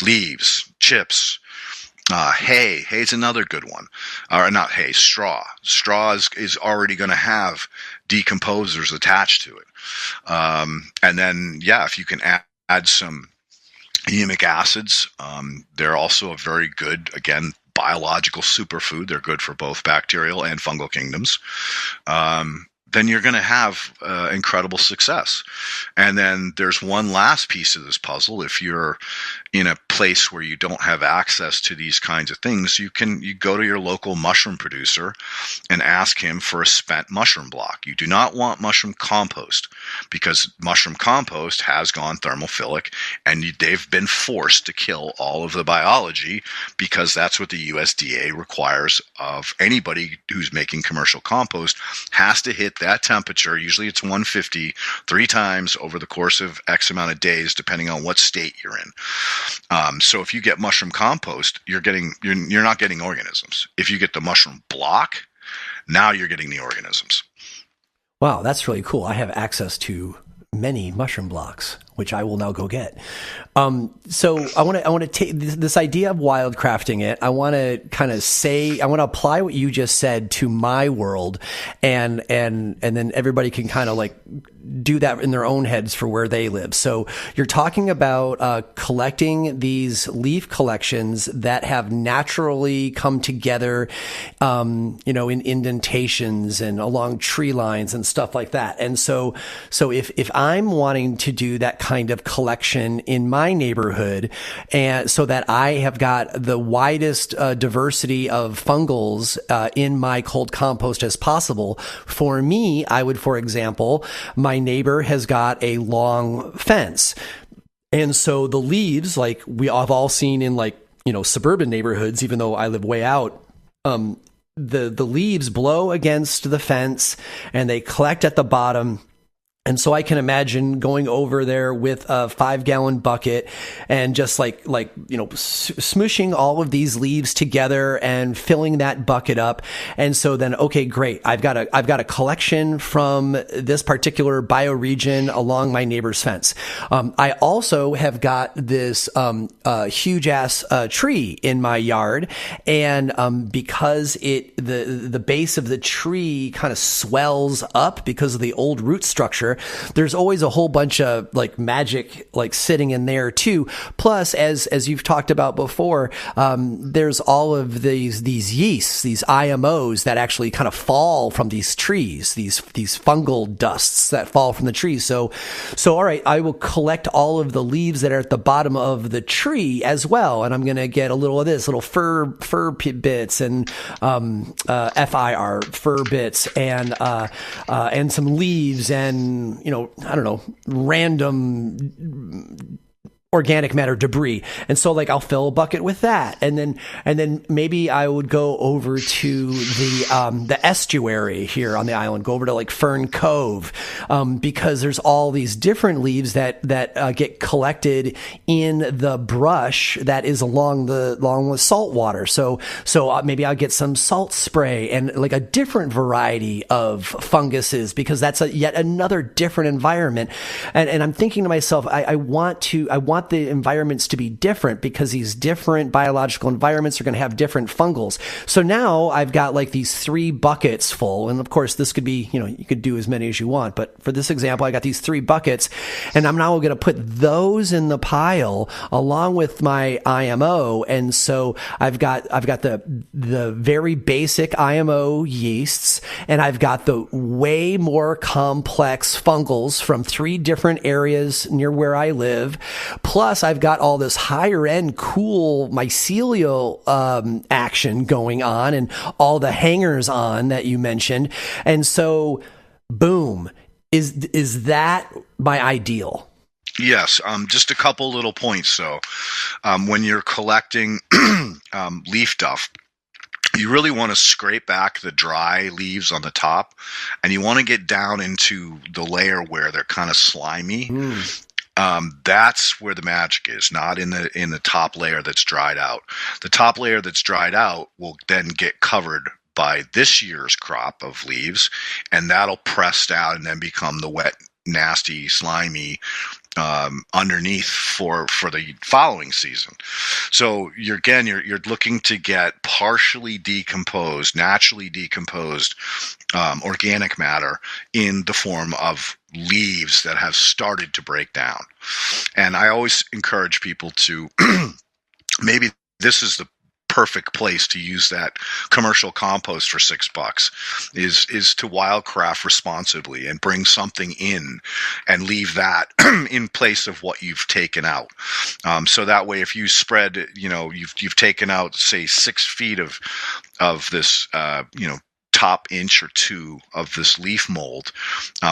Leaves, chips, hay. Hay's another good one. Or not hay, straw. Straw is already going to have decomposers attached to it. And then, yeah, if you can add some humic acids, they're also a very good, again, biological superfood. They're good for both bacterial and fungal kingdoms. then you're going to have incredible success. And then there's one last piece of this puzzle. If you're in a place where you don't have access to these kinds of things, you go to your local mushroom producer and ask him for a spent mushroom block. You do not want mushroom compost, because mushroom compost has gone thermophilic, and they've been forced to kill all of the biology, because that's what the USDA requires of anybody who's making commercial compost. Has to hit that temperature. Usually it's 150 3 times over the course of X amount of days, depending on what state you're in. So if you get mushroom compost, you're not getting organisms. If you get the mushroom block, now you're getting the organisms. Wow, that's really cool. I have access to many mushroom blocks, which I will now go get. So I want to take this idea of wildcrafting it. I want to apply what you just said to my world, and then everybody can kind of like do that in their own heads for where they live. So you're talking about collecting these leaf collections that have naturally come together, in indentations and along tree lines and stuff like that. And so if I'm wanting to do that kind of collection in my neighborhood, and so that I have got the widest diversity of fungals in my cold compost as possible, for me, I would, for example, my neighbor has got a long fence. And so the leaves, like we have all seen in suburban neighborhoods, even though I live way out, the leaves blow against the fence and they collect at the bottom. And so I can imagine going over there with a 5-gallon bucket and just smooshing all of these leaves together and filling that bucket up. And so then, okay, great. I've got a collection from this particular bioregion along my neighbor's fence. I also have got this huge ass tree in my yard, and because the base of the tree kind of swells up because of the old root structure, there's always a whole bunch of magic sitting in there too. Plus, as you've talked about before, there's all of these yeasts, these IMOs that actually kind of fall from these trees, these fungal dusts that fall from the trees. So all right, I will collect all of the leaves that are at the bottom of the tree as well, and I'm going to get a little of this, little fir bits and FIR fir bits and some leaves and I don't know, random organic matter debris. And so I'll fill a bucket with that. And then maybe I would go over to the estuary here on the island, go over to Fern Cove, because there's all these different leaves that get collected in the brush that is along with salt water. So maybe I'll get some salt spray and a different variety of funguses, because that's yet another different environment. And I'm thinking to myself, I want the environments to be different, because these different biological environments are going to have different fungals. So now I've got these 3 buckets full. And of course, this could be, you could do as many as you want. But for this example, I got these 3 buckets, and I'm now going to put those in the pile along with my IMO. And so I've got the very basic IMO yeasts, and I've got the way more complex fungals from 3 different areas near where I live. Plus, I've got all this higher end cool mycelial action going on, and all the hangers on that you mentioned. And so, boom, is that my ideal? Yes. Just a couple little points. So, when you're collecting leaf duff, you really want to scrape back the dry leaves on the top, and you want to get down into the layer where they're kind of slimy. That's where the magic is, not in the top layer that's dried out. The top layer that's dried out will then get covered by this year's crop of leaves, and that'll press down and then become the wet, nasty, slimy underneath for the following season. So you're looking to get partially decomposed, naturally decomposed organic matter in the form of leaves that have started to break down. And I always encourage people to maybe this is perfect place to use that commercial compost for $6 is to wildcraft responsibly and bring something in and leave that in place of what you've taken out. So that way, if you spread, you've taken out, say, 6 feet of this, top inch or two of this leaf mold,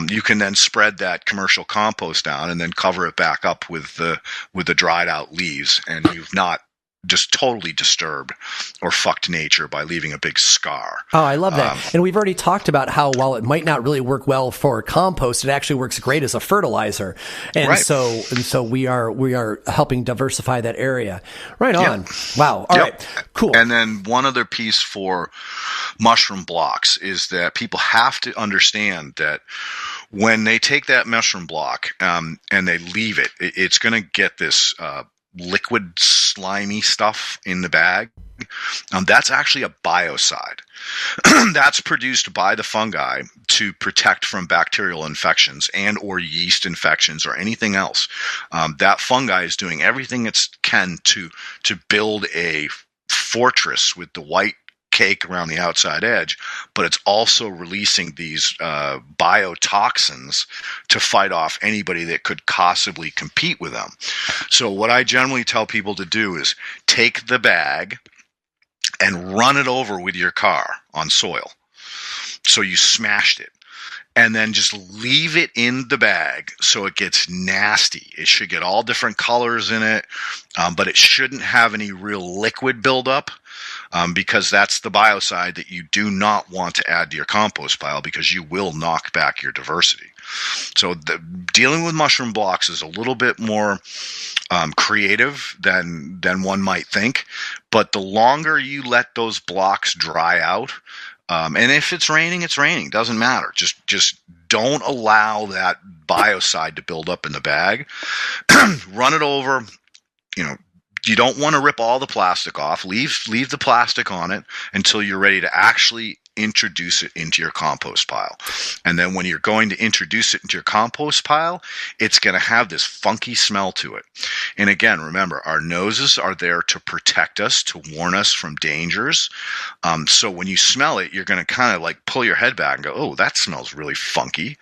you can then spread that commercial compost down and then cover it back up with the dried out leaves, and you've not just totally disturbed or fucked nature by leaving a big scar. Oh, I love that. And we've already talked about how, while it might not really work well for compost, it actually works great as a fertilizer. And right. so we are helping diversify that area. Right on. Yep. Wow. All right. Cool. And then one other piece for mushroom blocks is that people have to understand that when they take that mushroom block and they leave it, it's going to get this liquid slimy stuff in the bag. That's actually a biocide. That's produced by the fungi to protect from bacterial infections and or yeast infections or anything else. That fungi is doing everything it can to build a fortress with the white cake around the outside edge, but it's also releasing these biotoxins to fight off anybody that could possibly compete with them. So what I generally tell people to do is take the bag and run it over with your car on soil. So you smashed it. And then just leave it in the bag so it gets nasty. It should get all different colors in it, but it shouldn't have any real liquid buildup. Because that's the biocide that you do not want to add to your compost pile, because you will knock back your diversity. So dealing with mushroom blocks is a little bit more creative than one might think. But the longer you let those blocks dry out, and if it's raining, it's raining. Doesn't matter. Just don't allow that biocide to build up in the bag. Run it over. You don't want to rip all the plastic off. Leave the plastic on it until you're ready to actually introduce it into your compost pile. And then when you're going to introduce it into your compost pile, it's going to have this funky smell to it. And again, remember, our noses are there to protect us, to warn us from dangers. So when you smell it, you're going to kind of like pull your head back and go, oh, that smells really funky.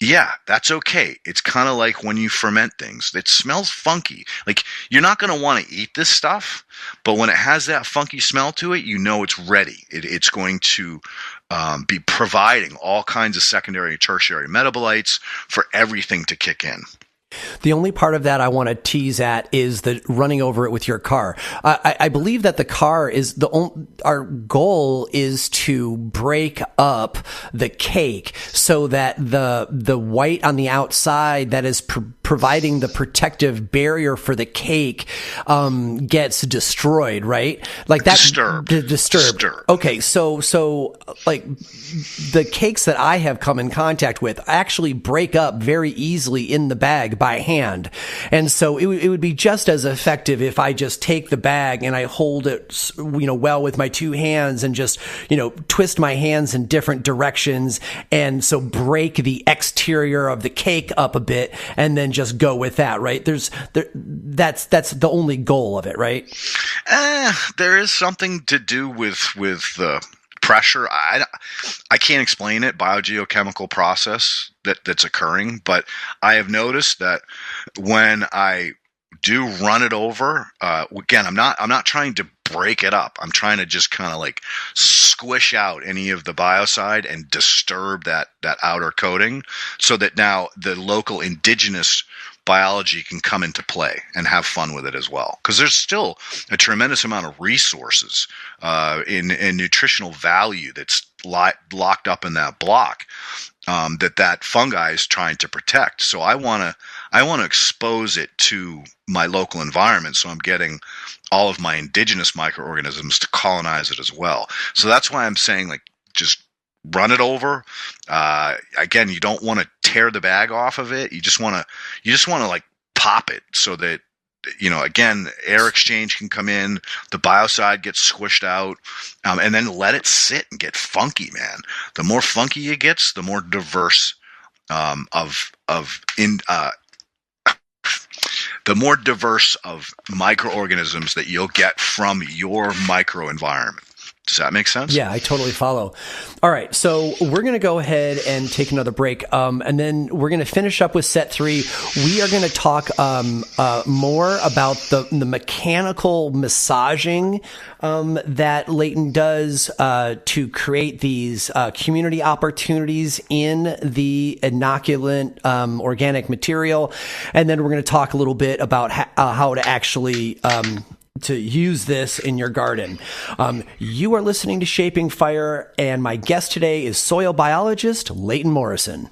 Yeah, that's okay. It's kind of like when you ferment things. It smells funky. Like, you're not going to want to eat this stuff, but when it has that funky smell to it, it's ready. It's going to be providing all kinds of secondary and tertiary metabolites for everything to kick in. The only part of that I want to tease at is the running over it with your car. I believe that the car is our goal is to break up the cake so that the white on the outside that is providing the protective barrier for the cake gets destroyed, right? Like that disturbed. Okay, so like the cakes that I have come in contact with actually break up very easily in the bag by hand. And so it would be just as effective if I just take the bag and I hold it, well with my two hands and just, twist my hands in different directions. And so break the exterior of the cake up a bit and then just go with that, right? That's the only goal of it, right? There is something to do with the pressure. I can't explain it, biogeochemical process that's occurring, but I have noticed that when I do run it over, again, I'm not trying to break it up. I'm trying to just kind of like squish out any of the biocide and disturb that outer coating so that now the local indigenous biology can come into play and have fun with it as well. Because there's still a tremendous amount of resources in nutritional value that's locked up in that block that fungi is trying to protect. So I want to expose it to my local environment, so I'm getting all of my indigenous microorganisms to colonize it as well. So that's why I'm saying, like, just run it over. Again, you don't want to tear the bag off of it. You just want to like pop it so that, again, air exchange can come in, the biocide gets squished out, and then let it sit and get funky, man. The more funky it gets, the the more diverse of microorganisms that you'll get from your microenvironment. Does that make sense? Yeah, I totally follow. All right, so we're going to go ahead and take another break, and then we're going to finish up with set 3. We are going to talk more about the mechanical massaging that Leighton does to create these community opportunities in the inoculant organic material, and then we're going to talk a little bit about how to actually to use this in your garden. You are listening to Shaping Fire, and my guest today is soil biologist Leighton Morrison.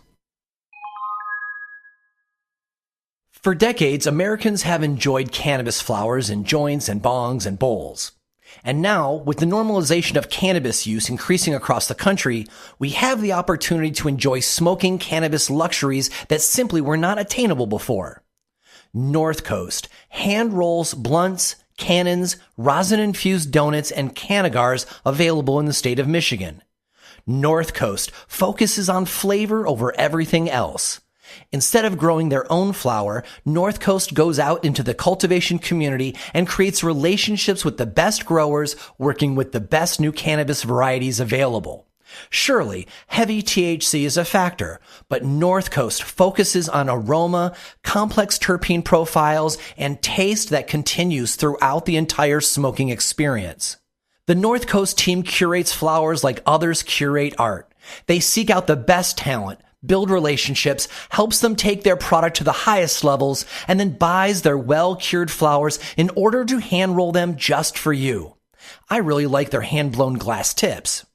For decades, Americans have enjoyed cannabis flowers in joints and bongs and bowls. And now, with the normalization of cannabis use increasing across the country, we have the opportunity to enjoy smoking cannabis luxuries that simply were not attainable before. North Coast hand rolls blunts, cannons, rosin-infused donuts, and cannagars available in the state of Michigan. North Coast focuses on flavor over everything else. Instead of growing their own flower, North Coast goes out into the cultivation community and creates relationships with the best growers, working with the best new cannabis varieties available. Surely, heavy THC is a factor, but North Coast focuses on aroma, complex terpene profiles, and taste that continues throughout the entire smoking experience. The North Coast team curates flowers like others curate art. They seek out the best talent, build relationships, helps them take their product to the highest levels, and then buys their well-cured flowers in order to hand-roll them just for you. I really like their hand-blown glass tips.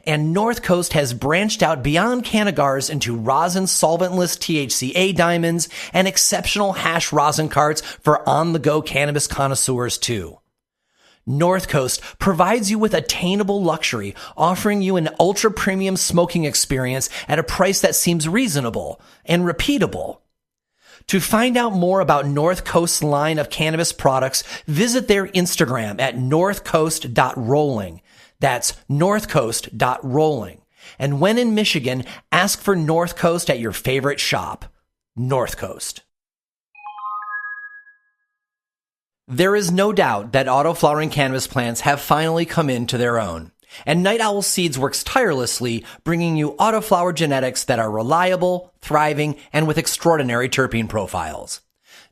And North Coast has branched out beyond cannagars into rosin solventless THCA diamonds and exceptional hash rosin carts for on-the-go cannabis connoisseurs too. North Coast provides you with attainable luxury, offering you an ultra-premium smoking experience at a price that seems reasonable and repeatable. To find out more about North Coast's line of cannabis products, visit their Instagram at northcoast.rolling. That's northcoast.rolling. And when in Michigan, ask for North Coast at your favorite shop. North Coast. There is no doubt that auto-flowering cannabis plants have finally come into their own. And Night Owl Seeds works tirelessly, bringing you autoflower genetics that are reliable, thriving, and with extraordinary terpene profiles.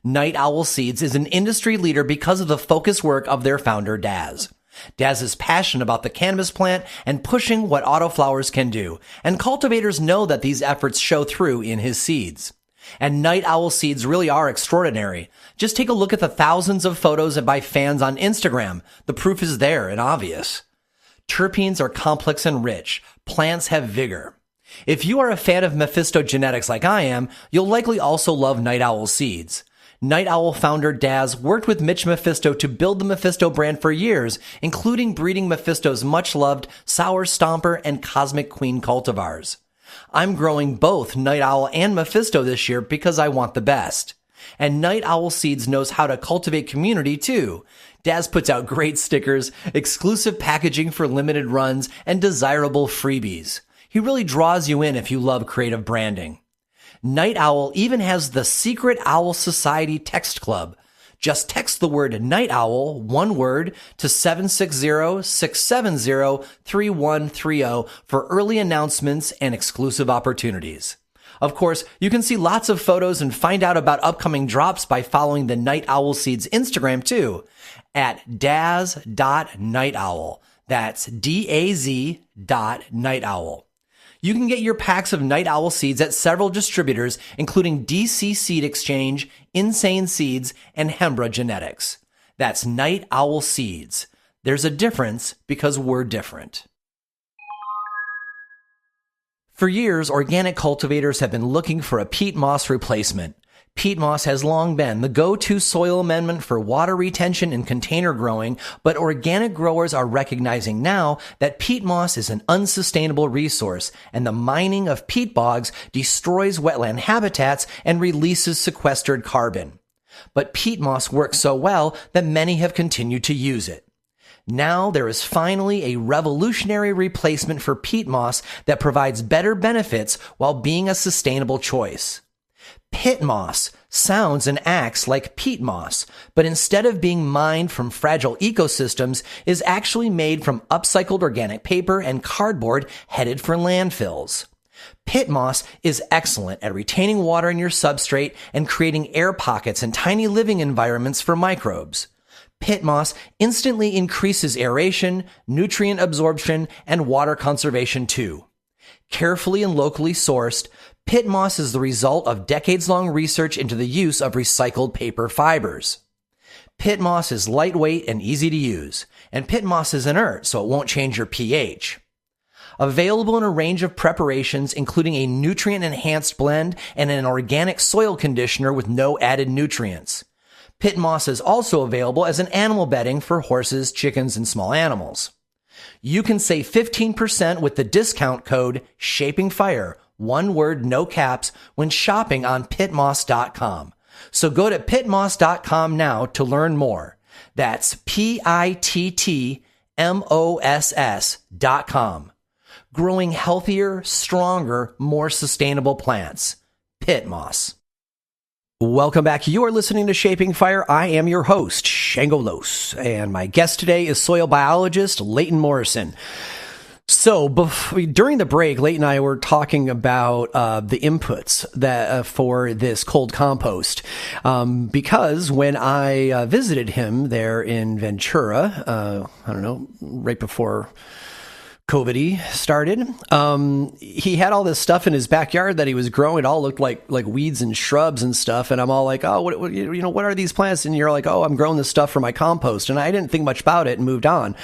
Night Owl Seeds is an industry leader because of the focused work of their founder, Daz. Daz is passionate about the cannabis plant and pushing what autoflowers can do, and cultivators know that these efforts show through in his seeds. And Night Owl Seeds really are extraordinary. Just take a look at the thousands of photos by fans on Instagram. The proof is there and obvious. Terpenes are complex and rich. Plants have vigor. If you are a fan of Mephisto genetics like I am, you'll likely also love Night Owl Seeds. Night Owl founder Daz worked with Mitch Mephisto to build the Mephisto brand for years, including breeding Mephisto's much-loved Sour Stomper and Cosmic Queen cultivars. I'm growing both Night Owl and Mephisto this year because I want the best. And Night Owl Seeds knows how to cultivate community too. Daz puts out great stickers, exclusive packaging for limited runs, and desirable freebies. He really draws you in if you love creative branding. Night Owl even has the Secret Owl Society text club. Just text the word Night Owl, one word, to 760-670-3130 for early announcements and exclusive opportunities. Of course, you can see lots of photos and find out about upcoming drops by following the Night Owl Seeds Instagram too, at daz.nightowl. That's DAZ.nightowl. You can get your packs of Night Owl Seeds at several distributors, including DC Seed Exchange, Insane Seeds, and Hembra Genetics. That's Night Owl Seeds. There's a difference because we're different. For years, organic cultivators have been looking for a peat moss replacement. Peat moss has long been the go-to soil amendment for water retention and container growing, but organic growers are recognizing now that peat moss is an unsustainable resource, and the mining of peat bogs destroys wetland habitats and releases sequestered carbon. But peat moss works so well that many have continued to use it. Now there is finally a revolutionary replacement for peat moss that provides better benefits while being a sustainable choice. Pit moss, sounds and acts like peat moss, but instead of being mined from fragile ecosystems, is actually made from upcycled organic paper and cardboard headed for landfills. Pit moss is excellent at retaining water in your substrate and creating air pockets and tiny living environments for microbes. Pit moss instantly increases aeration, nutrient absorption, and water conservation too. Carefully and locally sourced, pit moss is the result of decades-long research into the use of recycled paper fibers. Pit moss is lightweight and easy to use, and pit moss is inert, so it won't change your pH. Available in a range of preparations, including a nutrient-enhanced blend and an organic soil conditioner with no added nutrients. Pit moss is also available as an animal bedding for horses, chickens, and small animals. You can save 15% with the discount code SHAPINGFIRE, one word, no caps, when shopping on pitmoss.com. So go to pitmoss.com now to learn more. That's PITTMOSS.com. Growing healthier, stronger, more sustainable plants. Pit moss. Welcome back. You are listening to Shaping Fire. I am your host, Shango Los, and my guest today is soil biologist Leighton Morrison. So during the break, Leighton and I were talking about the inputs that for this cold compost, because when I visited him there in Ventura, I don't know, right before COVID started. He had all this stuff in his backyard that he was growing. It all looked like weeds and shrubs and stuff. And I'm all like, oh, what are these plants? And you're like, oh, I'm growing this stuff for my compost. And I didn't think much about it and moved on.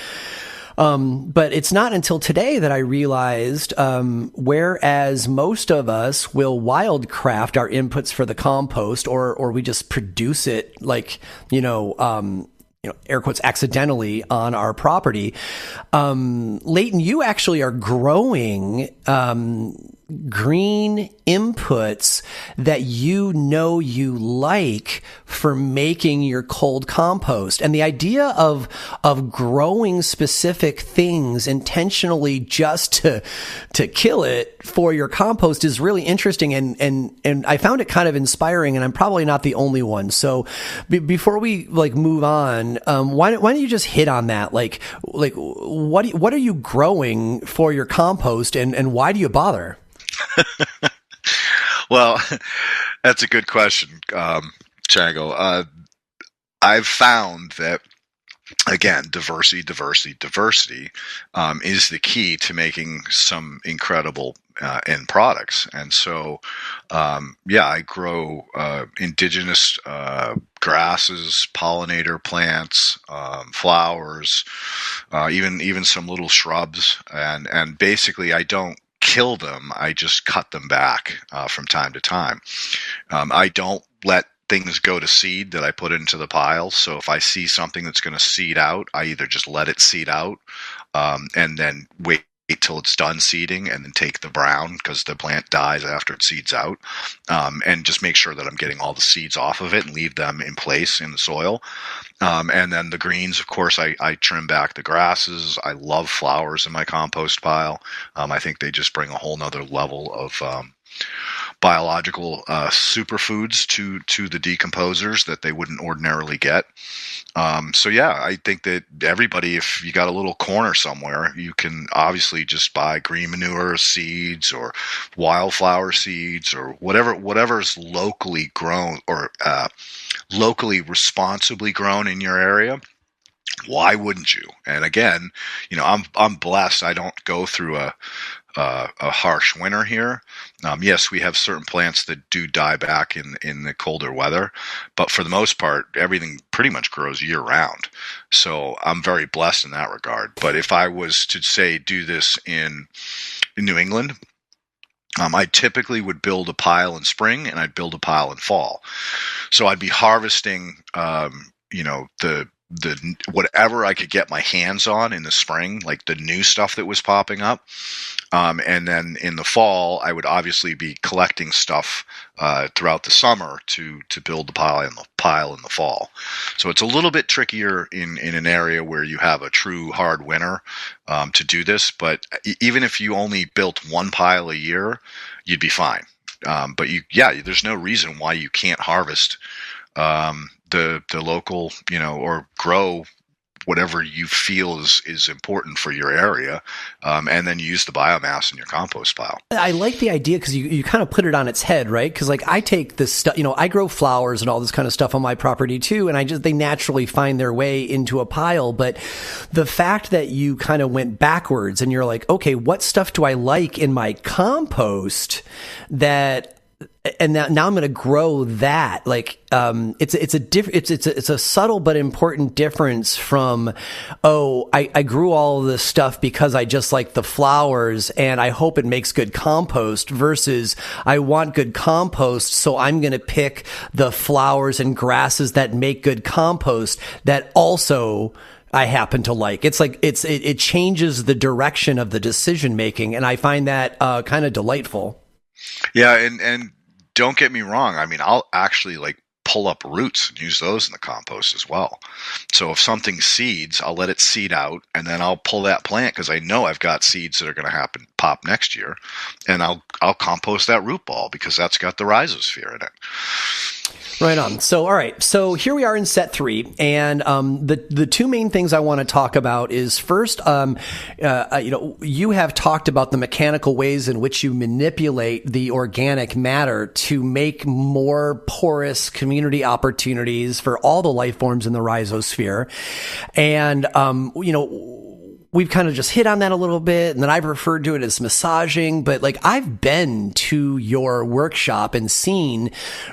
But it's not until today that I realized, whereas most of us will wildcraft our inputs for the compost, or we just produce it like, air quotes, accidentally on our property. Leighton, you actually are growing green inputs that you like for making your cold compost. And the idea of growing specific things intentionally just to kill it for your compost is really interesting. And I found it kind of inspiring, and I'm probably not the only one. So before we move on, why don't you just hit on that? What are you growing for your compost, and why do you bother? Well, that's a good question, Chango. I've found that, again, diversity is the key to making some incredible end products. And so, I grow indigenous grasses, pollinator plants, flowers, even some little shrubs, and basically I don't kill them. I just cut them back from time to time. I don't let things go to seed that I put into the pile. So if I see something that's going to seed out, I either just let it seed out and then wait till it's done seeding and then take the brown, because the plant dies after it seeds out, and just make sure that I'm getting all the seeds off of it and leave them in place in the soil. And then the greens, of course, I trim back the grasses. I love flowers in my compost pile. I think they just bring a whole nother level of biological superfoods to the decomposers that they wouldn't ordinarily get. I think that everybody, if you got a little corner somewhere, you can obviously just buy green manure seeds or wildflower seeds or whatever's locally grown or locally responsibly grown in your area. Why wouldn't you? And again, I'm blessed. I don't go through a harsh winter here. Yes, we have certain plants that do die back in the colder weather, but for the most part, everything pretty much grows year round. So I'm very blessed in that regard. But if I was to say do this in New England, I typically would build a pile in spring and I'd build a pile in fall. So I'd be harvesting, the whatever I could get my hands on in the spring, like the new stuff that was popping up. And then in the fall, I would obviously be collecting stuff throughout the summer to build the pile in the fall. So it's a little bit trickier in an area where you have a true hard winter to do this. But even if you only built one pile a year, you'd be fine. But there's no reason why you can't harvest the local, or grow whatever you feel is important for your area, and then use the biomass in your compost pile. I like the idea because you kind of put it on its head, right? Because like I take this stuff, I grow flowers and all this kind of stuff on my property too, and they naturally find their way into a pile. But the fact that you kind of went backwards and you're like, okay, what stuff do I like in my compost and now I'm going to grow that. Like, it's a subtle but important difference from, I grew all of this stuff because I just like the flowers and I hope it makes good compost, versus I want good compost, so I'm going to pick the flowers and grasses that make good compost that also I happen to like. It's like, it changes the direction of the decision making. And I find that, kind of delightful. Yeah, and don't get me wrong. I mean, I'll actually pull up roots and use those in the compost as well. So if something seeds, I'll let it seed out, and then I'll pull that plant because I know I've got seeds that are going to pop next year, and I'll compost that root ball because that's got the rhizosphere in it. Right on. So, all right. So here we are in set 3, and the two main things I want to talk about is first, you have talked about the mechanical ways in which you manipulate the organic matter to make more porous community opportunities for all the life forms in the rhizosphere, and we've kind of just hit on that a little bit, and then I've referred to it as massaging, but I've been to your workshop and seen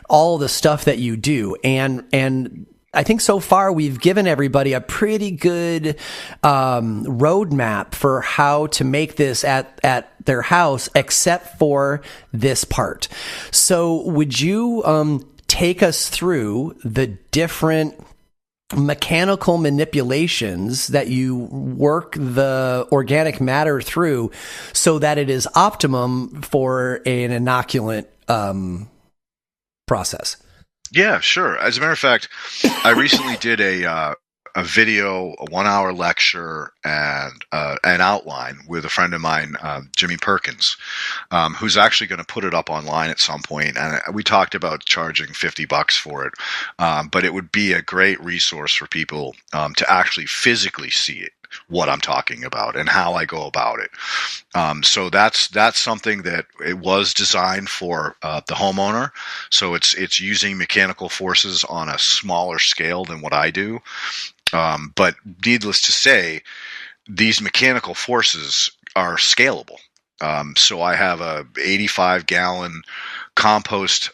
all the stuff that you do. And I think so far we've given everybody a pretty good, roadmap for how to make this at their house, except for this part. So would you, take us through the different mechanical manipulations that you work the organic matter through so that it is optimum for an inoculant process? Yeah, sure. As a matter of fact, I recently did a video, a 1-hour lecture, and an outline with a friend of mine, Jimmy Perkins, who's actually going to put it up online at some point. And we talked about charging $50 for it, but it would be a great resource for people to actually physically see it, what I'm talking about and how I go about it. So that's something that it was designed for the homeowner. So it's using mechanical forces on a smaller scale than what I do. But needless to say, these mechanical forces are scalable. So I have a 85-gallon compost,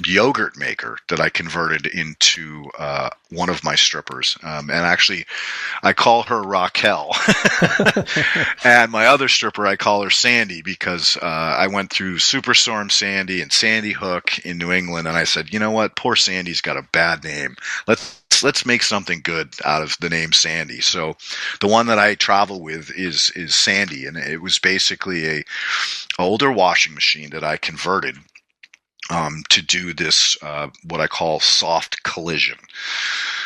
yogurt maker that I converted into one of my strippers. And actually, I call her Raquel. And my other stripper, I call her Sandy, because I went through Superstorm Sandy and Sandy Hook in New England, and I said, you know what? Poor Sandy's got a bad name. Let's make something good out of the name Sandy. So the one that I travel with is Sandy, and it was basically a older washing machine that I converted to do this, what I call soft collision.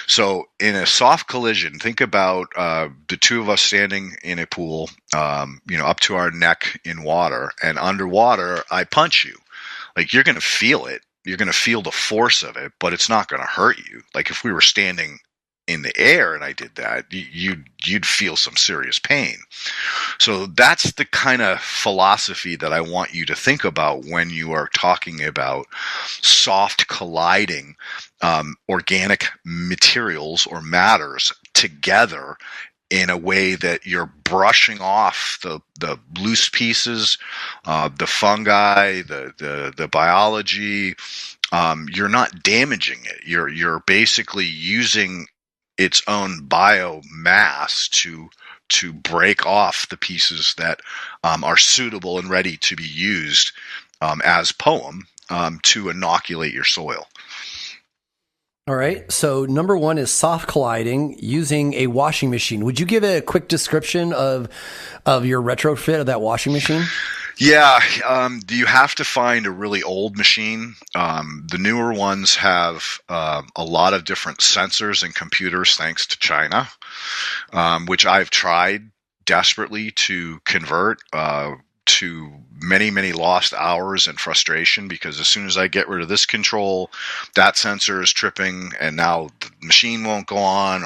So in a soft collision, think about the two of us standing in a pool, up to our neck in water, and underwater, I punch you. You're going to feel it. You're going to feel the force of it, but it's not going to hurt you. If we were standing in the air and I did that, you'd feel some serious pain. So that's the kind of philosophy that I want you to think about when you are talking about soft colliding organic materials or matters together in a way that you're brushing off the loose pieces, the fungi, the biology. You're not damaging it. You're basically using its own biomass to break off the pieces that are suitable and ready to be used as poem to inoculate your soil. All right. So number 1 is soft colliding using a washing machine. Would you give a quick description of your retrofit of that washing machine? Yeah, you have to find a really old machine. The newer ones have a lot of different sensors and computers, thanks to China, which I've tried desperately to convert to many, many lost hours and frustration, because as soon as I get rid of this control, that sensor is tripping, and now the machine won't go on,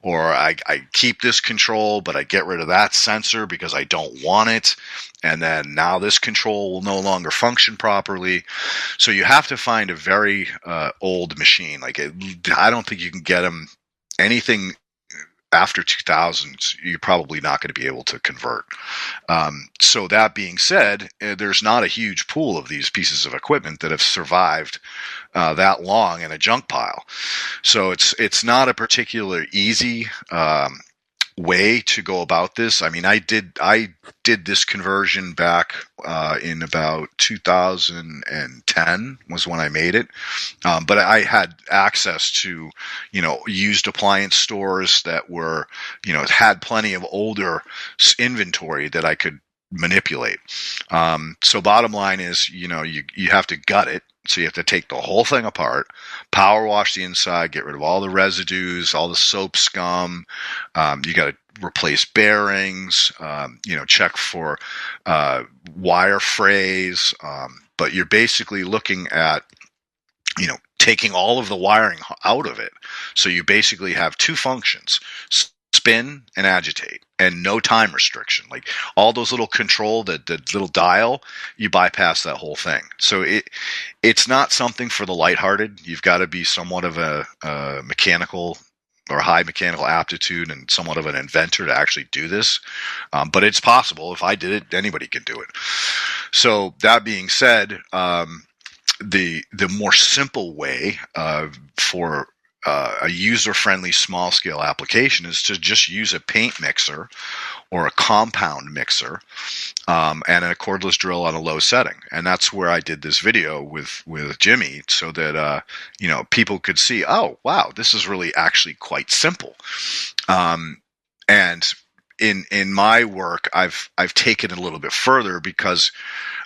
or I keep this control, but I get rid of that sensor because I don't want it. And then now this control will no longer function properly. So you have to find a very old machine. I don't think you can get them anything after 2000s, you're probably not going to be able to convert. So that being said, there's not a huge pool of these pieces of equipment that have survived that long in a junk pile. So it's not a particular easy way to go about this. I mean, I did this conversion back in about 2010 was when I made it. But I had access to, used appliance stores that were, had plenty of older inventory that I could manipulate. So bottom line is, you have to gut it. So you have to take the whole thing apart, power wash the inside, get rid of all the residues, all the soap scum. You got to replace bearings, check for wire frays. But you're basically looking at, taking all of the wiring out of it. So you basically have two functions: spin and agitate, and no time restriction. Like all those little control, the little dial, you bypass that whole thing. So it's not something for the lighthearted. You've got to be somewhat of a mechanical or high mechanical aptitude and somewhat of an inventor to actually do this. But it's possible. If I did it, anybody can do it. So that being said, the more simple way for a user-friendly small-scale application is to just use a paint mixer or a compound mixer and a cordless drill on a low setting. And that's where I did this video with Jimmy, so that people could see, oh wow, this is really actually quite simple. And in my work, I've taken it a little bit further, because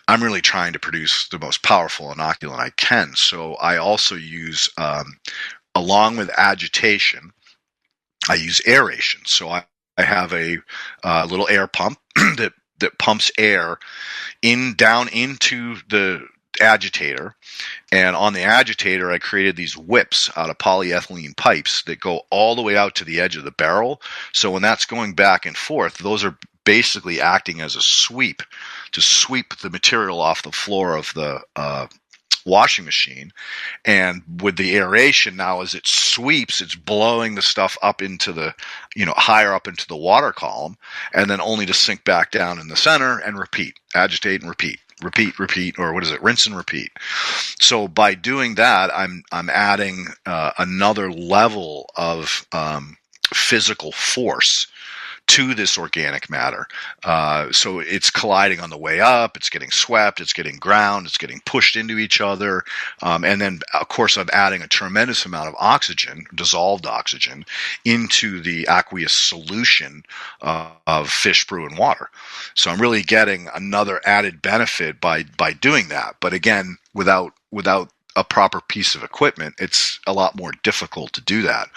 I'm really trying to produce the most powerful inoculant I can. So I also use, along with agitation, I use aeration. So I have a little air pump that pumps air down into the agitator, and on the agitator I created these whips out of polyethylene pipes that go all the way out to the edge of the barrel. So when that's going back and forth, those are basically acting as a sweep to sweep the material off the floor of the washing machine. And with the aeration now, as it sweeps, it's blowing the stuff up into the, higher up into the water column, and then only to sink back down in the center and repeat, agitate and repeat, or what is it? Rinse and repeat. So by doing that, I'm adding another level of physical force to this organic matter. So it's colliding on the way up, it's getting swept, it's getting ground, it's getting pushed into each other. And then, of course, I'm adding a tremendous amount of oxygen, dissolved oxygen, into the aqueous solution of fish, brew, and water. So I'm really getting another added benefit by doing that. But again, without a proper piece of equipment, it's a lot more difficult to do that.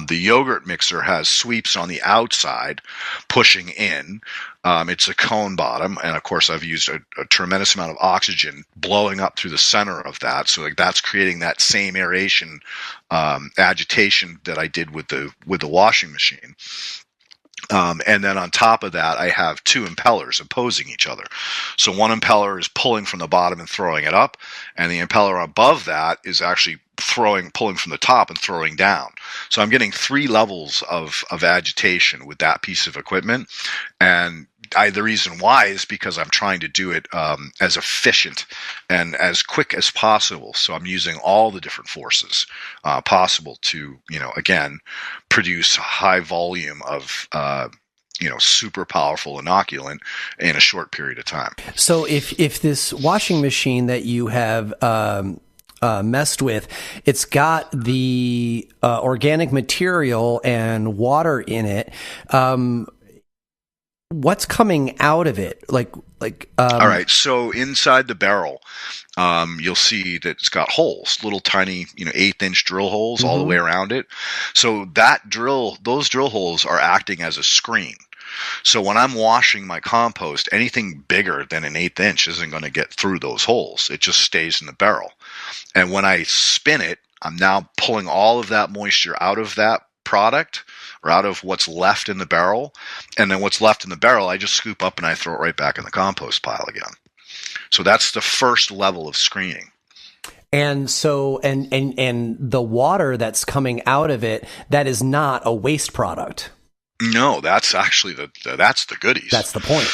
The yogurt mixer has sweeps on the outside pushing in. It's a cone bottom, and of course I've used a tremendous amount of oxygen blowing up through the center of that. So that's creating that same aeration agitation that I did with the washing machine. And then on top of that, I have two impellers opposing each other. So one impeller is pulling from the bottom and throwing it up, and the impeller above that is actually pulling from the top and throwing down. So I'm getting three levels of agitation with that piece of equipment. And the reason why is because I'm trying to do it as efficient and as quick as possible. So I'm using all the different forces possible to, again, produce high volume of, super powerful inoculant in a short period of time. So if this washing machine that you have messed with, it's got the organic material and water in it, what's coming out of it? All right. So inside the barrel, you'll see that it's got holes, little tiny, 1/8-inch drill holes all the way around it. So those drill holes are acting as a screen. So when I'm washing my compost, anything bigger than an 1/8 inch isn't going to get through those holes. It just stays in the barrel. And when I spin it, I'm now pulling all of that moisture out of that product or out of what's left in the barrel. And then what's left in the barrel, I just scoop up and I throw it right back in the compost pile again. So that's the first level of screening. And so, and the water that's coming out of it, that is not a waste product. No, that's actually that's the goodies. That's the point.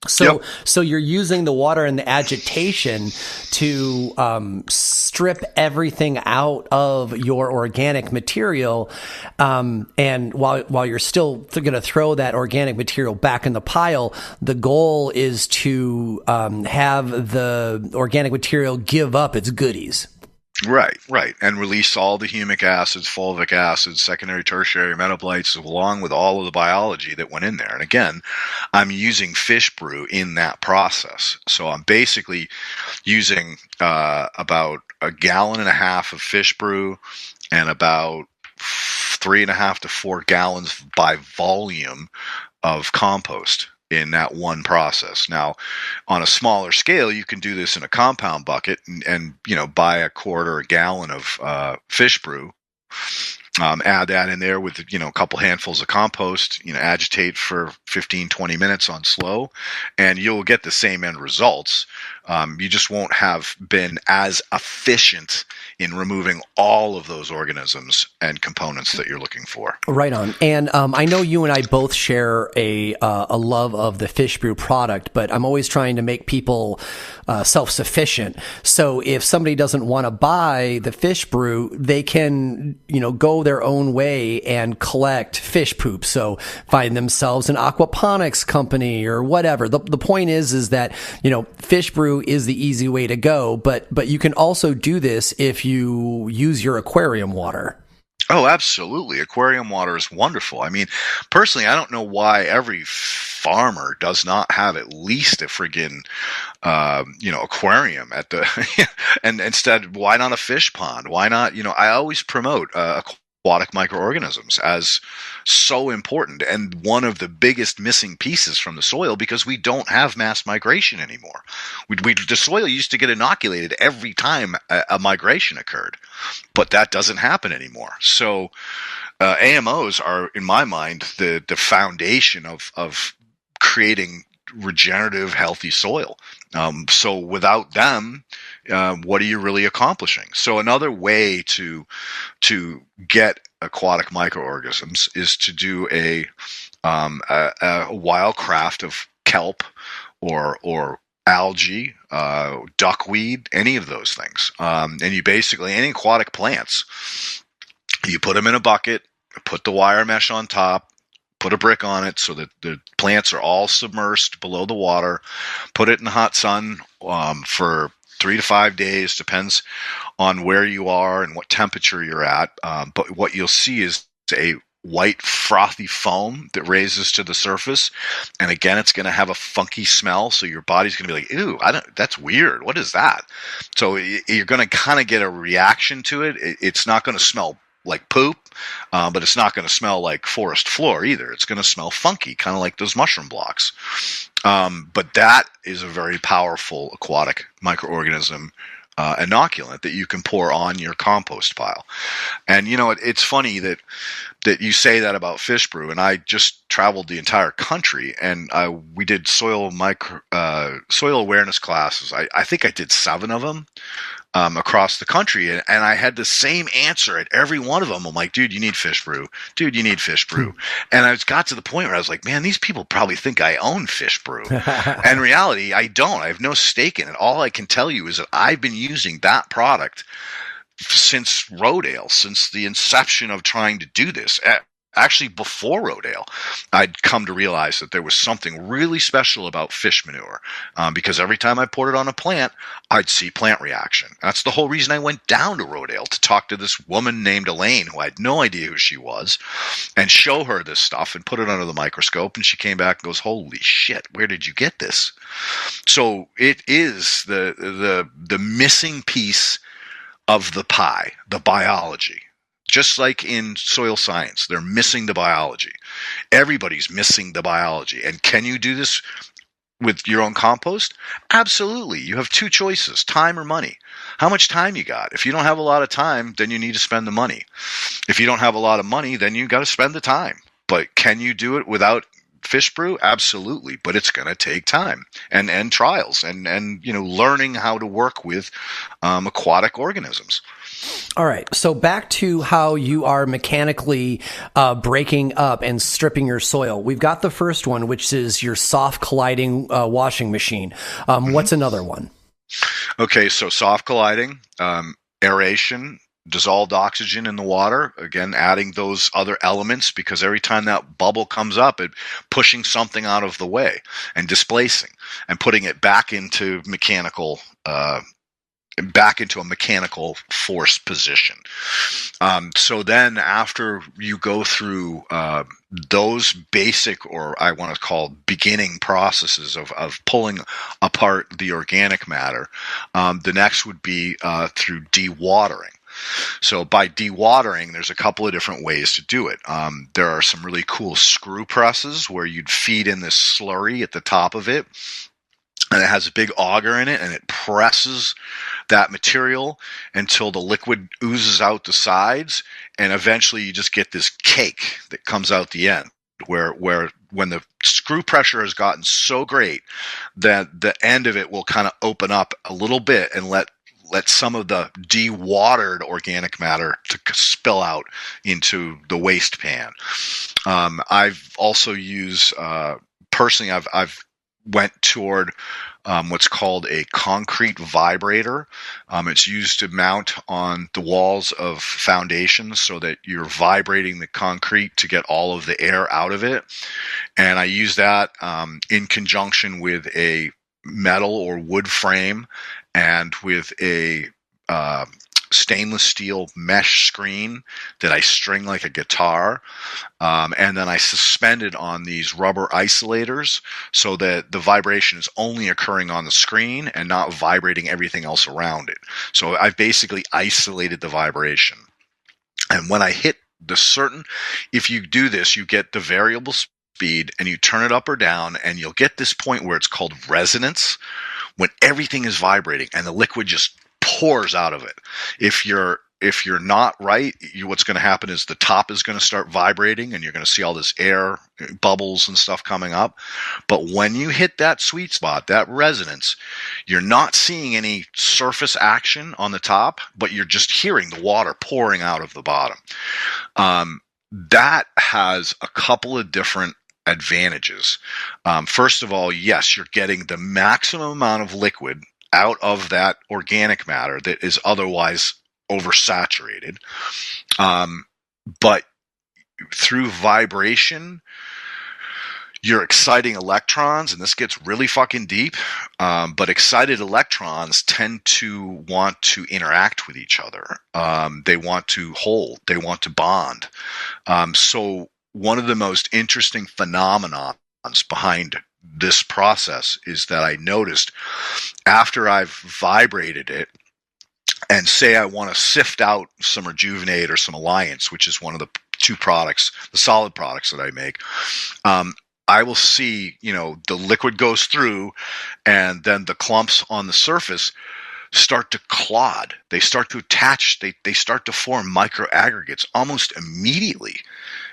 So, so you're using the water and the agitation to strip everything out of your organic material, and while you're still going to throw that organic material back in the pile, the goal is to have the organic material give up its goodies. Right. And release all the humic acids, fulvic acids, secondary, tertiary metabolites, along with all of the biology that went in there. And again, I'm using fish brew in that process. So I'm basically using about 1.5 gallons of fish brew and about 3.5 to 4 gallons by volume of compost in that one process. Now, on a smaller scale, you can do this in a compound bucket and buy a quarter, a gallon of fish brew. Add that in there with a couple handfuls of compost. Agitate for 15-20 minutes on slow, and you'll get the same end results. You just won't have been as efficient in removing all of those organisms and components that you're looking for. Right on. And I know you and I both share a love of the fish brew product, but I'm always trying to make people self-sufficient. So if somebody doesn't want to buy the fish brew, they can go their own way and collect fish poop. So find themselves an aquaponics company or whatever. The point is that fish brew is the easy way to go, but you can also do this if you use your aquarium water. Oh, absolutely. Aquarium water is wonderful. I mean, personally, I don't know why every farmer does not have at least a friggin', aquarium at the, and instead, why not a fish pond? Why not, I always promote aquatic microorganisms as so important and one of the biggest missing pieces from the soil, because we don't have mass migration anymore. The soil used to get inoculated every time a migration occurred, but that doesn't happen anymore. So AMOs are, in my mind, the foundation of creating regenerative, healthy soil. So without them, what are you really accomplishing? So another way to get aquatic microorganisms is to do a wildcraft of kelp or algae, duckweed, any of those things. And you basically, any aquatic plants, you put them in a bucket, put the wire mesh on top, put a brick on it so that the plants are all submersed below the water, put it in the hot sun for 3 to 5 days, depends on where you are and what temperature you're at. But what you'll see is a white frothy foam that raises to the surface. And again, it's going to have a funky smell. So your body's going to be like, ew, that's weird. What is that? So you're going to kind of get a reaction to it. It's not going to smell like poop, but it's not going to smell like forest floor either. It's going to smell funky, kind of like those mushroom blocks. But that is a very powerful aquatic microorganism inoculant that you can pour on your compost pile. And it's funny that you say that about fish brew. And I just traveled the entire country, and we did soil awareness classes. I think I did 7 of them. Across the country, and I had the same answer at every one of them. I'm like, dude, you need fish brew. Dude, you need fish brew. And I got to the point where I was like, man, these people probably think I own fish brew. And in reality, I don't. I have no stake in it. All I can tell you is that I've been using that product since Rodale, since the inception of trying to do this. Actually, before Rodale, I'd come to realize that there was something really special about fish manure, because every time I poured it on a plant, I'd see plant reaction. That's the whole reason I went down to Rodale, to talk to this woman named Elaine, who I had no idea who she was, and show her this stuff and put it under the microscope. And she came back and goes, holy shit, where did you get this? So it is the missing piece of the pie, the biology. Just like in soil science, they're missing the biology. Everybody's missing the biology. And can you do this with your own compost? Absolutely. You have two choices, time or money. How much time you got? If you don't have a lot of time, then you need to spend the money. If you don't have a lot of money, then you got to spend the time. But can you do it without fish brew? Absolutely. But it's going to take time and trials and learning how to work with aquatic organisms. All right. So back to how you are mechanically breaking up and stripping your soil. We've got the first one, which is your soft colliding washing machine. What's another one? Okay. So soft colliding, aeration, dissolved oxygen in the water, again, adding those other elements, because every time that bubble comes up, it pushing something out of the way and displacing and putting it back into a mechanical force position. So then after you go through those basic, or I want to call beginning processes of pulling apart the organic matter, the next would be through dewatering. So by dewatering, there's a couple of different ways to do it. There are some really cool screw presses where you'd feed in this slurry at the top of it, and it has a big auger in it, and it presses that material until the liquid oozes out the sides, and eventually you just get this cake that comes out the end, where when the screw pressure has gotten so great that the end of it will kind of open up a little bit and let some of the dewatered organic matter to spill out into the waste pan. I've also used, personally, I've went toward what's called a concrete vibrator. It's used to mount on the walls of foundations so that you're vibrating the concrete to get all of the air out of it. And I use that in conjunction with a metal or wood frame and with a stainless steel mesh screen that I string like a guitar. And then I suspend it on these rubber isolators so that the vibration is only occurring on the screen and not vibrating everything else around it. So I've basically isolated the vibration. And when I hit if you do this, you get the variable speed and you turn it up or down, and you'll get this point where it's called resonance, when everything is vibrating and the liquid just pours out of it. If you're not right, what's going to happen is the top is going to start vibrating and you're going to see all this air bubbles and stuff coming up. But when you hit that sweet spot, that resonance, you're not seeing any surface action on the top, but you're just hearing the water pouring out of the bottom. That has a couple of different advantages. First of all, yes, you're getting the maximum amount of liquid out of that organic matter that is otherwise oversaturated. But through vibration, you're exciting electrons, and this gets really fucking deep. But excited electrons tend to want to interact with each other. They want to hold, they want to bond. So one of the most interesting phenomena behind this process is that I noticed after I've vibrated it, and say I want to sift out some Rejuvenate or some Alliance, which is one of the two products, the solid products that I make, I will see, the liquid goes through, and then the clumps on the surface start to clod. They start to attach. They start to form microaggregates almost immediately.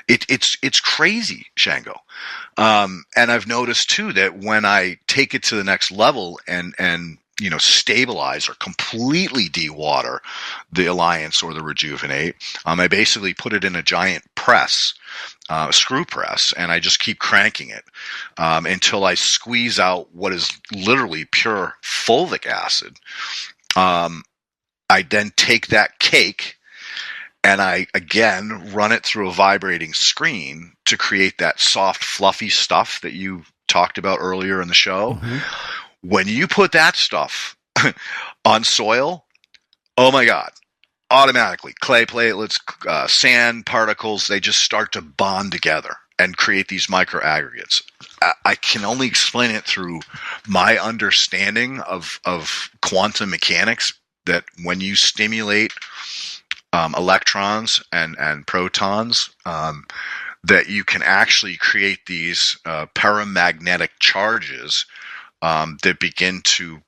It's crazy, Shango. And I've noticed too that when I take it to the next level and stabilize or completely dewater the Alliance or the Rejuvenate, I basically put it in a giant press, a screw press, and I just keep cranking it until I squeeze out what is literally pure fulvic acid. I then take that cake and I, again, run it through a vibrating screen to create that soft, fluffy stuff that you talked about earlier in the show. Mm-hmm. When you put that stuff on soil, oh my God, automatically clay platelets, sand particles, they just start to bond together and create these microaggregates. I can only explain it through my understanding of quantum mechanics, that when you stimulate electrons and protons, that you can actually create these paramagnetic charges that begin to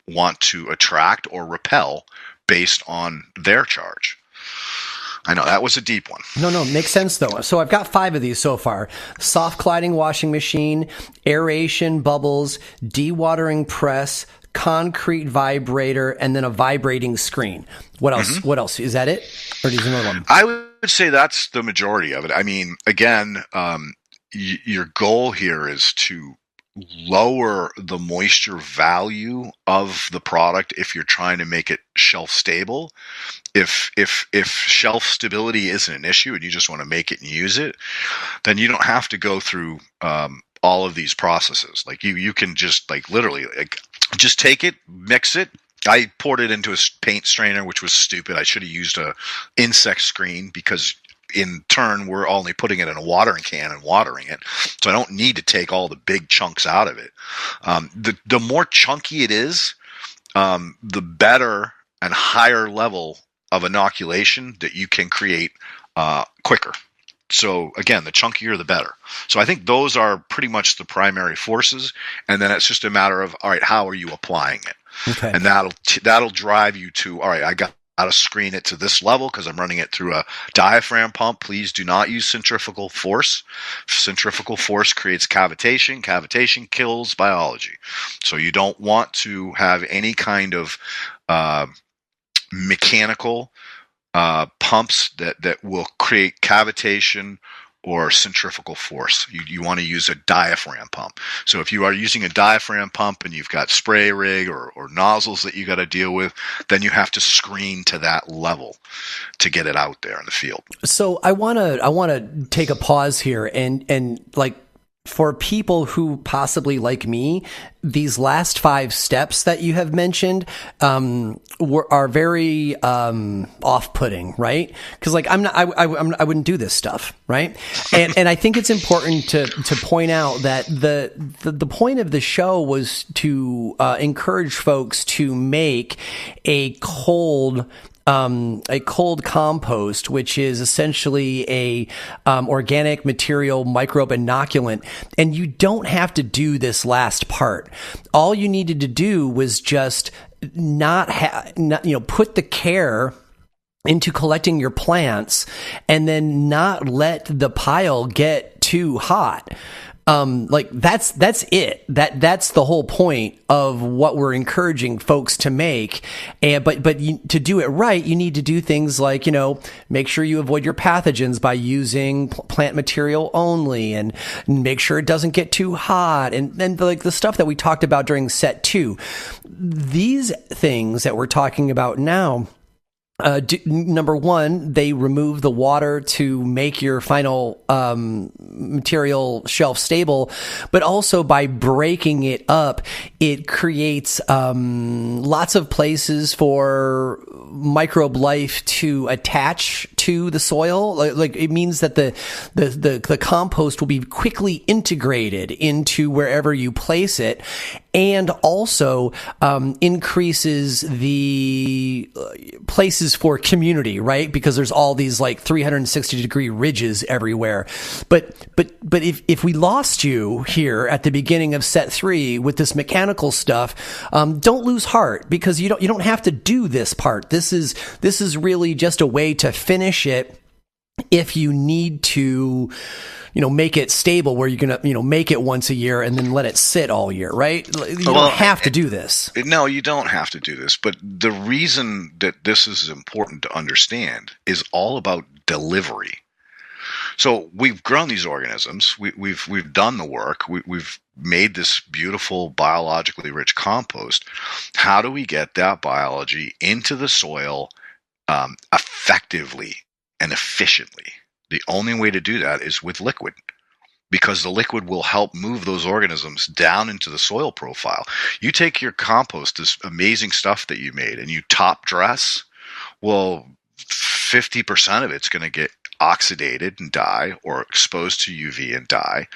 want to attract or repel based on their charge. I know that was a deep one. No, makes sense though. So I've got 5 of these so far: soft colliding washing machine, aeration bubbles, dewatering press, concrete vibrator, and then a vibrating screen. What else? What else? Is that it? Or is there another one? I would say that's the majority of it. I mean, again, your goal here is to lower the moisture value of the product if you're trying to make it shelf stable. If shelf stability isn't an issue and you just want to make it and use it, then you don't have to go through all of these processes. Like you can just literally just take it, mix it. I poured it into a paint strainer, which was stupid. I should have used a insect screen, because in turn we're only putting it in a watering can and watering it, so I don't need to take all the big chunks out of it. The more chunky it is, the better and higher level of inoculation that you can create quicker. So again, the chunkier the better. So I think those are pretty much the primary forces, and then it's just a matter of, all right, how are you applying it? Okay. And that'll drive you to, all right, I got to screen it to this level because I'm running it through a diaphragm pump. Please do not use centrifugal force. Centrifugal force creates cavitation. Cavitation kills biology. So you don't want to have any kind of mechanical pumps that will create cavitation or centrifugal force. You want to use a diaphragm pump. So if you are using a diaphragm pump and you've got spray rig or nozzles that you got to deal with, then you have to screen to that level to get it out there in the field. So I want to take a pause here and like, for people who possibly, like me, these last 5 steps that you have mentioned are very off-putting, right? Because like I wouldn't do this stuff, right? And I think it's important to point out that the point of the show was to encourage folks to make a cold compost, which is essentially a organic material microbe inoculant, and you don't have to do this last part. All you needed to do was just not put the care into collecting your plants, and then not let the pile get too hot. That's it. That's the whole point of what we're encouraging folks to make. But to do it right, you need to do things like, make sure you avoid your pathogens by using plant material only, and make sure it doesn't get too hot. And then the stuff that we talked about during set 2, these things that we're talking about now, number 1, they remove the water to make your final material shelf stable, but also by breaking it up, it creates lots of places for microbe life to attach to the soil. Like it means that the compost will be quickly integrated into wherever you place it, and also increases the places for community, right? Because there's all these 360-degree ridges everywhere. But if we lost you here at the beginning of set 3 with this mechanical stuff, don't lose heart, because you don't have to do this part. This is really just a way to finish it if you need to, make it stable, where you're going to, make it once a year and then let it sit all year, right? You don't have to do this. No, you don't have to do this. But the reason that this is important to understand is all about delivery. So we've grown these organisms. We've done the work. We've made this beautiful biologically rich compost. How do we get that biology into the soil effectively and efficiently? The only way to do that is with liquid, because the liquid will help move those organisms down into the soil profile. You take your compost, this amazing stuff that you made, and you top dress, well, 50% of it's going to get oxidated and die, or exposed to UV and die.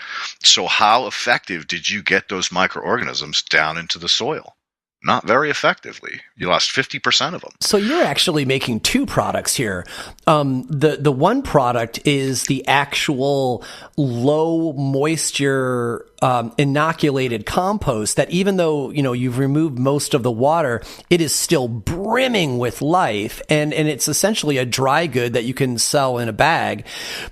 So how effective did you get those microorganisms down into the soil? Not very effectively. You lost 50% of them. So you're actually making two products here. The one product is the actual low moisture inoculated compost that, even though you've removed most of the water, it is still brimming with life, and it's essentially a dry good that you can sell in a bag.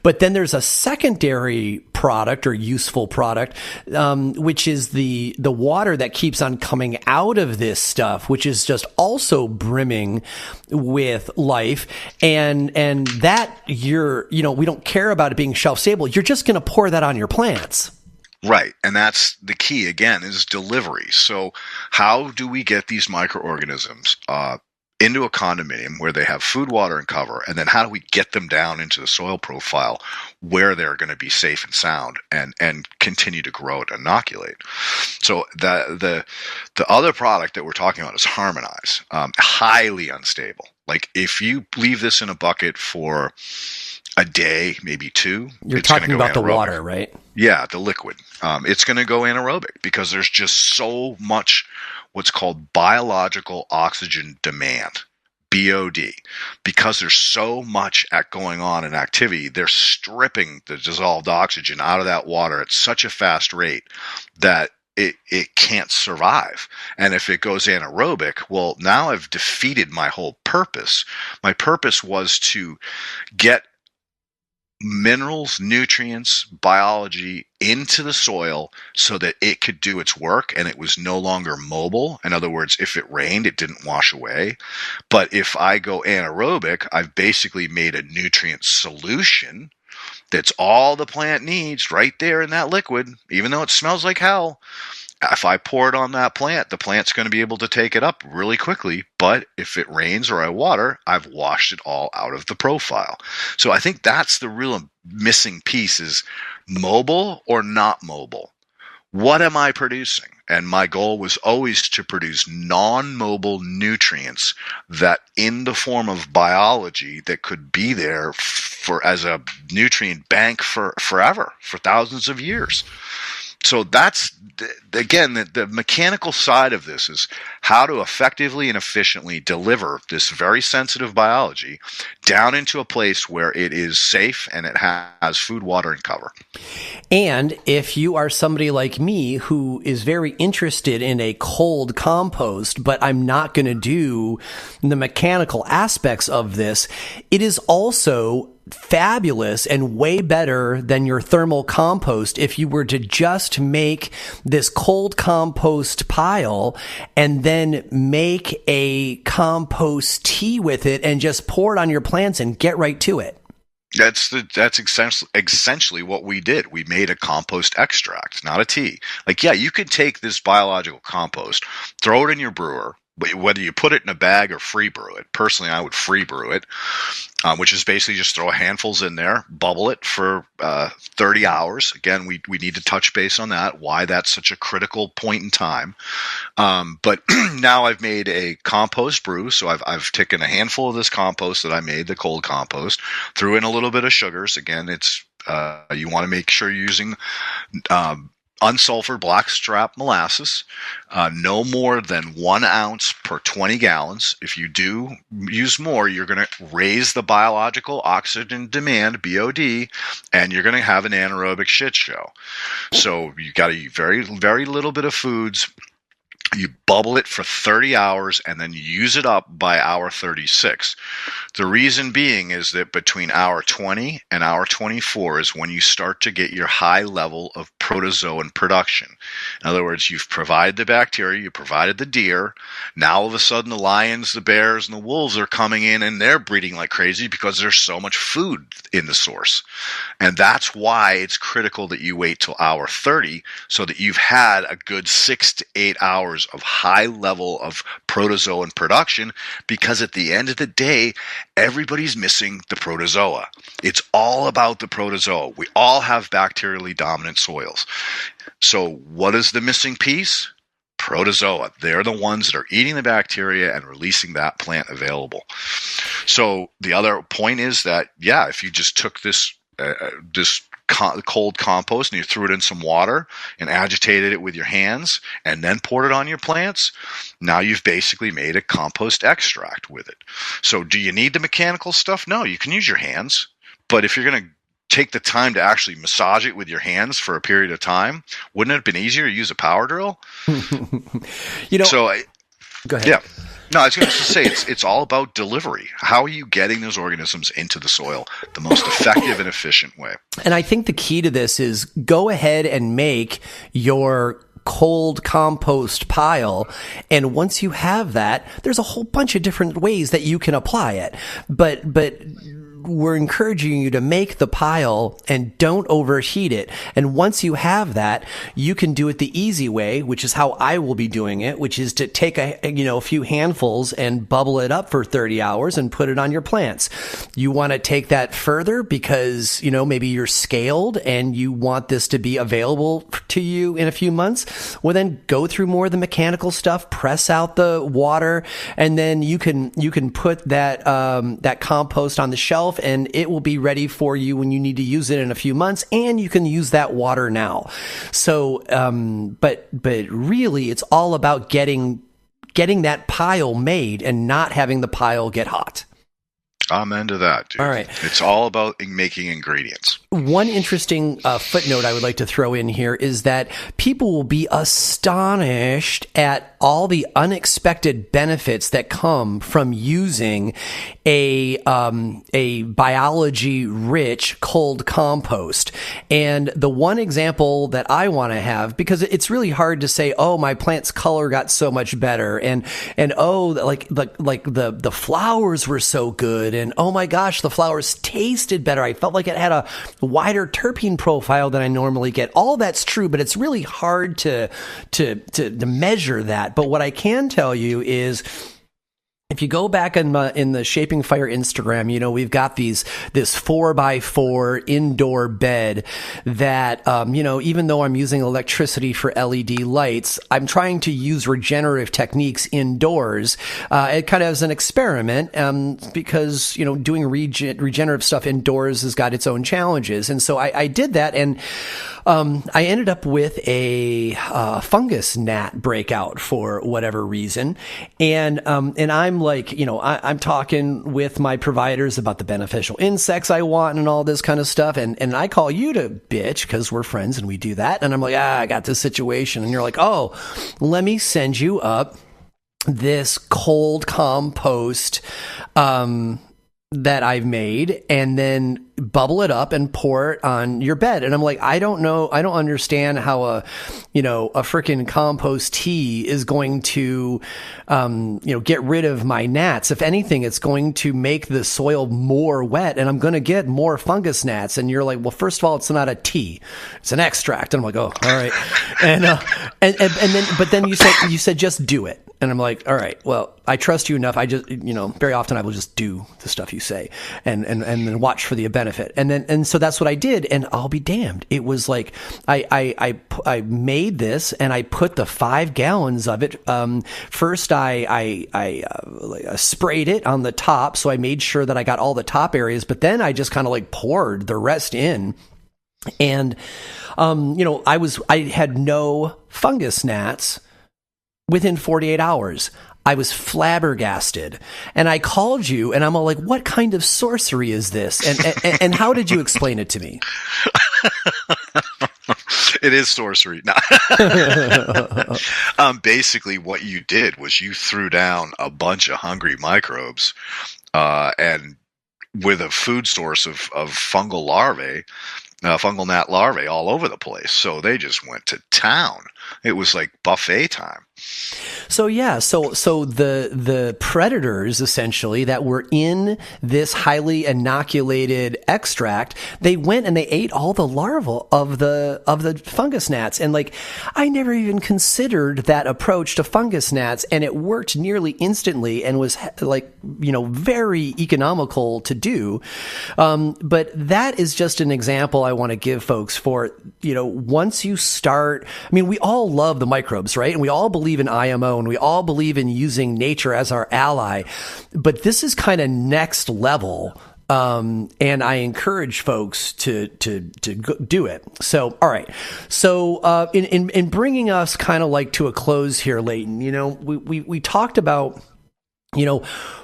But then there's a secondary product or useful product, which is the water that keeps on coming out of this stuff, which is just also brimming with life, and that we don't care about it being shelf stable. You're just going to pour that on your plants. Right. And that's the key, again, is delivery. So how do we get these microorganisms into a condominium where they have food, water, and cover? And then how do we get them down into the soil profile where they're going to be safe and sound and continue to grow and inoculate? So the other product that we're talking about is Harmonize. Highly unstable. Like, if you leave this in a bucket for a day, maybe two, you're talking about the water, right? Yeah, the liquid. It's going to go anaerobic because there's just so much what's called biological oxygen demand, BOD. Because there's so much going on in activity, they're stripping the dissolved oxygen out of that water at such a fast rate that it can't survive. And if it goes anaerobic, well, now I've defeated my whole purpose. My purpose was to get minerals, nutrients, biology into the soil so that it could do its work and it was no longer mobile. In other words, if it rained, it didn't wash away. But if I go anaerobic, I've basically made a nutrient solution that's all the plant needs right there in that liquid, even though it smells like hell. If I pour it on that plant, the plant's going to be able to take it up really quickly. But if it rains or I water, I've washed it all out of the profile. So I think that's the real missing piece, is mobile or not mobile. What am I producing? And my goal was always to produce non-mobile nutrients that, in the form of biology, that could be there for as a nutrient bank for forever, for thousands of years. So that's, again, the mechanical side of this is how to effectively and efficiently deliver this very sensitive biology down into a place where it is safe and it has food, water, and cover. And if you are somebody like me who is very interested in a cold compost, but I'm not going to do the mechanical aspects of this, it is also fabulous and way better than your thermal compost if you were to just make this cold compost pile and then make a compost tea with it and just pour it on your plants and get right to it. That's essentially what we did. We made a compost extract, not a tea. Like, yeah, you could take this biological compost, throw it in your brewer, but whether you put it in a bag or free brew it. Personally, I would free brew it, which is basically just throw handfuls in there, bubble it for 30 hours. Again, we need to touch base on that, why that's such a critical point in time. But now I've made a compost brew. So I've taken a handful of this compost that I made, the cold compost, threw in a little bit of sugars. Again, it's you want to make sure you're using unsulfured blackstrap molasses, no more than 1 ounce per 20 gallons. If you do use more, you're going to raise the biological oxygen demand, BOD, and you're going to have an anaerobic shit show. So you got to eat very, very little bit of foods. You bubble it for 30 hours and then you use it up by hour 36. The reason being is that between hour 20 and hour 24 is when you start to get your high level of protozoan production. In other words, you've provided the bacteria, you provided the deer. Now all of a sudden the lions, the bears, and the wolves are coming in and they're breeding like crazy because there's so much food in the source. And that's why it's critical that you wait till hour 30 so that you've had a good 6 to 8 hours of high level of protozoan production, because at the end of the day, everybody's missing the protozoa. It's all about the protozoa. We all have bacterially dominant soils. So what is the missing piece? Protozoa. They're the ones that are eating the bacteria and releasing that plant available. So the other point is that, yeah, if you just took this cold compost and you threw it in some water and agitated it with your hands and then poured it on your plants, now you've basically made a compost extract with it. So do you need the mechanical stuff? No, you can use your hands. But if you're going to take the time to actually massage it with your hands for a period of time, wouldn't it have been easier to use a power drill? Go ahead. Yeah. No, I was going to say it's all about delivery. How are you getting those organisms into the soil the most effective and efficient way? And I think the key to this is go ahead and make your cold compost pile. And once you have that, there's a whole bunch of different ways that you can apply it. But we're encouraging you to make the pile and don't overheat it. And once you have that, you can do it the easy way, which is how I will be doing it, which is to take a few handfuls and bubble it up for 30 hours and put it on your plants. You want to take that further because, maybe you're scaled and you want this to be available to you in a few months. Well, then go through more of the mechanical stuff, press out the water, and then you can put that compost on the shelf, and it will be ready for you when you need to use it in a few months, and you can use that water now. So, but really it's all about getting that pile made and not having the pile get hot. Amen to that, dude. All right. It's all about making ingredients. One interesting footnote I would like to throw in here is that people will be astonished at all the unexpected benefits that come from using a biology-rich cold compost. And the one example that I want to have, because it's really hard to say, oh, my plant's color got so much better, and oh, like the flowers were so good, and oh my gosh, the flowers tasted better. I felt like it had a wider terpene profile than I normally get. All that's true, but it's really hard to measure that. But what I can tell you is, if you go back in the Shaping Fire Instagram, we've got this 4x4 indoor bed that, even though I'm using electricity for LED lights, I'm trying to use regenerative techniques indoors. It kind of as an experiment, because, doing regenerative stuff indoors has got its own challenges. And so I did that, and I ended up with a fungus gnat breakout for whatever reason. And I'm like, I'm talking with my providers about the beneficial insects I want and all this kind of stuff. And I call you to bitch because we're friends and we do that. And I'm like, I got this situation. And you're like, oh, let me send you up this cold compost, that I've made, and then bubble it up and pour it on your bed. And I'm like, I don't understand how a freaking compost tea is going to, get rid of my gnats. If anything, it's going to make the soil more wet, and I'm going to get more fungus gnats. And you're like, well, first of all, it's not a tea, it's an extract. And I'm like, oh, all right. And then you said, just do it. And I'm like, all right, well, I trust you enough. I just, very often I will just do the stuff you say and then watch for the benefit. And so that's what I did. And I'll be damned. It was like, I made this and I put the 5 gallons of it. First I sprayed it on the top. So I made sure that I got all the top areas, but then I just kind of like poured the rest in. And, I had no fungus gnats within 48 hours. I was flabbergasted, and I called you, and I'm all like, "What kind of sorcery is this?" And how did you explain it to me? It is sorcery. No. Basically, what you did was you threw down a bunch of hungry microbes, and with a food source of fungal larvae. Fungal gnat larvae all over the place. So they just went to town. It was like buffet time. So yeah, so the predators essentially that were in this highly inoculated extract, they went and they ate all the larvae of the fungus gnats. And like, I never even considered that approach to fungus gnats, and it worked nearly instantly and was like, very economical to do. But that is just an example I want to give folks for, once you start, we all love the microbes, right? And we all believe in IMO, and we all believe in using nature as our ally. But this is kind of next level And I encourage folks to do it. So, all right. So, in bringing us kind of like to a close here, Leighton, we talked about,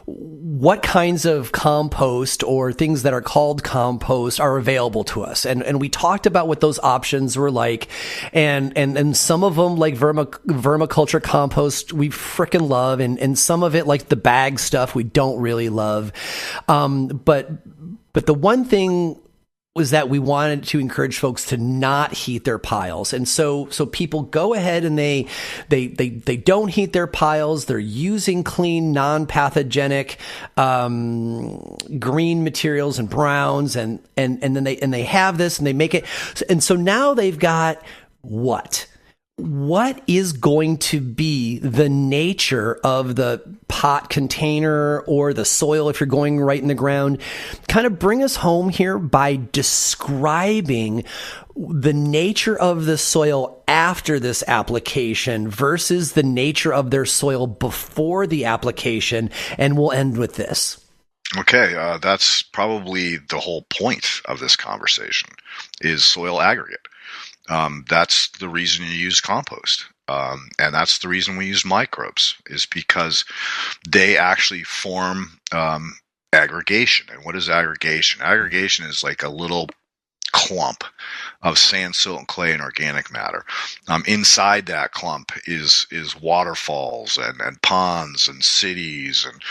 what kinds of compost or things that are called compost are available to us. And we talked about what those options were like. And some of them, like vermiculture compost, we frickin' love. And some of it, like the bag stuff, we don't really love. But the one thing was that we wanted to encourage folks to not heat their piles. And so people go ahead and they don't heat their piles. They're using clean, non-pathogenic, green materials and browns. And then they have this and they make it. And so now they've got what? What is going to be the nature of the pot container or the soil if you're going right in the ground? Kind of bring us home here by describing the nature of the soil after this application versus the nature of their soil before the application. And we'll end with this. Okay, that's probably the whole point of this conversation is soil aggregate. That's the reason you use compost. And that's the reason we use microbes is because they actually form aggregation. And what is aggregation? Aggregation is like a little clump of sand, silt, and clay and organic matter. Inside that clump is waterfalls and ponds and cities and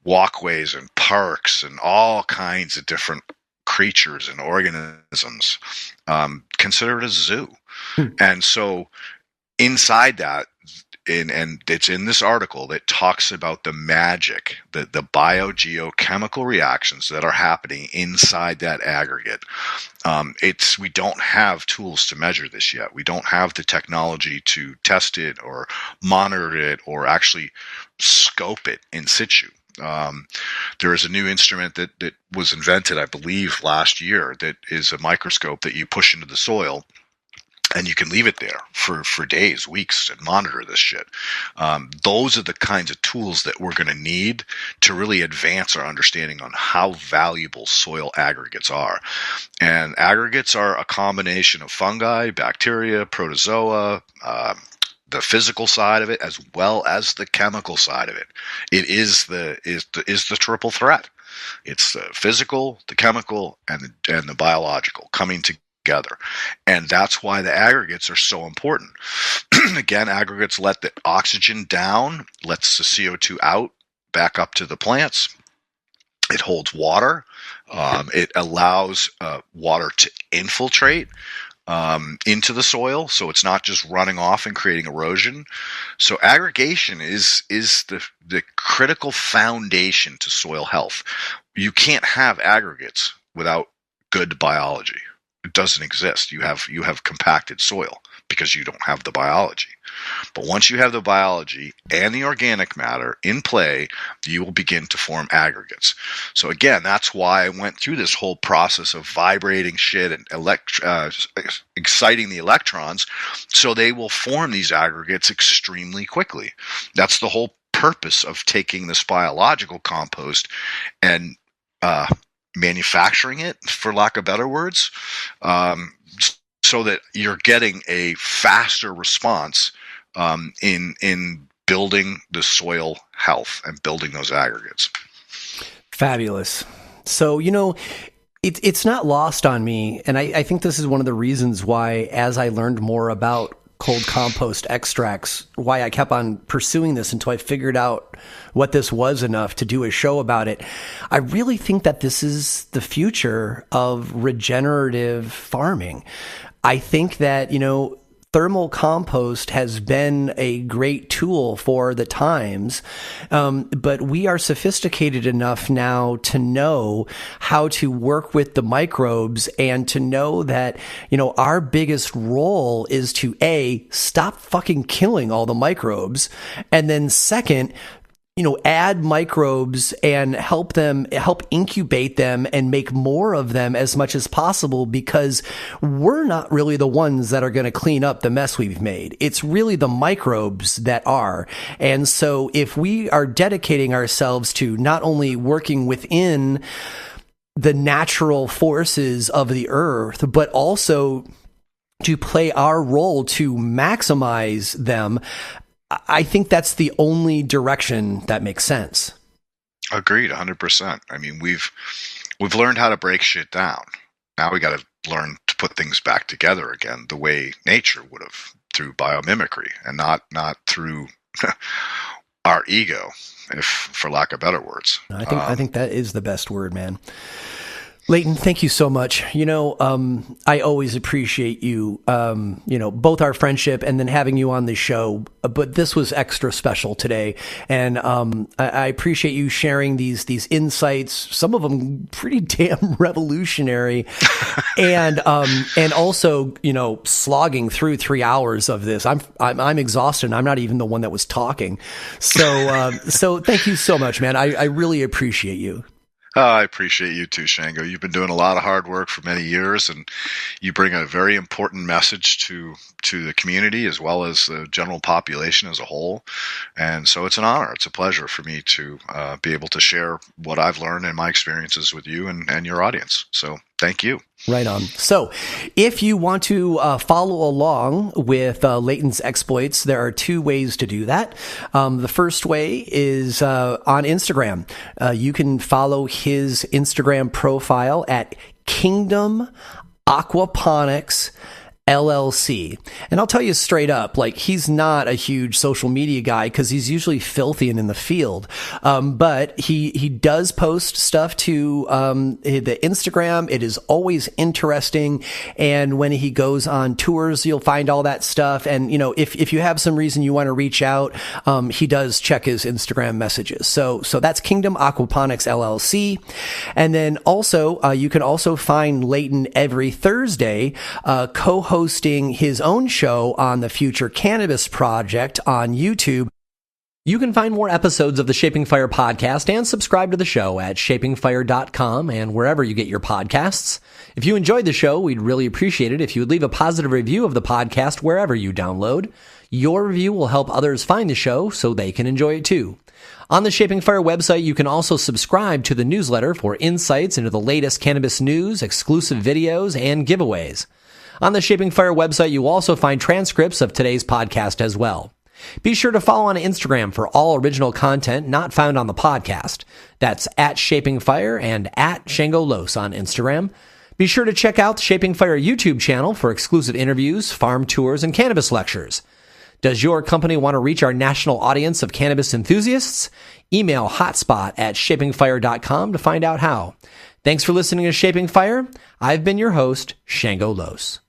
walkways and parks and all kinds of different creatures and organisms. Consider it a zoo. And so inside that, and it's in this article that talks about the magic, the biogeochemical reactions that are happening inside that aggregate. We don't have tools to measure this yet. We don't have the technology to test it or monitor it or actually scope it in situ. There is a new instrument that was invented, I believe, last year that is a microscope that you push into the soil and you can leave it there for days, weeks, and monitor this shit. Those are the kinds of tools that we're going to need to really advance our understanding on how valuable soil aggregates are. And aggregates are a combination of fungi, bacteria, protozoa, the physical side of it as well as the chemical side of it. It is the triple threat. It's the physical, the chemical, and the biological coming together. And that's why the aggregates are so important. Again, aggregates let the oxygen down, lets the CO2 out, back up to the plants. It holds water. It allows water to infiltrate into the soil, so it's not just running off and creating erosion. So aggregation is the critical foundation to soil health. You can't have aggregates without good biology. It doesn't exist. You have compacted soil because you don't have the biology. But once you have the biology and the organic matter in play, you will begin to form aggregates. So again, that's why I went through this whole process of vibrating shit and exciting the electrons so they will form these aggregates extremely quickly. That's the whole purpose of taking this biological compost and manufacturing it, for lack of better words, so that you're getting a faster response in building the soil health and building those aggregates. Fabulous. So, it's not lost on me. And I think this is one of the reasons why, as I learned more about cold compost extracts, why I kept on pursuing this until I figured out what this was enough to do a show about it. I really think that this is the future of regenerative farming. I think that, thermal compost has been a great tool for the times, but we are sophisticated enough now to know how to work with the microbes and to know that, our biggest role is to stop fucking killing all the microbes, and then second, add microbes and help incubate them and make more of them as much as possible, because we're not really the ones that are going to clean up the mess we've made. It's really the microbes that are. And so if we are dedicating ourselves to not only working within the natural forces of the earth, but also to play our role to maximize them, I think that's the only direction that makes sense. Agreed, 100%. I mean, we've learned how to break shit down. Now we got to learn to put things back together again, the way nature would have, through biomimicry, and not through our ego, if for lack of better words. I think that is the best word, man. Leighton, thank you so much. I always appreciate you, both our friendship and then having you on the show. But this was extra special today. And I appreciate you sharing these insights, some of them pretty damn revolutionary. and also, slogging through 3 hours of this. I'm exhausted. I'm not even the one that was talking. So thank you so much, man. I really appreciate you. I appreciate you too, Shango. You've been doing a lot of hard work for many years, and you bring a very important message to the community as well as the general population as a whole. And so it's an honor. It's a pleasure for me to be able to share what I've learned and my experiences with you and your audience. So thank you. Right on. So if you want to follow along with Leighton's exploits, there are two ways to do that. The first way is on Instagram. You can follow his Instagram profile at Kingdom Aquaponics LLC. And I'll tell you straight up, he's not a huge social media guy because he's usually filthy and in the field. But he does post stuff to the Instagram. It is always interesting. And when he goes on tours, you'll find all that stuff. And, if you have some reason you want to reach out, he does check his Instagram messages. So that's Kingdom Aquaponics LLC. And then also, you can also find Leighton every Thursday, co-hosting his own show on the Future Cannabis Project on YouTube. You can find more episodes of the Shaping Fire podcast and subscribe to the show at shapingfire.com and wherever you get your podcasts. If you enjoyed the show, we'd really appreciate it if you would leave a positive review of the podcast wherever you download. Your review will help others find the show so they can enjoy it too. On the Shaping Fire website, you can also subscribe to the newsletter for insights into the latest cannabis news, exclusive videos, and giveaways. On the Shaping Fire website, you will also find transcripts of today's podcast as well. Be sure to follow on Instagram for all original content not found on the podcast. That's at Shaping Fire and at Shango Los on Instagram. Be sure to check out the Shaping Fire YouTube channel for exclusive interviews, farm tours, and cannabis lectures. Does your company want to reach our national audience of cannabis enthusiasts? Email hotspot@shapingfire.com to find out how. Thanks for listening to Shaping Fire. I've been your host, Shango Los.